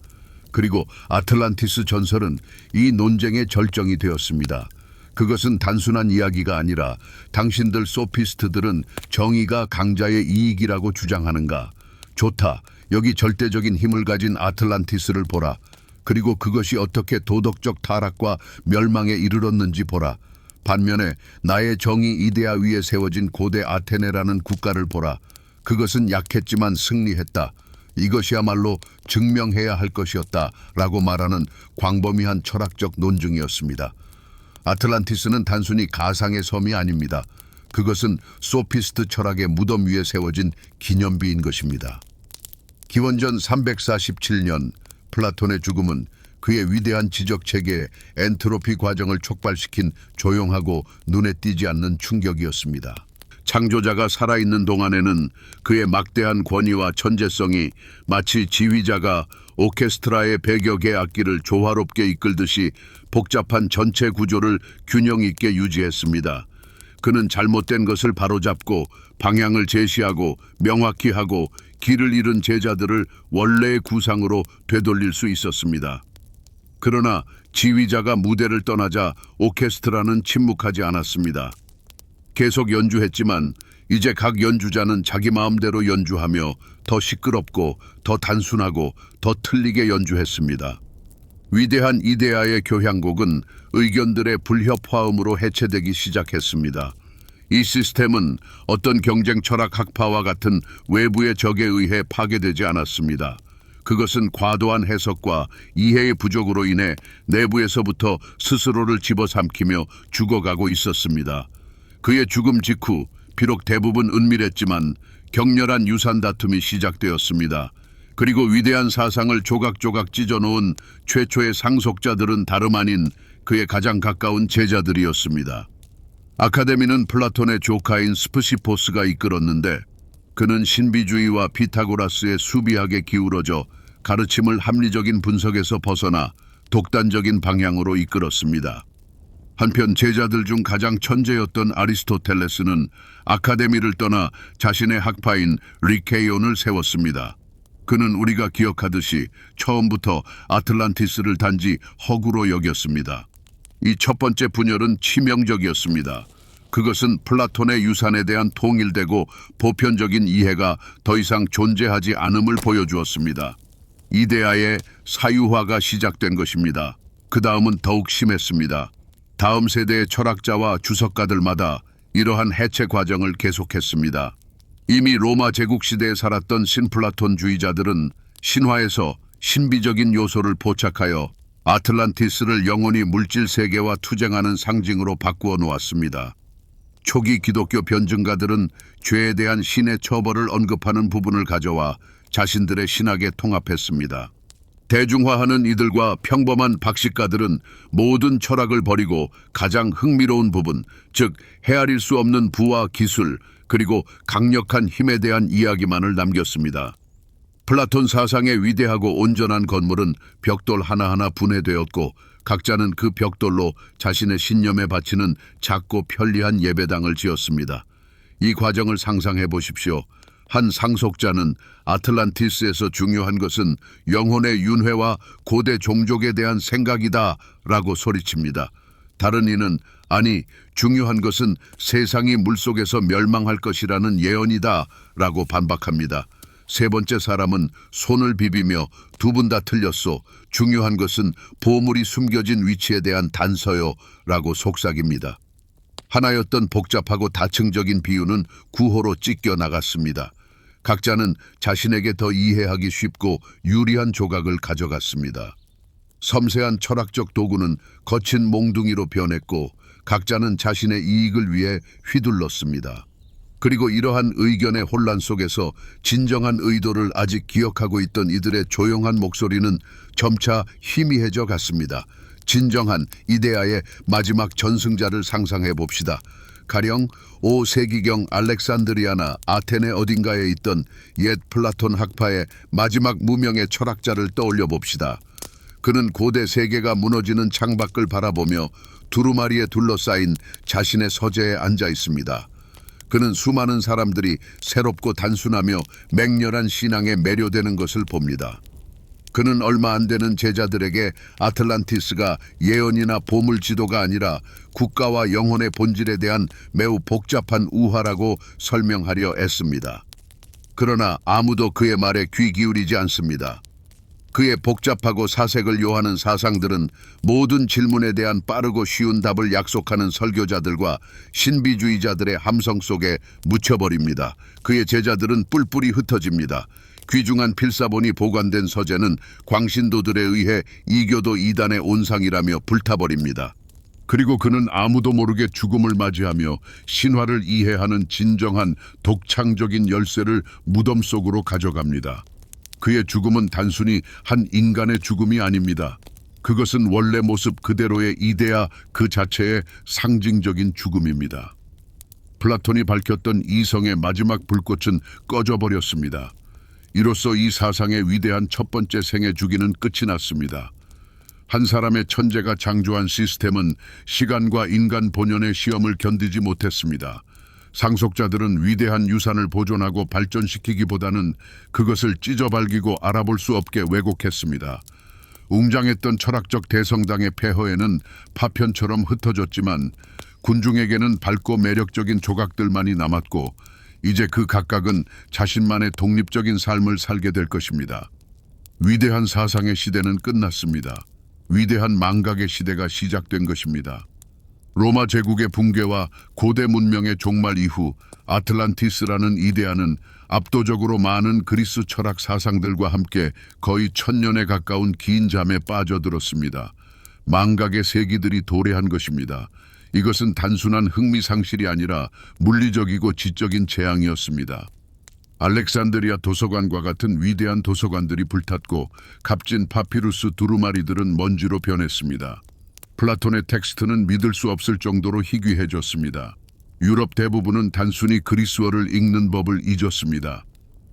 Speaker 1: 그리고 아틀란티스 전설은 이 논쟁의 절정이 되었습니다. 그것은 단순한 이야기가 아니라 당신들 소피스트들은 정의가 강자의 이익이라고 주장하는가? 좋다. 여기 절대적인 힘을 가진 아틀란티스를 보라. 그리고 그것이 어떻게 도덕적 타락과 멸망에 이르렀는지 보라. 반면에 나의 정의 이데아 위에 세워진 고대 아테네라는 국가를 보라. 그것은 약했지만 승리했다. 이것이야말로 증명해야 할 것이었다. 라고 말하는 광범위한 철학적 논증이었습니다. 아틀란티스는 단순히 가상의 섬이 아닙니다. 그것은 소피스트 철학의 무덤 위에 세워진 기념비인 것입니다. 기원전 347년 플라톤의 죽음은 그의 위대한 지적 체계의 엔트로피 과정을 촉발시킨 조용하고 눈에 띄지 않는 충격이었습니다. 창조자가 살아있는 동안에는 그의 막대한 권위와 천재성이 마치 지휘자가 오케스트라의 100여 개 악기를 조화롭게 이끌듯이 복잡한 전체 구조를 균형 있게 유지했습니다. 그는 잘못된 것을 바로잡고 방향을 제시하고 명확히 하고 길을 잃은 제자들을 원래의 구상으로 되돌릴 수 있었습니다. 그러나 지휘자가 무대를 떠나자 오케스트라는 침묵하지 않았습니다. 계속 연주했지만 이제 각 연주자는 자기 마음대로 연주하며 더 시끄럽고 더 단순하고 더 틀리게 연주했습니다. 위대한 이데아의 교향곡은 의견들의 불협화음으로 해체되기 시작했습니다. 이 시스템은 어떤 경쟁 철학 학파와 같은 외부의 적에 의해 파괴되지 않았습니다. 그것은 과도한 해석과 이해의 부족으로 인해 내부에서부터 스스로를 집어삼키며 죽어가고 있었습니다. 그의 죽음 직후 비록 대부분 은밀했지만 격렬한 유산 다툼이 시작되었습니다. 그리고 위대한 사상을 조각조각 찢어놓은 최초의 상속자들은 다름 아닌 그의 가장 가까운 제자들이었습니다. 아카데미는 플라톤의 조카인 스프시포스가 이끌었는데 그는 신비주의와 피타고라스의 수비학에 기울어져 가르침을 합리적인 분석에서 벗어나 독단적인 방향으로 이끌었습니다. 한편 제자들 중 가장 천재였던 아리스토텔레스는 아카데미를 떠나 자신의 학파인 리케이온을 세웠습니다. 그는 우리가 기억하듯이 처음부터 아틀란티스를 단지 허구로 여겼습니다. 이 첫 번째 분열은 치명적이었습니다. 그것은 플라톤의 유산에 대한 통일되고 보편적인 이해가 더 이상 존재하지 않음을 보여주었습니다. 이데아의 사유화가 시작된 것입니다. 그 다음은 더욱 심했습니다. 다음 세대의 철학자와 주석가들마다 이러한 해체 과정을 계속했습니다. 이미 로마 제국 시대에 살았던 신플라톤주의자들은 신화에서 신비적인 요소를 포착하여 아틀란티스를 영원히 물질 세계와 투쟁하는 상징으로 바꾸어 놓았습니다. 초기 기독교 변증가들은 죄에 대한 신의 처벌을 언급하는 부분을 가져와 자신들의 신학에 통합했습니다. 대중화하는 이들과 평범한 박식가들은 모든 철학을 버리고 가장 흥미로운 부분, 즉 헤아릴 수 없는 부와 기술, 그리고 강력한 힘에 대한 이야기만을 남겼습니다. 플라톤 사상의 위대하고 온전한 건물은 벽돌 하나하나 분해되었고 각자는 그 벽돌로 자신의 신념에 바치는 작고 편리한 예배당을 지었습니다. 이 과정을 상상해 보십시오. 한 상속자는 아틀란티스에서 중요한 것은 영혼의 윤회와 고대 종족에 대한 생각이다 라고 소리칩니다. 다른 이는 아니, 중요한 것은 세상이 물속에서 멸망할 것이라는 예언이다 라고 반박합니다. 세 번째 사람은 손을 비비며 두 분 다 틀렸소. 중요한 것은 보물이 숨겨진 위치에 대한 단서요 라고 속삭입니다. 하나였던 복잡하고 다층적인 비유는 구호로 찢겨 나갔습니다. 각자는 자신에게 더 이해하기 쉽고 유리한 조각을 가져갔습니다. 섬세한 철학적 도구는 거친 몽둥이로 변했고 각자는 자신의 이익을 위해 휘둘렀습니다. 그리고 이러한 의견의 혼란 속에서 진정한 의도를 아직 기억하고 있던 이들의 조용한 목소리는 점차 희미해져 갔습니다. 진정한 이데아의 마지막 전승자를 상상해 봅시다. 가령 5세기경 알렉산드리아나 아테네 어딘가에 있던 옛 플라톤 학파의 마지막 무명의 철학자를 떠올려 봅시다. 그는 고대 세계가 무너지는 창밖을 바라보며 두루마리에 둘러싸인 자신의 서재에 앉아 있습니다. 그는 수많은 사람들이 새롭고 단순하며 맹렬한 신앙에 매료되는 것을 봅니다. 그는 얼마 안 되는 제자들에게 아틀란티스가 예언이나 보물 지도가 아니라 국가와 영혼의 본질에 대한 매우 복잡한 우화라고 설명하려 애씁니다. 그러나 아무도 그의 말에 귀 기울이지 않습니다. 그의 복잡하고 사색을 요하는 사상들은 모든 질문에 대한 빠르고 쉬운 답을 약속하는 설교자들과 신비주의자들의 함성 속에 묻혀버립니다. 그의 제자들은 뿔뿔이 흩어집니다. 귀중한 필사본이 보관된 서재는 광신도들에 의해 이교도 이단의 온상이라며 불타버립니다. 그리고 그는 아무도 모르게 죽음을 맞이하며 신화를 이해하는 진정한 독창적인 열쇠를 무덤 속으로 가져갑니다. 그의 죽음은 단순히 한 인간의 죽음이 아닙니다. 그것은 원래 모습 그대로의 이데아 그 자체의 상징적인 죽음입니다. 플라톤이 밝혔던 이성의 마지막 불꽃은 꺼져버렸습니다. 이로써 이 사상의 위대한 첫 번째 생애 주기는 끝이 났습니다. 한 사람의 천재가 창조한 시스템은 시간과 인간 본연의 시험을 견디지 못했습니다. 상속자들은 위대한 유산을 보존하고 발전시키기보다는 그것을 찢어발기고 알아볼 수 없게 왜곡했습니다. 웅장했던 철학적 대성당의 폐허에는 파편처럼 흩어졌지만 군중에게는 밝고 매력적인 조각들만이 남았고 이제 그 각각은 자신만의 독립적인 삶을 살게 될 것입니다. 위대한 사상의 시대는 끝났습니다. 위대한 망각의 시대가 시작된 것입니다. 로마 제국의 붕괴와 고대 문명의 종말 이후 아틀란티스라는 이데아는 압도적으로 많은 그리스 철학 사상들과 함께 거의 1000년에 가까운 긴 잠에 빠져들었습니다. 망각의 세기들이 도래한 것입니다. 이것은 단순한 흥미상실이 아니라 물리적이고 지적인 재앙이었습니다. 알렉산드리아 도서관과 같은 위대한 도서관들이 불탔고 값진 파피루스 두루마리들은 먼지로 변했습니다. 플라톤의 텍스트는 믿을 수 없을 정도로 희귀해졌습니다. 유럽 대부분은 단순히 그리스어를 읽는 법을 잊었습니다.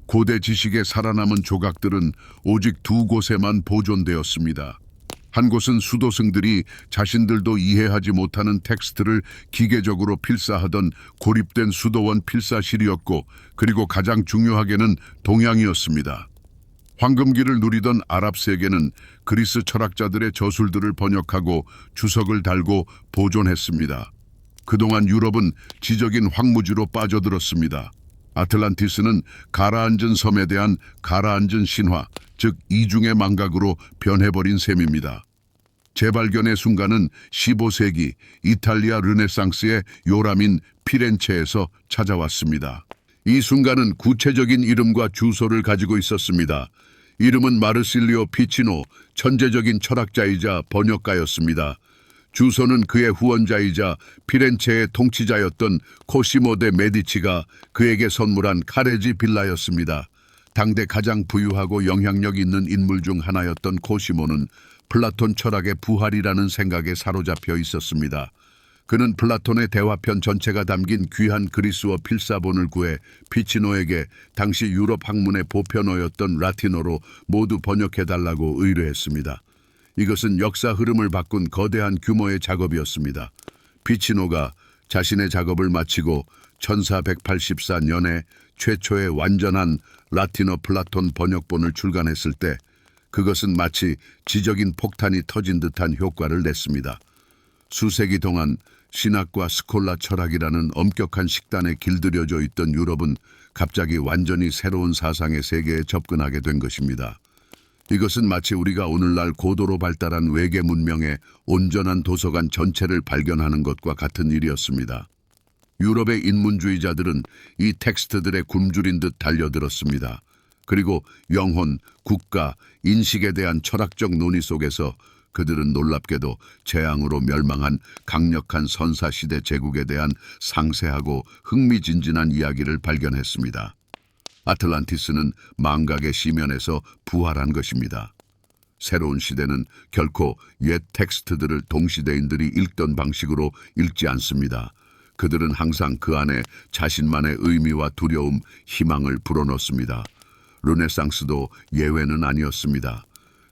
Speaker 1: 고대 지식의 살아남은 조각들은 오직 두 곳에만 보존되었습니다. 한 곳은 수도승들이 자신들도 이해하지 못하는 텍스트를 기계적으로 필사하던 고립된 수도원 필사실이었고, 그리고 가장 중요하게는 동양이었습니다. 황금기를 누리던 아랍 세계는 그리스 철학자들의 저술들을 번역하고 주석을 달고 보존했습니다. 그동안 유럽은 지적인 황무지로 빠져들었습니다. 아틀란티스는 가라앉은 섬에 대한 가라앉은 신화, 즉 이중의 망각으로 변해버린 셈입니다. 재발견의 순간은 15세기 이탈리아 르네상스의 요람인 피렌체에서 찾아왔습니다. 이 순간은 구체적인 이름과 주소를 가지고 있었습니다. 이름은 마르실리오 피치노, 천재적인 철학자이자 번역가였습니다. 주소는 그의 후원자이자 피렌체의 통치자였던 코시모 데 메디치가 그에게 선물한 카레지 빌라였습니다. 당대 가장 부유하고 영향력 있는 인물 중 하나였던 코시모는 플라톤 철학의 부활이라는 생각에 사로잡혀 있었습니다. 그는 플라톤의 대화편 전체가 담긴 귀한 그리스어 필사본을 구해 피치노에게 당시 유럽 학문의 보편어였던 라틴어로 모두 번역해달라고 의뢰했습니다. 이것은 역사 흐름을 바꾼 거대한 규모의 작업이었습니다. 피치노가 자신의 작업을 마치고 1484년에 최초의 완전한 라틴어 플라톤 번역본을 출간했을 때 그것은 마치 지적인 폭탄이 터진 듯한 효과를 냈습니다. 수세기 동안 신학과 스콜라 철학이라는 엄격한 식단에 길들여져 있던 유럽은 갑자기 완전히 새로운 사상의 세계에 접근하게 된 것입니다. 이것은 마치 우리가 오늘날 고도로 발달한 외계 문명의 온전한 도서관 전체를 발견하는 것과 같은 일이었습니다. 유럽의 인문주의자들은 이 텍스트들에 굶주린 듯 달려들었습니다. 그리고 영혼, 국가, 인식에 대한 철학적 논의 속에서 그들은 놀랍게도 재앙으로 멸망한 강력한 선사시대 제국에 대한 상세하고 흥미진진한 이야기를 발견했습니다. 아틀란티스는 망각의 시면에서 부활한 것입니다. 새로운 시대는 결코 옛 텍스트들을 동시대인들이 읽던 방식으로 읽지 않습니다. 그들은 항상 그 안에 자신만의 의미와 두려움, 희망을 불어넣습니다. 르네상스도 예외는 아니었습니다.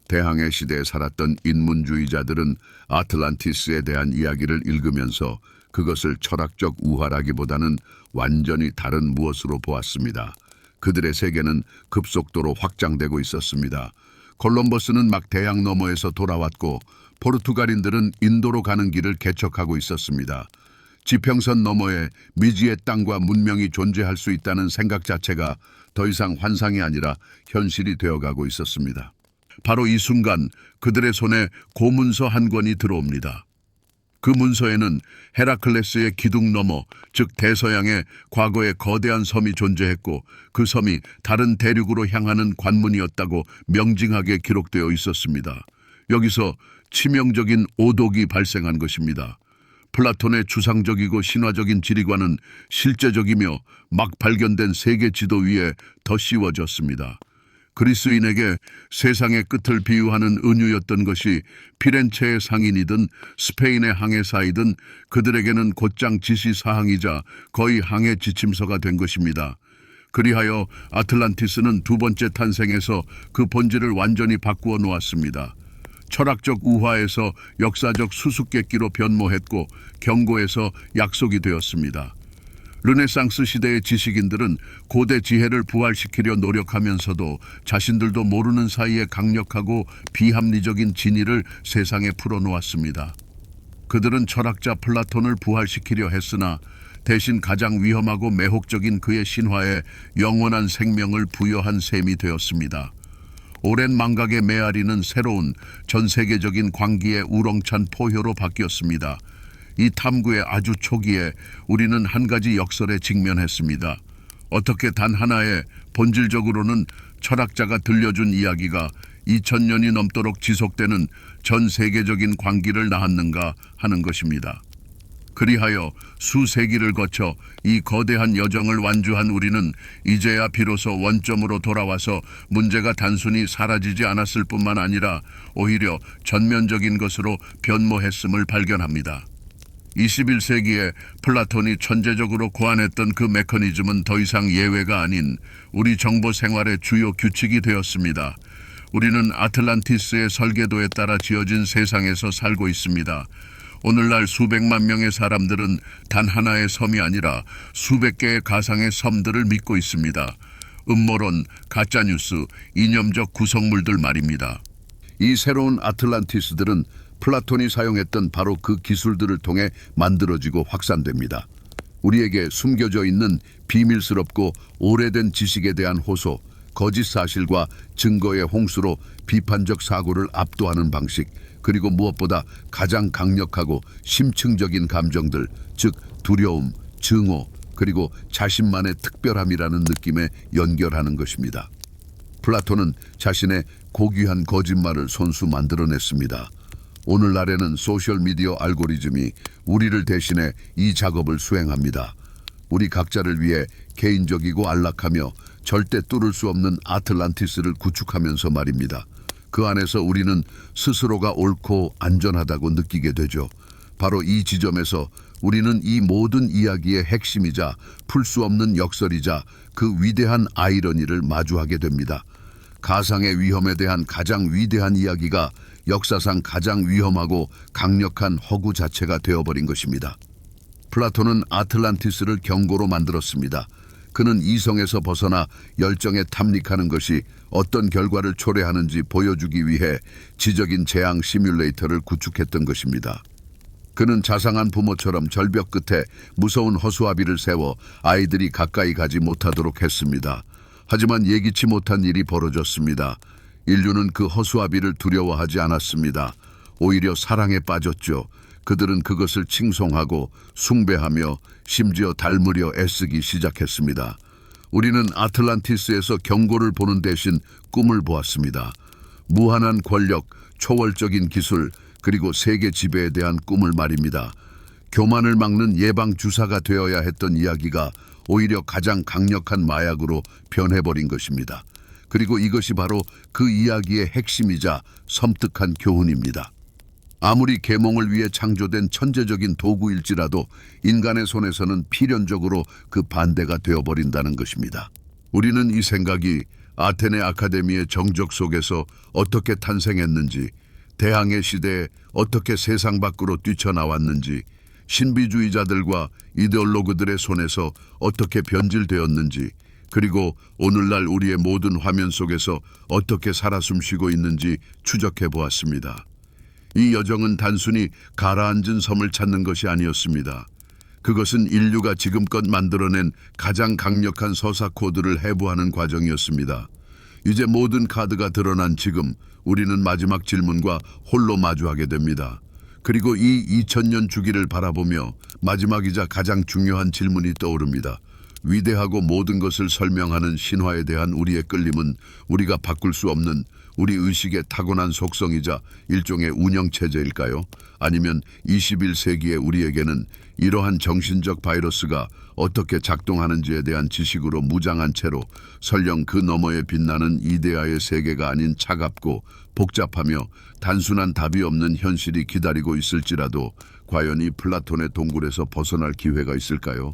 Speaker 1: 대항해 시대에 살았던 인문주의자들은 아틀란티스에 대한 이야기를 읽으면서 그것을 철학적 우화라기보다는 완전히 다른 무엇으로 보았습니다. 그들의 세계는 급속도로 확장되고 있었습니다. 콜럼버스는 막 대양 너머에서 돌아왔고 포르투갈인들은 인도로 가는 길을 개척하고 있었습니다. 지평선 너머에 미지의 땅과 문명이 존재할 수 있다는 생각 자체가 더 이상 환상이 아니라 현실이 되어가고 있었습니다. 바로 이 순간 그들의 손에 고문서 한 권이 들어옵니다. 그 문서에는 헤라클레스의 기둥 너머, 즉 대서양에 과거에 거대한 섬이 존재했고 그 섬이 다른 대륙으로 향하는 관문이었다고 명징하게 기록되어 있었습니다. 여기서 치명적인 오독이 발생한 것입니다. 플라톤의 추상적이고 신화적인 지리관은 실제적이며 막 발견된 세계 지도 위에 더 씌워졌습니다. 그리스인에게 세상의 끝을 비유하는 은유였던 것이 피렌체의 상인이든 스페인의 항해사이든 그들에게는 곧장 지시사항이자 거의 항해 지침서가 된 것입니다. 그리하여 아틀란티스는 두 번째 탄생에서 그 본질을 완전히 바꾸어 놓았습니다. 철학적 우화에서 역사적 수수께끼로 변모했고 경고에서 약속이 되었습니다. 르네상스 시대의 지식인들은 고대 지혜를 부활시키려 노력하면서도 자신들도 모르는 사이에 강력하고 비합리적인 진리를 세상에 풀어놓았습니다. 그들은 철학자 플라톤을 부활시키려 했으나 대신 가장 위험하고 매혹적인 그의 신화에 영원한 생명을 부여한 셈이 되었습니다. 오랜 망각의 메아리는 새로운 전 세계적인 광기의 우렁찬 포효로 바뀌었습니다. 이 탐구의 아주 초기에 우리는 한 가지 역설에 직면했습니다. 어떻게 단 하나의 본질적으로는 철학자가 들려준 이야기가 2000년이 넘도록 지속되는 전 세계적인 광기를 낳았는가 하는 것입니다. 그리하여 수세기를 거쳐 이 거대한 여정을 완주한 우리는 이제야 비로소 원점으로 돌아와서 문제가 단순히 사라지지 않았을 뿐만 아니라 오히려 전면적인 것으로 변모했음을 발견합니다. 21세기에 플라톤이 천재적으로 고안했던 그 메커니즘은 더 이상 예외가 아닌 우리 정보 생활의 주요 규칙이 되었습니다. 우리는 아틀란티스의 설계도에 따라 지어진 세상에서 살고 있습니다. 오늘날 수백만 명의 사람들은 단 하나의 섬이 아니라 수백 개의 가상의 섬들을 믿고 있습니다. 음모론, 가짜뉴스, 이념적 구성물들 말입니다. 이 새로운 아틀란티스들은 플라톤이 사용했던 바로 그 기술들을 통해 만들어지고 확산됩니다. 우리에게 숨겨져 있는 비밀스럽고 오래된 지식에 대한 호소, 거짓 사실과 증거의 홍수로 비판적 사고를 압도하는 방식, 그리고 무엇보다 가장 강력하고 심층적인 감정들, 즉 두려움, 증오, 그리고 자신만의 특별함이라는 느낌에 연결하는 것입니다. 플라톤은 자신의 고귀한 거짓말을 손수 만들어냈습니다. 오늘날에는 소셜미디어 알고리즘이 우리를 대신해 이 작업을 수행합니다. 우리 각자를 위해 개인적이고 안락하며 절대 뚫을 수 없는 아틀란티스를 구축하면서 말입니다. 그 안에서 우리는 스스로가 옳고 안전하다고 느끼게 되죠. 바로 이 지점에서 우리는 이 모든 이야기의 핵심이자 풀 수 없는 역설이자 그 위대한 아이러니를 마주하게 됩니다. 가상의 위험에 대한 가장 위대한 이야기가 역사상 가장 위험하고 강력한 허구 자체가 되어버린 것입니다. 플라톤은 아틀란티스를 경고로 만들었습니다. 그는 이성에서 벗어나 열정에 탐닉하는 것이 어떤 결과를 초래하는지 보여주기 위해 지적인 재앙 시뮬레이터를 구축했던 것입니다. 그는 자상한 부모처럼 절벽 끝에 무서운 허수아비를 세워 아이들이 가까이 가지 못하도록 했습니다. 하지만 예기치 못한 일이 벌어졌습니다. 인류는 그 허수아비를 두려워하지 않았습니다. 오히려 사랑에 빠졌죠. 그들은 그것을 칭송하고 숭배하며 심지어 닮으려 애쓰기 시작했습니다. 우리는 아틀란티스에서 경고를 보는 대신 꿈을 보았습니다. 무한한 권력, 초월적인 기술, 그리고 세계 지배에 대한 꿈을 말입니다. 교만을 막는 예방주사가 되어야 했던 이야기가 오히려 가장 강력한 마약으로 변해버린 것입니다. 그리고 이것이 바로 그 이야기의 핵심이자 섬뜩한 교훈입니다. 아무리 계몽을 위해 창조된 천재적인 도구일지라도 인간의 손에서는 필연적으로 그 반대가 되어버린다는 것입니다. 우리는 이 생각이 아테네 아카데미의 정적 속에서 어떻게 탄생했는지, 대항해 시대에 어떻게 세상 밖으로 뛰쳐나왔는지, 신비주의자들과 이데올로그들의 손에서 어떻게 변질되었는지, 그리고 오늘날 우리의 모든 화면 속에서 어떻게 살아 숨쉬고 있는지 추적해 보았습니다. 이 여정은 단순히 가라앉은 섬을 찾는 것이 아니었습니다. 그것은 인류가 지금껏 만들어낸 가장 강력한 서사 코드를 해부하는 과정이었습니다. 이제 모든 카드가 드러난 지금 우리는 마지막 질문과 홀로 마주하게 됩니다. 그리고 이 2000년 주기를 바라보며 마지막이자 가장 중요한 질문이 떠오릅니다. 위대하고 모든 것을 설명하는 신화에 대한 우리의 끌림은 우리가 바꿀 수 없는 우리 의식의 타고난 속성이자 일종의 운영체제일까요? 아니면 21세기의 우리에게는 이러한 정신적 바이러스가 어떻게 작동하는지에 대한 지식으로 무장한 채로 설령 그 너머에 빛나는 이데아의 세계가 아닌 차갑고 복잡하며 단순한 답이 없는 현실이 기다리고 있을지라도 과연 이 플라톤의 동굴에서 벗어날 기회가 있을까요?